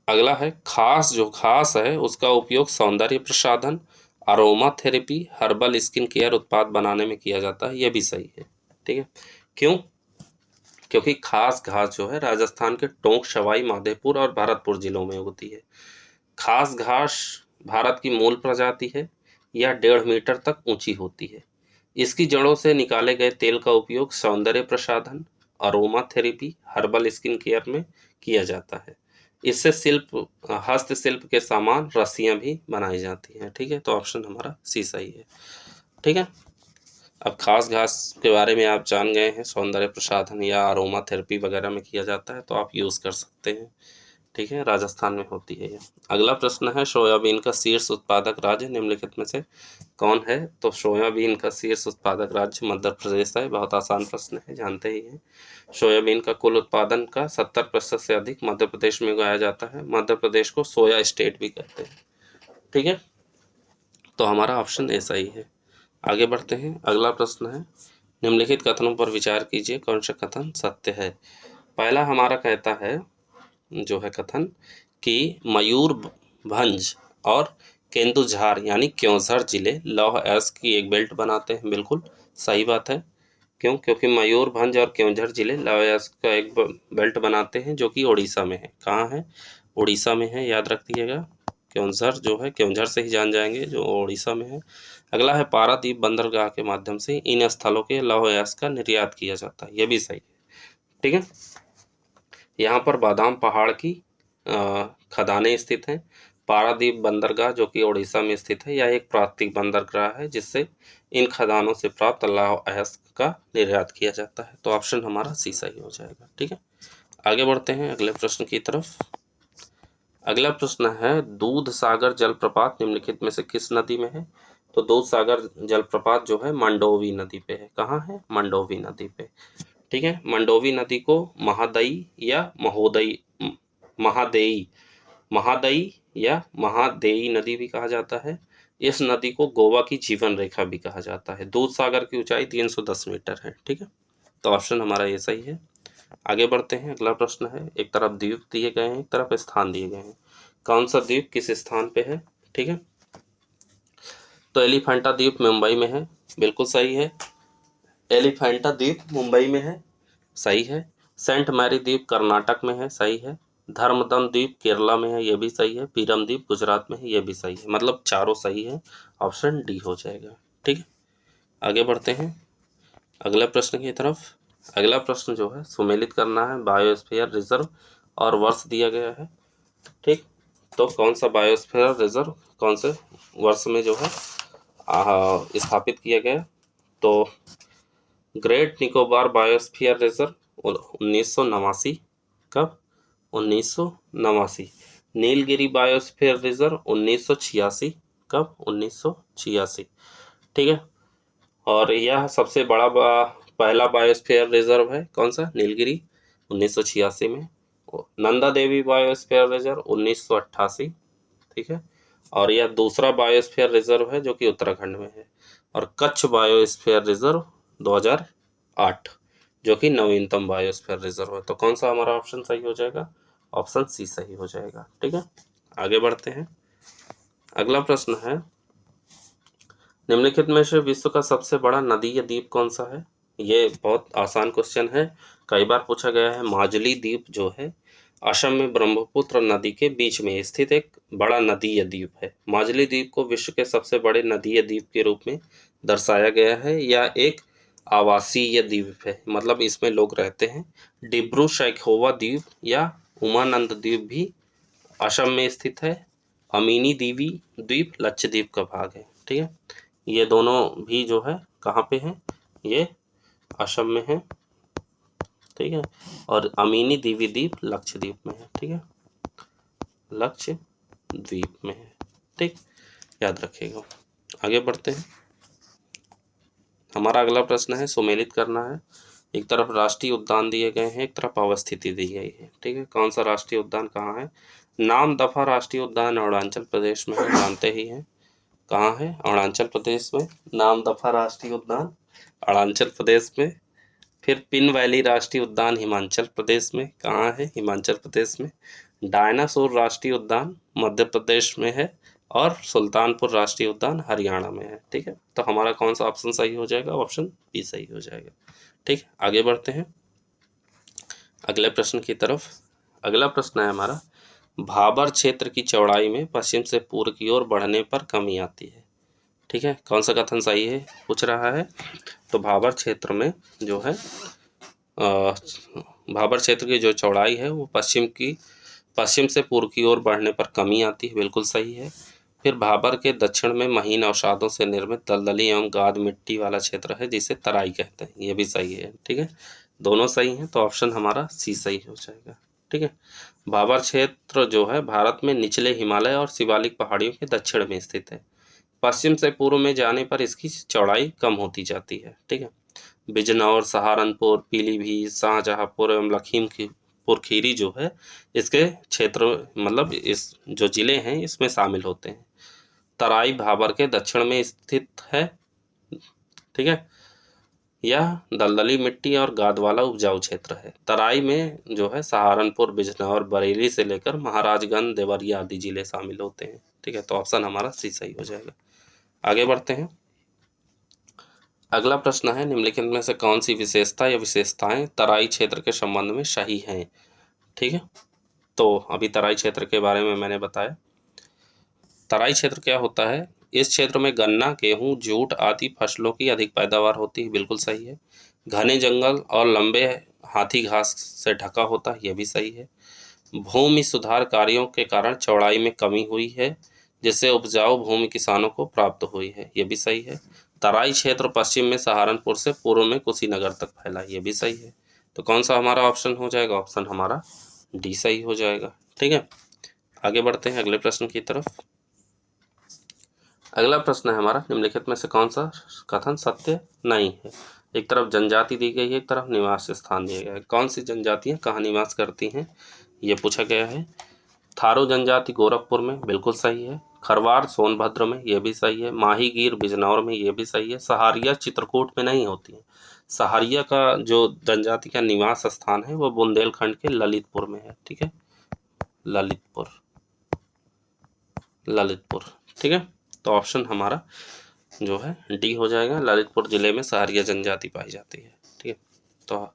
अगला है, खास जो घास है उसका उपयोग सौंदर्य प्रसाधन, aroma therapy, herbal skin care उत्पाद बनाने में किया जाता है, यह भी सही है, ठीक है। क्यों, क्योंकि खास घास जो है राजस्थान के टोंक, सवाई माधोपुर और भरतपुर जिलों में होती है। खास घास भारत की मूल प्रजाति है, यह 1.5 मीटर तक ऊंची होती है। इसकी जड़ों से निकाले गए तेल का उपयोग सौंदर्य प्रसाधन, aroma therapy, herbal skin care में किया जाता है। इससे हस्तशिल्प के सामान, रस्सियां भी बनाई जाती हैं, ठीक है। तो ऑप्शन हमारा सी सही है, ठीक है। अब खास घास के बारे में आप जान गए हैं, सौंदर्य प्रसाधन या अरोमा थेरेपी वगैरह में किया जाता है, तो आप यूज़ कर सकते हैं, ठीक है। राजस्थान में होती है ये। अगला प्रश्न है, सोयाबीन का शीर्ष उत्पादक राज्य निम्नलिखित में से कौन है। तो सोयाबीन का शीर्ष उत्पादक राज्य मध्य प्रदेश है। बहुत आसान प्रश्न है, जानते ही हैं। सोयाबीन का कुल उत्पादन का 70% से अधिक मध्य प्रदेश में उगाया जाता है। मध्य प्रदेश को सोया स्टेट भी कहते हैं, ठीक है। तो हमारा ऑप्शन ए सही है। आगे बढ़ते हैं। अगला प्रश्न है, निम्नलिखित कथनों पर विचार कीजिए, कौन सा कथन सत्य है। पहला हमारा कहता है जो है कथन कि मयूरभंज और केंदुझार यानी क्योंझर जिले लौह अयस्क की एक बेल्ट बनाते हैं, बिल्कुल सही बात है। क्यों, क्योंकि मयूरभंज और क्योंझर जिले लौह अयस्क का एक बेल्ट बनाते हैं, जो कि उड़ीसा में है। कहाँ है, उड़ीसा में है, याद रखिएगा। क्योंझर जो है, क्योंझर से ही जान जाएंगे, जो उड़ीसा में है। अगला है, पारादीप बंदरगाह के माध्यम से इन स्थलों के लौह अयस्क का निर्यात किया जाता है, यह भी सही है, ठीक है। यहाँ पर बादाम पहाड़ की खदानें स्थित हैं। पारादीप बंदरगाह जो कि उड़ीसा में स्थित है, यह एक प्राकृतिक बंदरगाह है जिससे इन खदानों से प्राप्त लौह अयस्क का निर्यात किया जाता है। तो ऑप्शन हमारा सी सही हो जाएगा, ठीक है। आगे बढ़ते हैं अगले प्रश्न की तरफ। अगला प्रश्न है, दूध सागर जलप्रपात निम्नलिखित में से किस नदी में है। तो दूध सागर जलप्रपात जो है मंडोवी नदी पे है। कहाँ है, मंडोवी नदी पे, ठीक है। मंडोवी नदी को महादई या महादेई महादई या महादेई नदी भी कहा जाता है। इस नदी को गोवा की जीवन रेखा भी कहा जाता है। दूध सागर की ऊंचाई 310 मीटर है, ठीक है। तो ऑप्शन हमारा ये सही है। आगे बढ़ते हैं। अगला प्रश्न है, एक तरफ द्वीप दिए गए हैं, एक तरफ स्थान दिए गए हैं। कौन सा द्वीप किस स्थान पे है? ठीक है, तो एलिफेंटा द्वीप मुंबई में है, बिल्कुल सही है। एलिफेंटा द्वीप मुंबई में है, सही है। सेंट मैरी द्वीप कर्नाटक में है, सही है। धर्मदम द्वीप केरला में है, ये भी सही है। पीरम द्वीप गुजरात में है, ये भी सही है। मतलब चारों सही है, ऑप्शन डी हो जाएगा। ठीक है, आगे बढ़ते हैं अगले प्रश्न की तरफ। अगला प्रश्न जो है सुमेलित करना है बायोस्फीयर रिजर्व और वर्ष दिया गया है। ठीक, तो कौन सा बायोस्फीयर रिजर्व कौन से वर्ष में जो है स्थापित किया गया? तो ग्रेट निकोबार बायोस्फीयर रिजर्व 1989। कब? 1989। Nilgiri biosphere reserve 1986। कब? 1986। ठीक है, और यह सबसे बड़ा पहला बायोस्फीयर रिजर्व है, कौन सा? नीलगिरी, 1986 में। Nanda Devi biosphere reserve 1988। ठीक है, और यह दूसरा बायोस्फीयर रिजर्व है जो कि उत्तराखंड में है। और कच्छ बायोस्फीयर रिजर्व 2008 जो कि नवीनतम बायोस्फीयर रिजर्व है। तो कौन सा हमारा ऑप्शन सही हो जाएगा? ऑप्शन सी सही हो जाएगा। ठीक है, आगे बढ़ते हैं। अगला प्रश्न है निम्नलिखित में से विश्व का सबसे बड़ा नदीय द्वीप कौन सा है? ये बहुत आसान क्वेश्चन है, कई बार पूछा गया है। माजुली द्वीप जो है असम में ब्रह्मपुत्र नदी के बीच में स्थित एक बड़ा नदीय द्वीप है। माजुली द्वीप को विश्व के सबसे बड़े नदीय द्वीप के रूप में दर्शाया गया है। यह एक आवासीय द्वीप है, मतलब इसमें लोग रहते हैं। डिब्रू सैखोवा द्वीप या उमानंद द्वीप भी असम में स्थित है। अमीनी दीवी द्वीप लक्षद्वीप का भाग है। ठीक है, ये दोनों भी जो है कहाँ पे हैं? ये असम में है। ठीक है, और अमीनी दीवी द्वीप लक्षद्वीप में है। ठीक है, लक्षद्वीप में है। ठीक, याद रखिएगा। आगे बढ़ते हैं। हमारा अगला प्रश्न है सुमेलित करना है। एक तरफ राष्ट्रीय उद्यान दिए गए हैं, एक तरफ अवस्थिति दी गई है। ठीक है, कौन सा राष्ट्रीय उद्यान कहाँ है? नामदफा राष्ट्रीय उद्यान अरुणाचल प्रदेश में है, जानते ही हैं कहाँ है? अरुणाचल प्रदेश में। नामदफा राष्ट्रीय उद्यान अरुणाचल प्रदेश में। फिर पिन वैली राष्ट्रीय उद्यान हिमाचल प्रदेश में, कहाँ है? हिमाचल प्रदेश में। डायनासोर राष्ट्रीय उद्यान मध्य प्रदेश में है। और सुल्तानपुर राष्ट्रीय उद्यान हरियाणा में है। ठीक है, तो हमारा कौन सा ऑप्शन सही हो जाएगा? ऑप्शन बी सही हो जाएगा। ठीक, आगे बढ़ते हैं अगले प्रश्न की तरफ। अगला प्रश्न है हमारा भाबर क्षेत्र की चौड़ाई में पश्चिम से पूर्व की ओर बढ़ने पर कमी आती है। ठीक है, कौन सा कथन सही है पूछ रहा है? तो भाबर क्षेत्र में जो है भाबर क्षेत्र की जो चौड़ाई है वो पश्चिम से पूर्व की ओर बढ़ने पर कमी आती है, बिल्कुल सही है। फिर भाबर के दक्षिण में महीन अवसादों से निर्मित दलदली एवं गाद मिट्टी वाला क्षेत्र है जिसे तराई कहते हैं, ये भी सही है। ठीक है, दोनों सही हैं, तो ऑप्शन हमारा सी सही हो जाएगा। ठीक है, भाबर क्षेत्र जो है भारत में निचले हिमालय और शिवालिक पहाड़ियों के दक्षिण में स्थित है। पश्चिम से पूर्व में जाने पर इसकी चौड़ाई कम होती जाती है। ठीक है, बिजनौर, सहारनपुर, पीलीभीत, शाहजहांपुर एवं लखीमपुर खीरी जो है इसके क्षेत्र मतलब इस जो जिले हैं इसमें शामिल होते हैं। तराई भाबर के दक्षिण में स्थित है। ठीक है, यह दलदली मिट्टी और गाद वाला उपजाऊ क्षेत्र है। तराई में जो है सहारनपुर, बिजनौर, बरेली से लेकर महाराजगंज, देवरिया आदि जिले शामिल होते हैं। ठीक है, तो ऑप्शन हमारा सी सही हो जाएगा। आगे बढ़ते हैं। अगला प्रश्न है निम्नलिखित में से कौन सी विशेषता या विशेषताएं तराई क्षेत्र के संबंध में सही हैं? ठीक है, तो अभी तराई क्षेत्र के बारे में मैंने बताया। तराई क्षेत्र क्या होता है? इस क्षेत्र में गन्ना, गेहूं, जूट आदि फसलों की अधिक पैदावार होती है, बिल्कुल सही है। घने जंगल और लंबे हाथी घास से ढका होता है, यह भी सही है। भूमि सुधार कार्यों के कारण चौड़ाई में कमी हुई है जिससे उपजाऊ भूमि किसानों को प्राप्त हुई है, यह भी सही है। तराई क्षेत्र पश्चिम में सहारनपुर से पूर्व में कुशीनगर तक फैला है, यह भी सही है। तो कौन सा हमारा ऑप्शन हो जाएगा? ऑप्शन हमारा डी सही हो जाएगा। ठीक है, आगे बढ़ते हैं अगले प्रश्न की तरफ। अगला प्रश्न है हमारा निम्नलिखित में से कौन सा कथन सत्य नहीं है? एक तरफ जनजाति दी गई है, एक तरफ निवास स्थान दिया गया है। कौन सी जनजातियां कहाँ निवास करती हैं ये पूछा गया है। थारू जनजाति गोरखपुर में, बिल्कुल सही है। खरवार सोनभद्र में, ये भी सही है। माहीगीर बिजनौर में, ये भी सही है। सहारिया चित्रकूट में नहीं होती है। सहारिया का जो जनजाति का निवास स्थान है वो बुंदेलखंड के ललितपुर में है। ठीक है, ललितपुर। ललितपुर। ठीक है, तो ऑप्शन हमारा जो है डी हो जाएगा। ललितपुर जिले में सहारिया जनजाति पाई जाती है। ठीक है, तो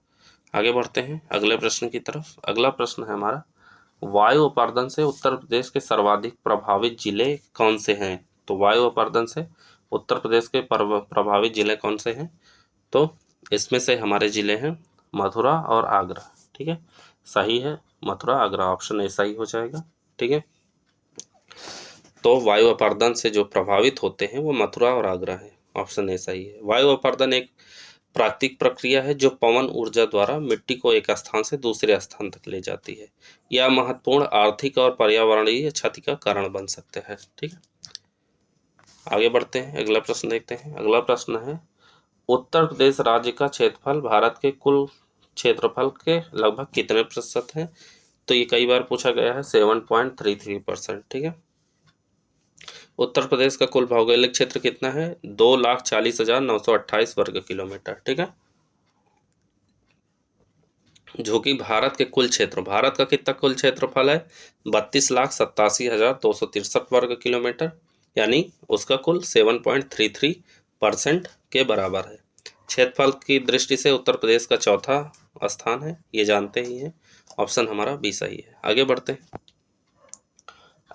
आगे बढ़ते हैं अगले प्रश्न की तरफ। अगला प्रश्न है हमारा, वायु अपर्दन से उत्तर प्रदेश के सर्वाधिक प्रभावित जिले कौन से हैं? तो वायु अपर्दन से उत्तर प्रदेश के प्रभावित जिले कौन से हैं? तो इसमें से हमारे जिले हैं मथुरा और आगरा। ठीक है, सही है, मथुरा आगरा, ऑप्शन ए सही हो जाएगा। ठीक है, तो वायु अपर्दन से जो प्रभावित होते हैं वो मथुरा और आगरा है, ऑप्शन ए सही है। वायु अपर्दन एक प्राकृतिक प्रक्रिया है जो पवन ऊर्जा द्वारा मिट्टी को एक स्थान से दूसरे स्थान तक ले जाती है। यह महत्वपूर्ण आर्थिक और पर्यावरणीय क्षति का कारण बन सकते हैं। ठीक है, आगे बढ़ते हैं, अगला प्रश्न देखते हैं। अगला प्रश्न है, उत्तर प्रदेश राज्य का क्षेत्रफल भारत के कुल क्षेत्रफल के लगभग कितने प्रतिशत है? तो ये कई बार पूछा गया है, 7.33%। ठीक है, उत्तर प्रदेश का कुल भौगोलिक क्षेत्र कितना है? 2,40,928 वर्ग किलोमीटर। ठीक है, जो कि भारत के कुल क्षेत्र, भारत का कितना कुल क्षेत्रफल है? 32,87,263 वर्ग किलोमीटर, यानी उसका कुल 7.33% के बराबर है। क्षेत्रफल की दृष्टि से उत्तर प्रदेश का चौथा स्थान है, ये जानते ही हैं, ऑप्शन हमारा बी सही है। आगे बढ़ते हैं,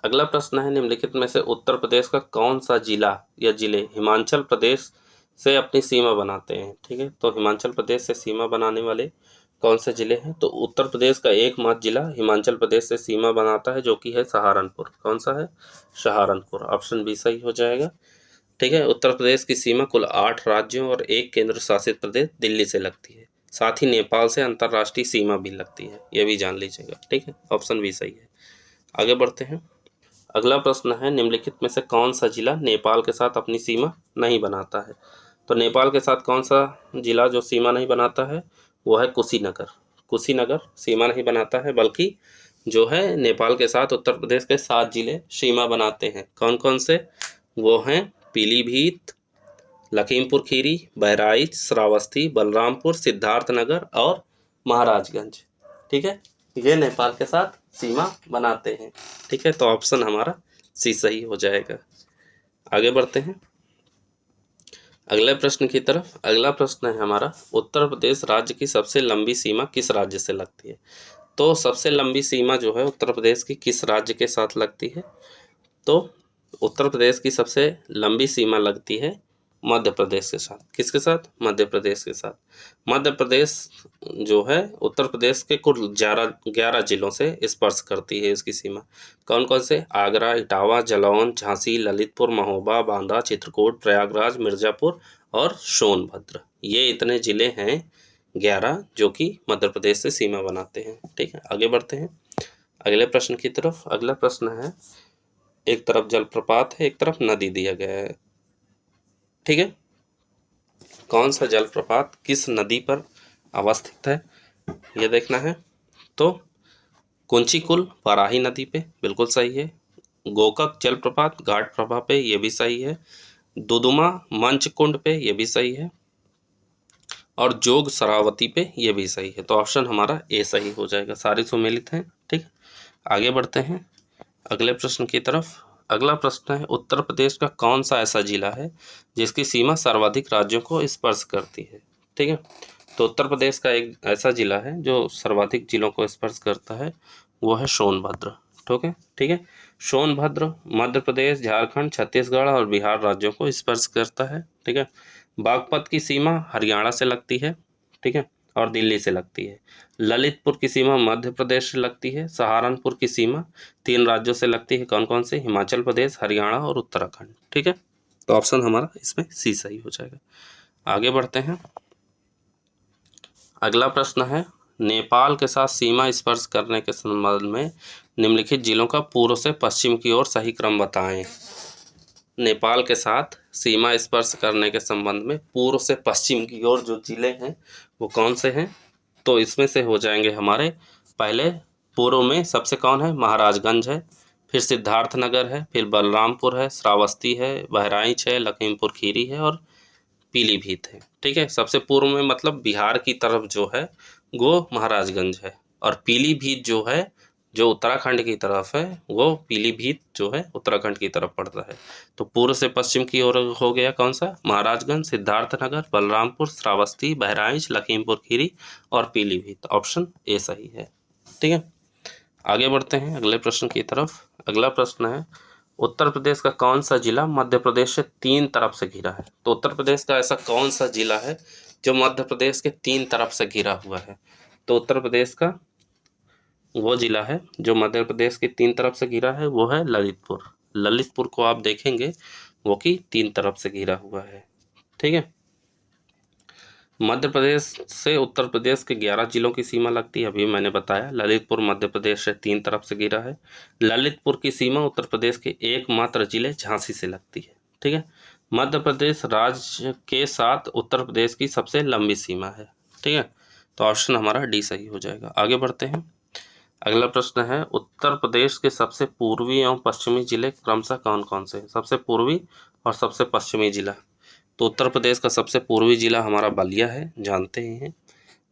अगला प्रश्न है, निम्नलिखित में से उत्तर प्रदेश का कौन सा जिला या जिले हिमाचल प्रदेश से अपनी सीमा बनाते हैं? ठीक है, तो हिमाचल प्रदेश से सीमा बनाने वाले कौन से जिले हैं? तो उत्तर प्रदेश का एकमात्र जिला हिमाचल प्रदेश से सीमा बनाता है, जो कि है सहारनपुर। कौन सा है? सहारनपुर, ऑप्शन बी सही हो जाएगा। ठीक है, उत्तर प्रदेश की सीमा कुल 8 राज्यों और एक केंद्र शासित प्रदेश दिल्ली से लगती है। साथ ही नेपाल से अंतर्राष्ट्रीय सीमा भी लगती है, यह भी जान लीजिएगा। ठीक है, ऑप्शन बी सही है। आगे बढ़ते हैं, अगला प्रश्न है, निम्नलिखित में से कौन सा जिला नेपाल के साथ अपनी सीमा नहीं बनाता है? तो नेपाल के साथ कौन सा जिला जो सीमा नहीं बनाता है? वो है कुशीनगर। कुशीनगर सीमा नहीं बनाता है, बल्कि जो है नेपाल के साथ उत्तर प्रदेश के 7 जिले सीमा बनाते हैं। कौन कौन से? वो हैं पीलीभीत, लखीमपुर खीरी, बहराइच, श्रावस्ती, बलरामपुर, सिद्धार्थनगर और महाराजगंज। ठीक है, ये नेपाल के साथ सीमा बनाते हैं। ठीक है, तो ऑप्शन हमारा सी सही हो जाएगा। आगे बढ़ते हैं अगले प्रश्न की तरफ। अगला प्रश्न है हमारा, उत्तर प्रदेश राज्य की सबसे लंबी सीमा किस राज्य से लगती है? तो सबसे लंबी सीमा जो है उत्तर प्रदेश की किस राज्य के साथ लगती है? तो उत्तर प्रदेश की सबसे लंबी सीमा लगती है मध्य प्रदेश के साथ। किसके साथ? मध्य प्रदेश के साथ। मध्य प्रदेश जो है उत्तर प्रदेश के कुल 11 जिलों से स्पर्श करती है इसकी सीमा। कौन कौन से? आगरा, इटावा, जालौन, झांसी, ललितपुर, महोबा, बांदा, चित्रकूट, प्रयागराज, मिर्जापुर और सोनभद्र। ये इतने जिले हैं 11 जो कि मध्य प्रदेश से सीमा बनाते हैं। ठीक है, आगे बढ़ते हैं अगले प्रश्न की तरफ। अगला प्रश्न है, एक तरफ जलप्रपात है, एक तरफ नदी दिया गया है। ठीक है, कौन सा जलप्रपात किस नदी पर अवस्थित है यह देखना है। तो कुंचीकुल वाराही नदी पे, बिल्कुल सही है। गोकक जलप्रपात घाट प्रभा पे, ये भी सही है। दुदुमा मंचकुंड पे, ये भी सही है। और जोग शरावती पे, ये भी सही है। तो ऑप्शन हमारा ए सही हो जाएगा, सारे सुमेलित हैं। ठीक, आगे बढ़ते हैं अगले प्रश्न की तरफ। अगला प्रश्न है, उत्तर प्रदेश का कौन सा ऐसा जिला है जिसकी सीमा सर्वाधिक राज्यों को स्पर्श करती है? ठीक है, तो उत्तर प्रदेश का एक ऐसा जिला है जो सर्वाधिक जिलों को स्पर्श करता है, वो है सोनभद्र। ठीक है, सोनभद्र मध्य प्रदेश, झारखंड, छत्तीसगढ़ और बिहार राज्यों को स्पर्श करता है। ठीक है, बागपत की सीमा हरियाणा से लगती है। ठीक है, और दिल्ली से लगती है। ललितपुर की सीमा मध्य प्रदेश से लगती है। सहारनपुर की सीमा 3 राज्यों से लगती है। कौन कौन से? हिमाचल प्रदेश, हरियाणा और उत्तराखंड। ठीक है, तो ऑप्शन हमारा इसमें सी सही हो जाएगा। आगे बढ़ते हैं अगला प्रश्न है, नेपाल के साथ सीमा स्पर्श करने के संबंध में निम्नलिखित जिलों का पूर्व से पश्चिम की ओर सही क्रम बताएं। नेपाल के साथ सीमा स्पर्श करने के संबंध में पूर्व से पश्चिम की ओर जो जिले हैं वो कौन से हैं? तो इसमें से हो जाएंगे हमारे, पहले पूर्व में सबसे कौन है? महाराजगंज है, फिर सिद्धार्थनगर है, फिर बलरामपुर है, श्रावस्ती है, बहराइच है, लखीमपुर खीरी है और पीलीभीत है। ठीक है, सबसे पूर्व में मतलब बिहार की तरफ जो है वो महाराजगंज है, और पीलीभीत जो है जो उत्तराखंड की तरफ है वो पीलीभीत जो है उत्तराखंड की तरफ पड़ता है। तो पूर्व से पश्चिम की ओर हो गया कौन सा, महाराजगंज, सिद्धार्थनगर, बलरामपुर, श्रावस्ती, बहराइच, लखीमपुर खीरी और पीलीभीत। ऑप्शन ए सही है। ठीक है, आगे बढ़ते हैं अगले प्रश्न की तरफ। अगला प्रश्न है, उत्तर प्रदेश का कौन सा जिला मध्य प्रदेश से 3 तरफ से घिरा है। तो उत्तर प्रदेश का ऐसा कौन सा जिला है जो मध्य प्रदेश के 3 तरफ से घिरा हुआ है। तो उत्तर प्रदेश का वो जिला है जो मध्य प्रदेश के 3 तरफ से घिरा है, वो है ललितपुर। ललितपुर को आप देखेंगे वो कि 3 तरफ से घिरा हुआ है। ठीक है, मध्य प्रदेश से उत्तर प्रदेश के 11 जिलों की सीमा लगती है, अभी मैंने बताया। ललितपुर मध्य प्रदेश से 3 तरफ से घिरा है। ललितपुर की सीमा उत्तर प्रदेश के एकमात्र जिले झांसी से लगती है। ठीक है, मध्य प्रदेश राज्य के साथ उत्तर प्रदेश की सबसे लंबी सीमा है। ठीक है, तो ऑप्शन हमारा डी सही हो जाएगा। आगे बढ़ते हैं, अगला प्रश्न है, उत्तर प्रदेश के सबसे पूर्वी एवं पश्चिमी जिले क्रमशः कौन कौन से हैं। सबसे पूर्वी और सबसे पश्चिमी जिला। तो उत्तर प्रदेश का सबसे पूर्वी जिला हमारा बलिया है, जानते ही हैं।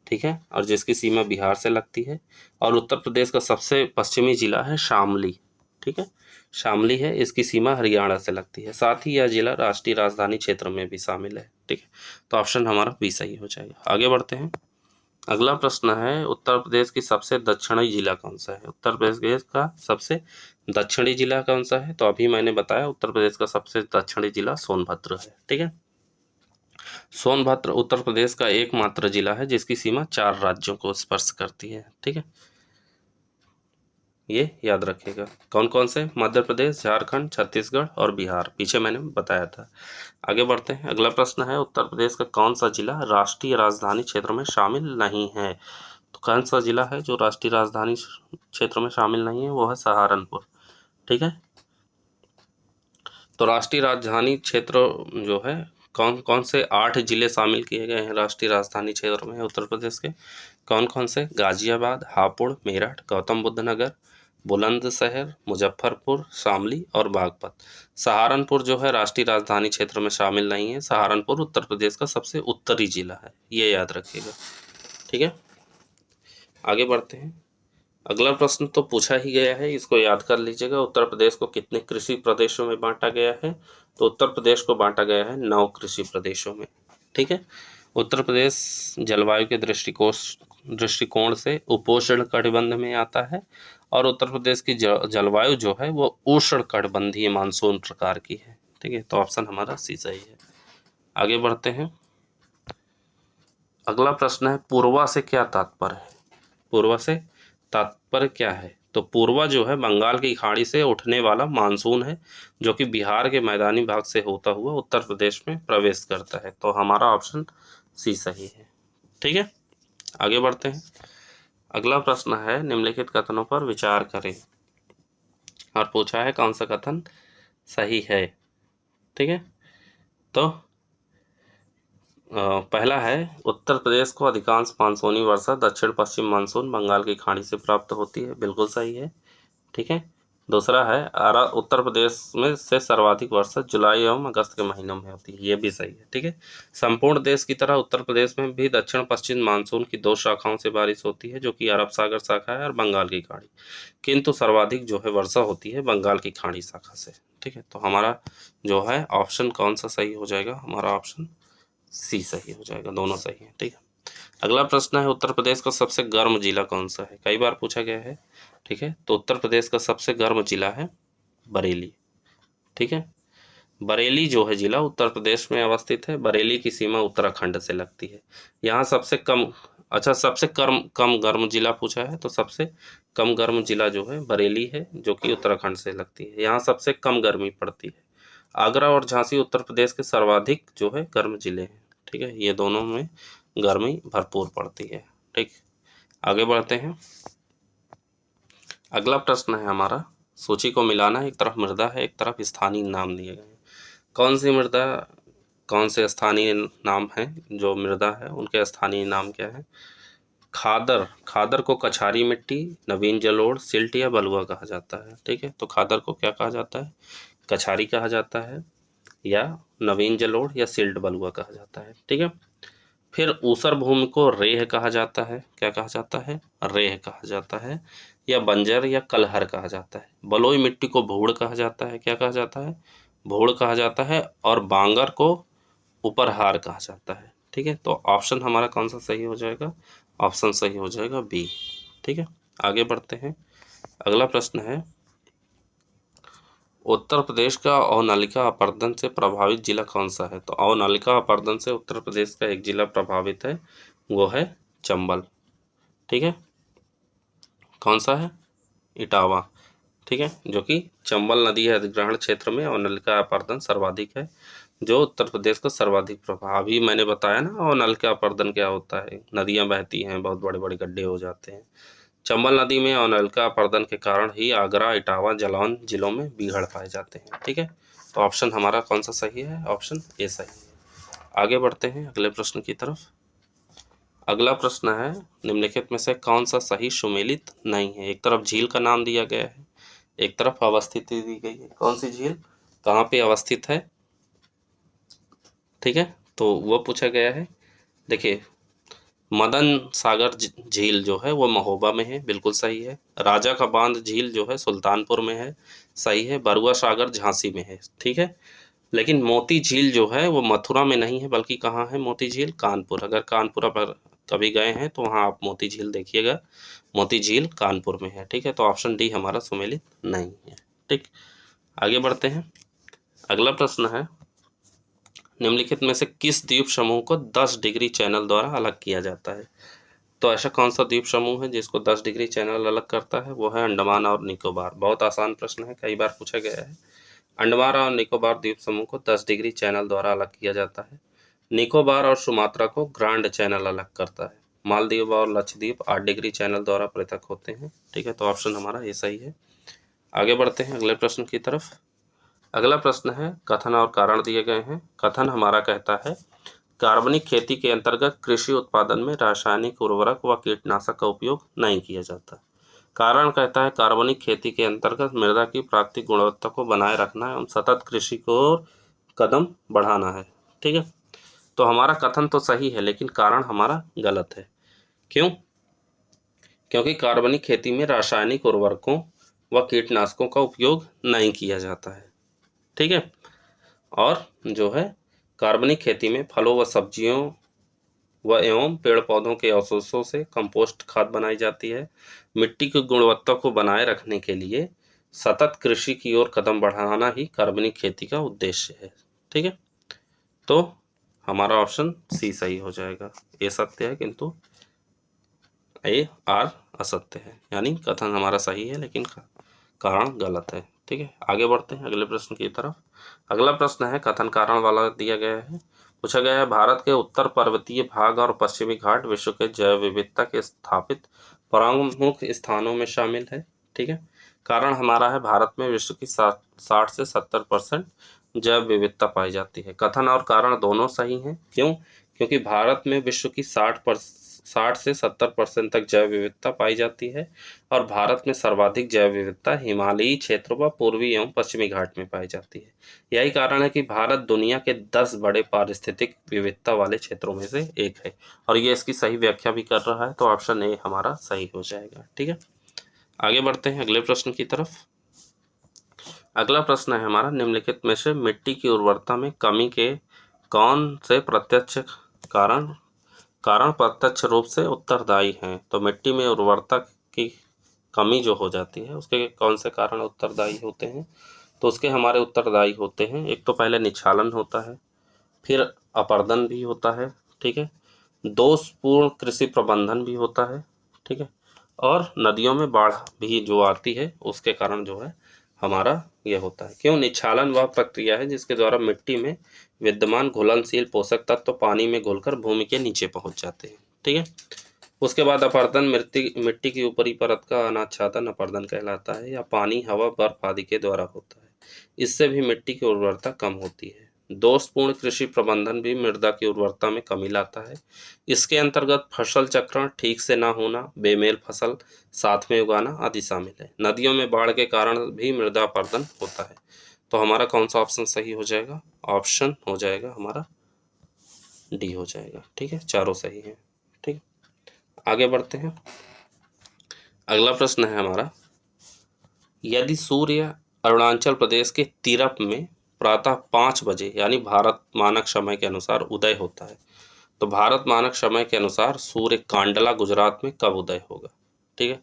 ठीक है, और जिसकी सीमा बिहार से लगती है। और उत्तर प्रदेश का सबसे पश्चिमी जिला है शामली। ठीक है, शामली है, इसकी सीमा हरियाणा से लगती है। साथ ही यह जिला राष्ट्रीय राजधानी क्षेत्र में भी शामिल है। ठीक है, तो ऑप्शन हमारा बी सही हो जाएगा। आगे बढ़ते हैं, अगला प्रश्न है, उत्तर प्रदेश की सबसे दक्षिणी जिला कौन सा है। उत्तर प्रदेश का सबसे दक्षिणी जिला कौन सा है। तो अभी मैंने बताया उत्तर प्रदेश का सबसे दक्षिणी जिला सोनभद्र है। ठीक है, सोनभद्र उत्तर प्रदेश का एकमात्र जिला है जिसकी सीमा 4 राज्यों को स्पर्श करती है। ठीक है, ये याद रखिएगा। कौन कौन से, मध्य प्रदेश, झारखंड, छत्तीसगढ़ और बिहार, पीछे मैंने बताया था। आगे बढ़ते हैं, अगला प्रश्न है, उत्तर प्रदेश का कौन सा जिला राष्ट्रीय राजधानी क्षेत्र में शामिल नहीं है। तो कौन सा जिला है जो राष्ट्रीय राजधानी क्षेत्र में शामिल नहीं है, वो है सहारनपुर। ठीक है, तो राष्ट्रीय राजधानी क्षेत्र जो है, कौन कौन से 8 जिले शामिल किए गए हैं राष्ट्रीय राजधानी क्षेत्र में उत्तर प्रदेश के। कौन कौन से, गाजियाबाद, हापुड़, मेरठ, गौतम बुद्ध नगर, बुलंदशहर, मुजफ्फरपुर, शामली और बागपत। सहारनपुर जो है राष्ट्रीय राजधानी क्षेत्र में शामिल नहीं है। सहारनपुर उत्तर प्रदेश का सबसे उत्तरी जिला है, ये याद रखिएगा। ठीक है, आगे बढ़ते हैं, अगला प्रश्न तो पूछा ही गया है, इसको याद कर लीजिएगा। उत्तर प्रदेश को कितने कृषि प्रदेशों में बांटा गया है। तो उत्तर प्रदेश को बांटा गया है 9 कृषि प्रदेशों में। ठीक है, उत्तर प्रदेश जलवायु के दृष्टिकोण से उपोष्ण कटिबंध में आता है और उत्तर प्रदेश की जलवायु जो है वो उष्ण कटिबंधीय मानसून प्रकार की है। ठीक है, तो ऑप्शन हमारा सी सही है। आगे बढ़ते हैं, अगला प्रश्न है, पूर्वा से क्या तात्पर्य है। पूर्वा से तात्पर्य क्या है। तो पूर्वा जो है बंगाल की खाड़ी से उठने वाला मानसून है जो कि बिहार के मैदानी भाग से होता हुआ उत्तर प्रदेश में प्रवेश करता है। तो हमारा ऑप्शन सी सही है। ठीक है, आगे बढ़ते हैं, अगला प्रश्न है, निम्नलिखित कथनों पर विचार करें। और पूछा है कौन सा कथन सही है। ठीक है, तो पहला है, उत्तर प्रदेश को अधिकांश मानसूनी वर्षा दक्षिण पश्चिम मानसून बंगाल की खाड़ी से प्राप्त होती है, बिल्कुल सही है। ठीक है, दूसरा है, उत्तर प्रदेश में से सर्वाधिक वर्षा जुलाई एवं अगस्त के महीनों में होती है, ये भी सही है। ठीक है, संपूर्ण देश की तरह उत्तर प्रदेश में भी दक्षिण पश्चिम मानसून की 2 शाखाओं से बारिश होती है जो कि अरब सागर शाखा है और बंगाल की खाड़ी, किंतु सर्वाधिक जो है वर्षा होती है बंगाल की खाड़ी शाखा से। ठीक है, तो हमारा जो है ऑप्शन कौन सा सही हो जाएगा, हमारा ऑप्शन सी सही हो जाएगा, दोनों सही है। ठीक है, अगला प्रश्न है, उत्तर प्रदेश का सबसे गर्म जिला कौन सा है। कई बार पूछा गया है। ठीक है, तो उत्तर प्रदेश का सबसे गर्म जिला है बरेली। ठीक है, बरेली जो है जिला उत्तर प्रदेश में अवस्थित है। बरेली की सीमा उत्तराखंड से लगती है। यहाँ सबसे कम, अच्छा सबसे कम गर्म जिला पूछा है, तो सबसे कम गर्म जिला जो है बरेली है जो कि उत्तराखंड से लगती है। यहाँ सबसे कम गर्मी पड़ती है। आगरा और झांसी उत्तर प्रदेश के सर्वाधिक जो है गर्म जिले हैं। ठीक है, ये दोनों में गर्मी भरपूर पड़ती है। ठीक, आगे बढ़ते हैं, अगला प्रश्न है हमारा, सूची को मिलाना, एक तरफ मृदा है एक तरफ स्थानीय नाम दिए गए हैं। कौन सी मृदा, कौन से स्थानीय नाम हैं, जो मृदा है उनके स्थानीय नाम क्या है। खादर, खादर को कछारी मिट्टी, नवीन जलोढ़, सिल्ट या बलुआ कहा जाता है। ठीक है, तो खादर को क्या कहा जाता है, कछारी कहा जाता है, या नवीन जलोढ़ या सिल्ट बलुआ कहा जाता है। ठीक है, फिर ऊसर भूमि को रेह कहा जाता है, क्या कहा जाता है, रेह कहा जाता है, या बंजर या कलहर कहा जाता है। बलुई मिट्टी को भूड़ कहा जाता है। क्या कहा जाता है? भूड़ कहा जाता है। और बांगर को उपरहार कहा जाता है। ठीक है, तो ऑप्शन हमारा कौन सा सही हो जाएगा? ऑप्शन सही हो जाएगा बी। ठीक है, आगे बढ़ते हैं। अगला प्रश्न है, उत्तर प्रदेश का अवनालिका अपर्दन से प्रभावित जिला कौन सा है? तो अवनालिका अपर्दन से उत्तर प्रदेश का एक जिला प्रभावित है, वो है चंबल। ठीक है, कौन सा है? इटावा। ठीक है, जो कि चंबल नदी है अधिग्रहण क्षेत्र में अवनालिका अपर्दन सर्वाधिक है, जो उत्तर प्रदेश का सर्वाधिक प्रभाव। अभी मैंने बताया ना अवनालिका अपर्दन क्या होता है, नदियां बहती हैं, बहुत बड़े बड़े गड्ढे हो जाते हैं। चंबल नदी में अवनालिका अपर्दन के कारण ही आगरा, इटावा, जालौन जिलों में बीहड़ पाए जाते हैं। ठीक है, तो ऑप्शन हमारा कौन सा सही है? ऑप्शन ए सही है। आगे बढ़ते हैं अगले प्रश्न की तरफ। अगला प्रश्न है, निम्नलिखित में से कौन सा सही सुमेलित नहीं है? एक तरफ झील का नाम दिया गया है, एक तरफ अवस्थिति दी गई है। कौन सी झील कहाँ पे अवस्थित है? ठीक है, तो वो पूछा गया है। देखिए, मदन सागर झील जो है वो महोबा में है, बिल्कुल सही है। राजा का बांध झील जो है सुल्तानपुर में है, सही है। बरुआ सागर झांसी में है। ठीक है, लेकिन मोती झील जो है वो मथुरा में नहीं है, बल्कि कहाँ है मोती झील? कानपुर। अगर कानपुर पर कभी गए हैं तो वहाँ आप मोती झील देखिएगा, मोती झील कानपुर में है। ठीक है, तो ऑप्शन डी हमारा सुमेलित नहीं है। ठीक, आगे बढ़ते हैं। अगला प्रश्न है, निम्नलिखित में से किस द्वीप समूह को 10 डिग्री चैनल द्वारा अलग किया जाता है? तो ऐसा कौन सा द्वीप समूह है जिसको 10 डिग्री चैनल अलग करता है? वो है अंडमान और निकोबार। बहुत आसान प्रश्न है, कई बार पूछा गया है। अंडमान और निकोबार द्वीप समूह को 10 डिग्री चैनल द्वारा अलग किया जाता है। निकोबार और सुमात्रा को ग्रांड चैनल अलग करता है। मालदीव और लक्षद्वीप 8 डिग्री चैनल द्वारा पृथक होते हैं। ठीक है, तो ऑप्शन हमारा ये सही है। आगे बढ़ते हैं अगले प्रश्न की तरफ। अगला प्रश्न है, कथन और कारण दिए गए हैं। कथन हमारा कहता है, कार्बनिक खेती के अंतर्गत कृषि उत्पादन में रासायनिक उर्वरक व कीटनाशक का उपयोग नहीं किया जाता। कारण कहता है, कार्बनिक खेती के अंतर्गत मृदा की प्राकृतिक गुणवत्ता को बनाए रखना एवं सतत कृषि को कदम बढ़ाना है। ठीक है, तो हमारा कथन तो सही है, लेकिन कारण हमारा गलत है। क्यों? क्योंकि कार्बनिक खेती में रासायनिक उर्वरकों व कीटनाशकों का उपयोग नहीं किया जाता है। ठीक है, और जो है कार्बनिक खेती में फलों व सब्जियों व एवं पेड़ पौधों के अवशेषों से कंपोस्ट खाद बनाई जाती है। मिट्टी की गुणवत्ता को बनाए रखने के लिए सतत कृषि की ओर कदम बढ़ाना ही कार्बनिक खेती का उद्देश्य है। ठीक है, तो हमारा ऑप्शन सी सही हो जाएगा। ए सत्य है किंतु ए आर असत्य है, यानी कथन हमारा सही है लेकिन कारण गलत है। ठीक है, आगे बढ़ते हैं अगले प्रश्न की तरफ। अगला प्रश्न है, कथन कारण वाला दिया गया है। पूछा गया है, भारत के उत्तर पर्वतीय भाग और पश्चिमी घाट विश्व के जैव विविधता के स्थापित प्रमुख स्थानों में शामिल है। ठीक है, कारण हमारा है, भारत में विश्व की 60 से 70% जैव विविधता पाई जाती है। कथन और कारण दोनों सही हैं। क्यों? क्योंकि भारत में विश्व की 60 से 70% तक जैव विविधता पाई जाती है, और भारत में सर्वाधिक जैव विविधता हिमालयी क्षेत्र व पूर्वी एवं पश्चिमी घाट में पाई जाती है। यही कारण है कि भारत दुनिया के 10 बड़े पारिस्थितिक विविधता वाले क्षेत्रों में से एक है, और ये इसकी सही व्याख्या भी कर रहा है, तो ऑप्शन ए हमारा सही हो जाएगा। ठीक है, आगे बढ़ते हैं अगले प्रश्न की तरफ। अगला प्रश्न है हमारा, निम्नलिखित में से मिट्टी की उर्वरता में कमी के कौन से प्रत्यक्ष कारण प्रत्यक्ष रूप से उत्तरदायी हैं? तो मिट्टी में उर्वरता की कमी जो हो जाती है उसके कौन से कारण उत्तरदायी होते हैं? तो उसके हमारे उत्तरदायी होते हैं, एक तो पहले निक्षालन होता है, फिर अपर्दन भी होता है। ठीक है, दोषपूर्ण कृषि प्रबंधन भी होता है। ठीक है, और नदियों में बाढ़ भी जो आती है उसके कारण जो है हमारा ये होता है। क्यों? निक्षालन वह प्रक्रिया है जिसके द्वारा मिट्टी में विद्यमान घुलनशील पोषक तत्व पानी में घुलकर भूमि के नीचे पहुंच जाते हैं। ठीक है, उसके बाद अपर्दन मिट्टी की ऊपरी परत का अनाच्छादन अपर्दन कहलाता है, या पानी, हवा, बर्फ आदि के द्वारा होता है। इससे भी मिट्टी की उर्वरता कम होती है। दोषपूर्ण कृषि प्रबंधन भी मृदा की उर्वरता में कमी लाता है। इसके अंतर्गत फसल चक्रण ठीक से ना होना, बेमेल फसल साथ में उगाना आदि शामिल है। नदियों में बाढ़ के कारण भी मृदा अपर्दन होता है। तो हमारा कौन सा ऑप्शन सही हो जाएगा? ऑप्शन हो जाएगा हमारा डी हो जाएगा। ठीक है, चारों सही है। ठीक, आगे बढ़ते हैं। अगला प्रश्न है हमारा, यदि सूर्य अरुणाचल प्रदेश के तीरप में प्रातः 5 बजे यानी भारत मानक समय के अनुसार उदय होता है, तो भारत मानक समय के अनुसार सूर्य कांडला गुजरात में कब उदय होगा? ठीक है,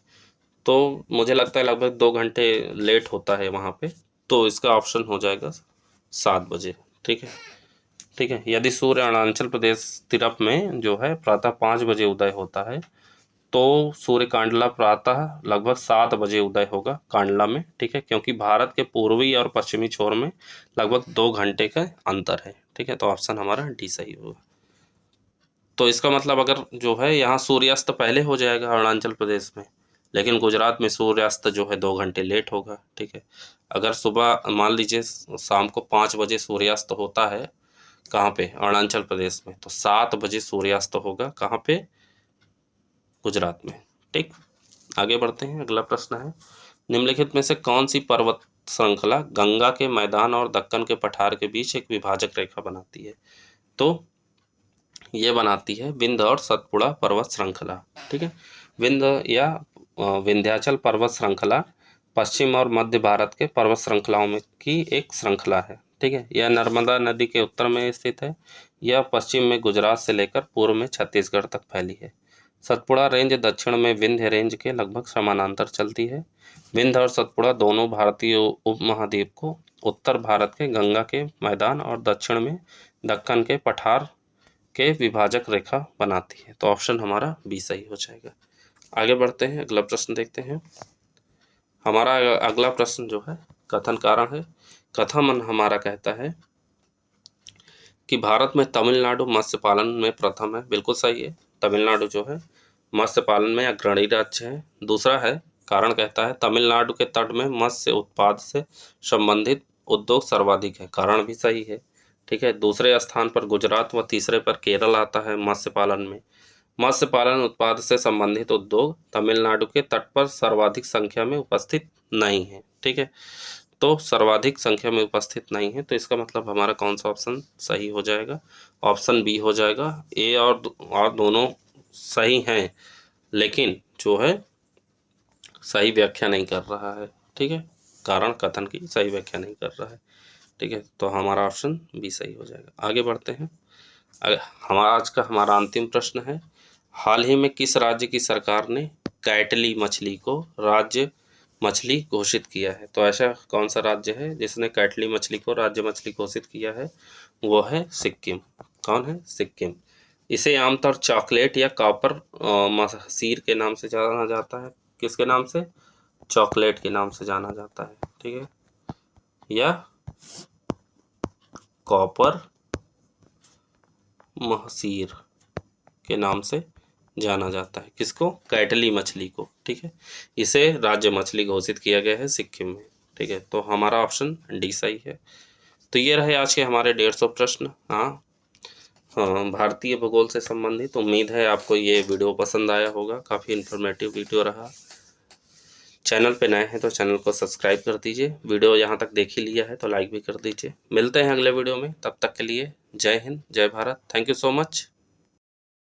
तो मुझे लगता है लगभग 2 घंटे लेट होता है वहाँ पे, तो इसका ऑप्शन हो जाएगा 7 बजे। ठीक है, ठीक है, यदि सूर्य अरुणाचल प्रदेश तीरप में जो है प्रातः 5 बजे उदय होता है, तो सूर्य कांडला प्रातः लगभग 7 बजे उदय होगा कांडला में। ठीक है, क्योंकि भारत के पूर्वी और पश्चिमी छोर में लगभग 2 घंटे का अंतर है। ठीक है, तो ऑप्शन हमारा डी सही होगा। तो इसका मतलब अगर जो है यहाँ सूर्यास्त पहले हो जाएगा अरुणाचल प्रदेश में, लेकिन गुजरात में सूर्यास्त जो है 2 घंटे लेट होगा। ठीक है, अगर सुबह मान लीजिए शाम को 5 बजे सूर्यास्त होता है कहाँ पे, अरुणाचल प्रदेश में, तो 7 बजे सूर्यास्त होगा कहाँ पे, गुजरात में। ठीक, आगे बढ़ते हैं। अगला प्रश्न है, निम्नलिखित में से कौन सी पर्वत श्रृंखला गंगा के मैदान और दक्कन के पठार के बीच एक विभाजक रेखा बनाती है? तो ये बनाती है विंध्य और सतपुड़ा पर्वत श्रृंखला। ठीक है, विंध्य या विंध्याचल पर्वत श्रृंखला पश्चिम और मध्य भारत के पर्वत श्रृंखलाओं में की एक श्रृंखला है। ठीक है, यह नर्मदा नदी के उत्तर में स्थित है। यह पश्चिम में गुजरात से लेकर पूर्व में छत्तीसगढ़ तक फैली है। सतपुड़ा रेंज दक्षिण में विंध्य रेंज के लगभग समानांतर चलती है। विंध्य और सतपुड़ा दोनों भारतीय उपमहाद्वीप को उत्तर भारत के गंगा के मैदान और दक्षिण में दक्कन के पठार के विभाजक रेखा बनाती है। तो ऑप्शन हमारा बी सही हो जाएगा। आगे बढ़ते हैं, अगला प्रश्न देखते हैं। हमारा अगला प्रश्न जो है कथन कारण है। कथन हमारा कहता है कि भारत में तमिलनाडु मत्स्य पालन में प्रथम है। बिल्कुल सही है, तमिलनाडु जो है मत्स्य पालन में अग्रणी राज्य है। दूसरा है, कारण कहता है तमिलनाडु के तट में मत्स्य उत्पाद से संबंधित उद्योग सर्वाधिक है। कारण भी सही है। ठीक है, दूसरे स्थान पर गुजरात व तीसरे पर केरल आता है मत्स्य पालन में। मत्स्य पालन उत्पाद से संबंधित उद्योग तमिलनाडु के तट पर सर्वाधिक संख्या में उपस्थित नहीं है। ठीक है, तो सर्वाधिक संख्या में उपस्थित नहीं है, तो इसका मतलब हमारा कौन सा ऑप्शन सही हो जाएगा? ऑप्शन बी हो जाएगा। ए और दोनों सही हैं, लेकिन जो है सही व्याख्या नहीं कर रहा है। ठीक है, कारण कथन की सही व्याख्या नहीं कर रहा है। ठीक है, तो हमारा ऑप्शन बी सही हो जाएगा। आगे बढ़ते हैं। हमारा आज का हमारा अंतिम प्रश्न है, हाल ही में किस राज्य की सरकार ने कैटली मछली को राज्य मछली घोषित किया है? तो ऐसा कौन सा राज्य है जिसने कैटली मछली को राज्य मछली घोषित किया है? वो है सिक्किम। कौन है? सिक्किम। इसे आमतौर चॉकलेट या कॉपर महसीर के नाम से जाना जाता है। किसके नाम से? चॉकलेट के नाम से जाना जाता है। ठीक है, या कॉपर महसीर के नाम से जाना जाता है। किसको? कैटली मछली को। ठीक है, इसे राज्य मछली घोषित किया गया है सिक्किम में। ठीक है, तो हमारा ऑप्शन डी सही है। तो ये रहे आज के हमारे 150 प्रश्न। हाँ, भारतीय भूगोल से संबंधित। उम्मीद है आपको ये वीडियो पसंद आया होगा, काफ़ी इन्फॉर्मेटिव वीडियो रहा। चैनल पे नए हैं तो चैनल को सब्सक्राइब कर दीजिए। वीडियो यहाँ तक देख ही लिया है तो लाइक भी कर दीजिए। मिलते हैं अगले वीडियो में, तब तक के लिए जय हिंद, जय Bharat. Thank you so much.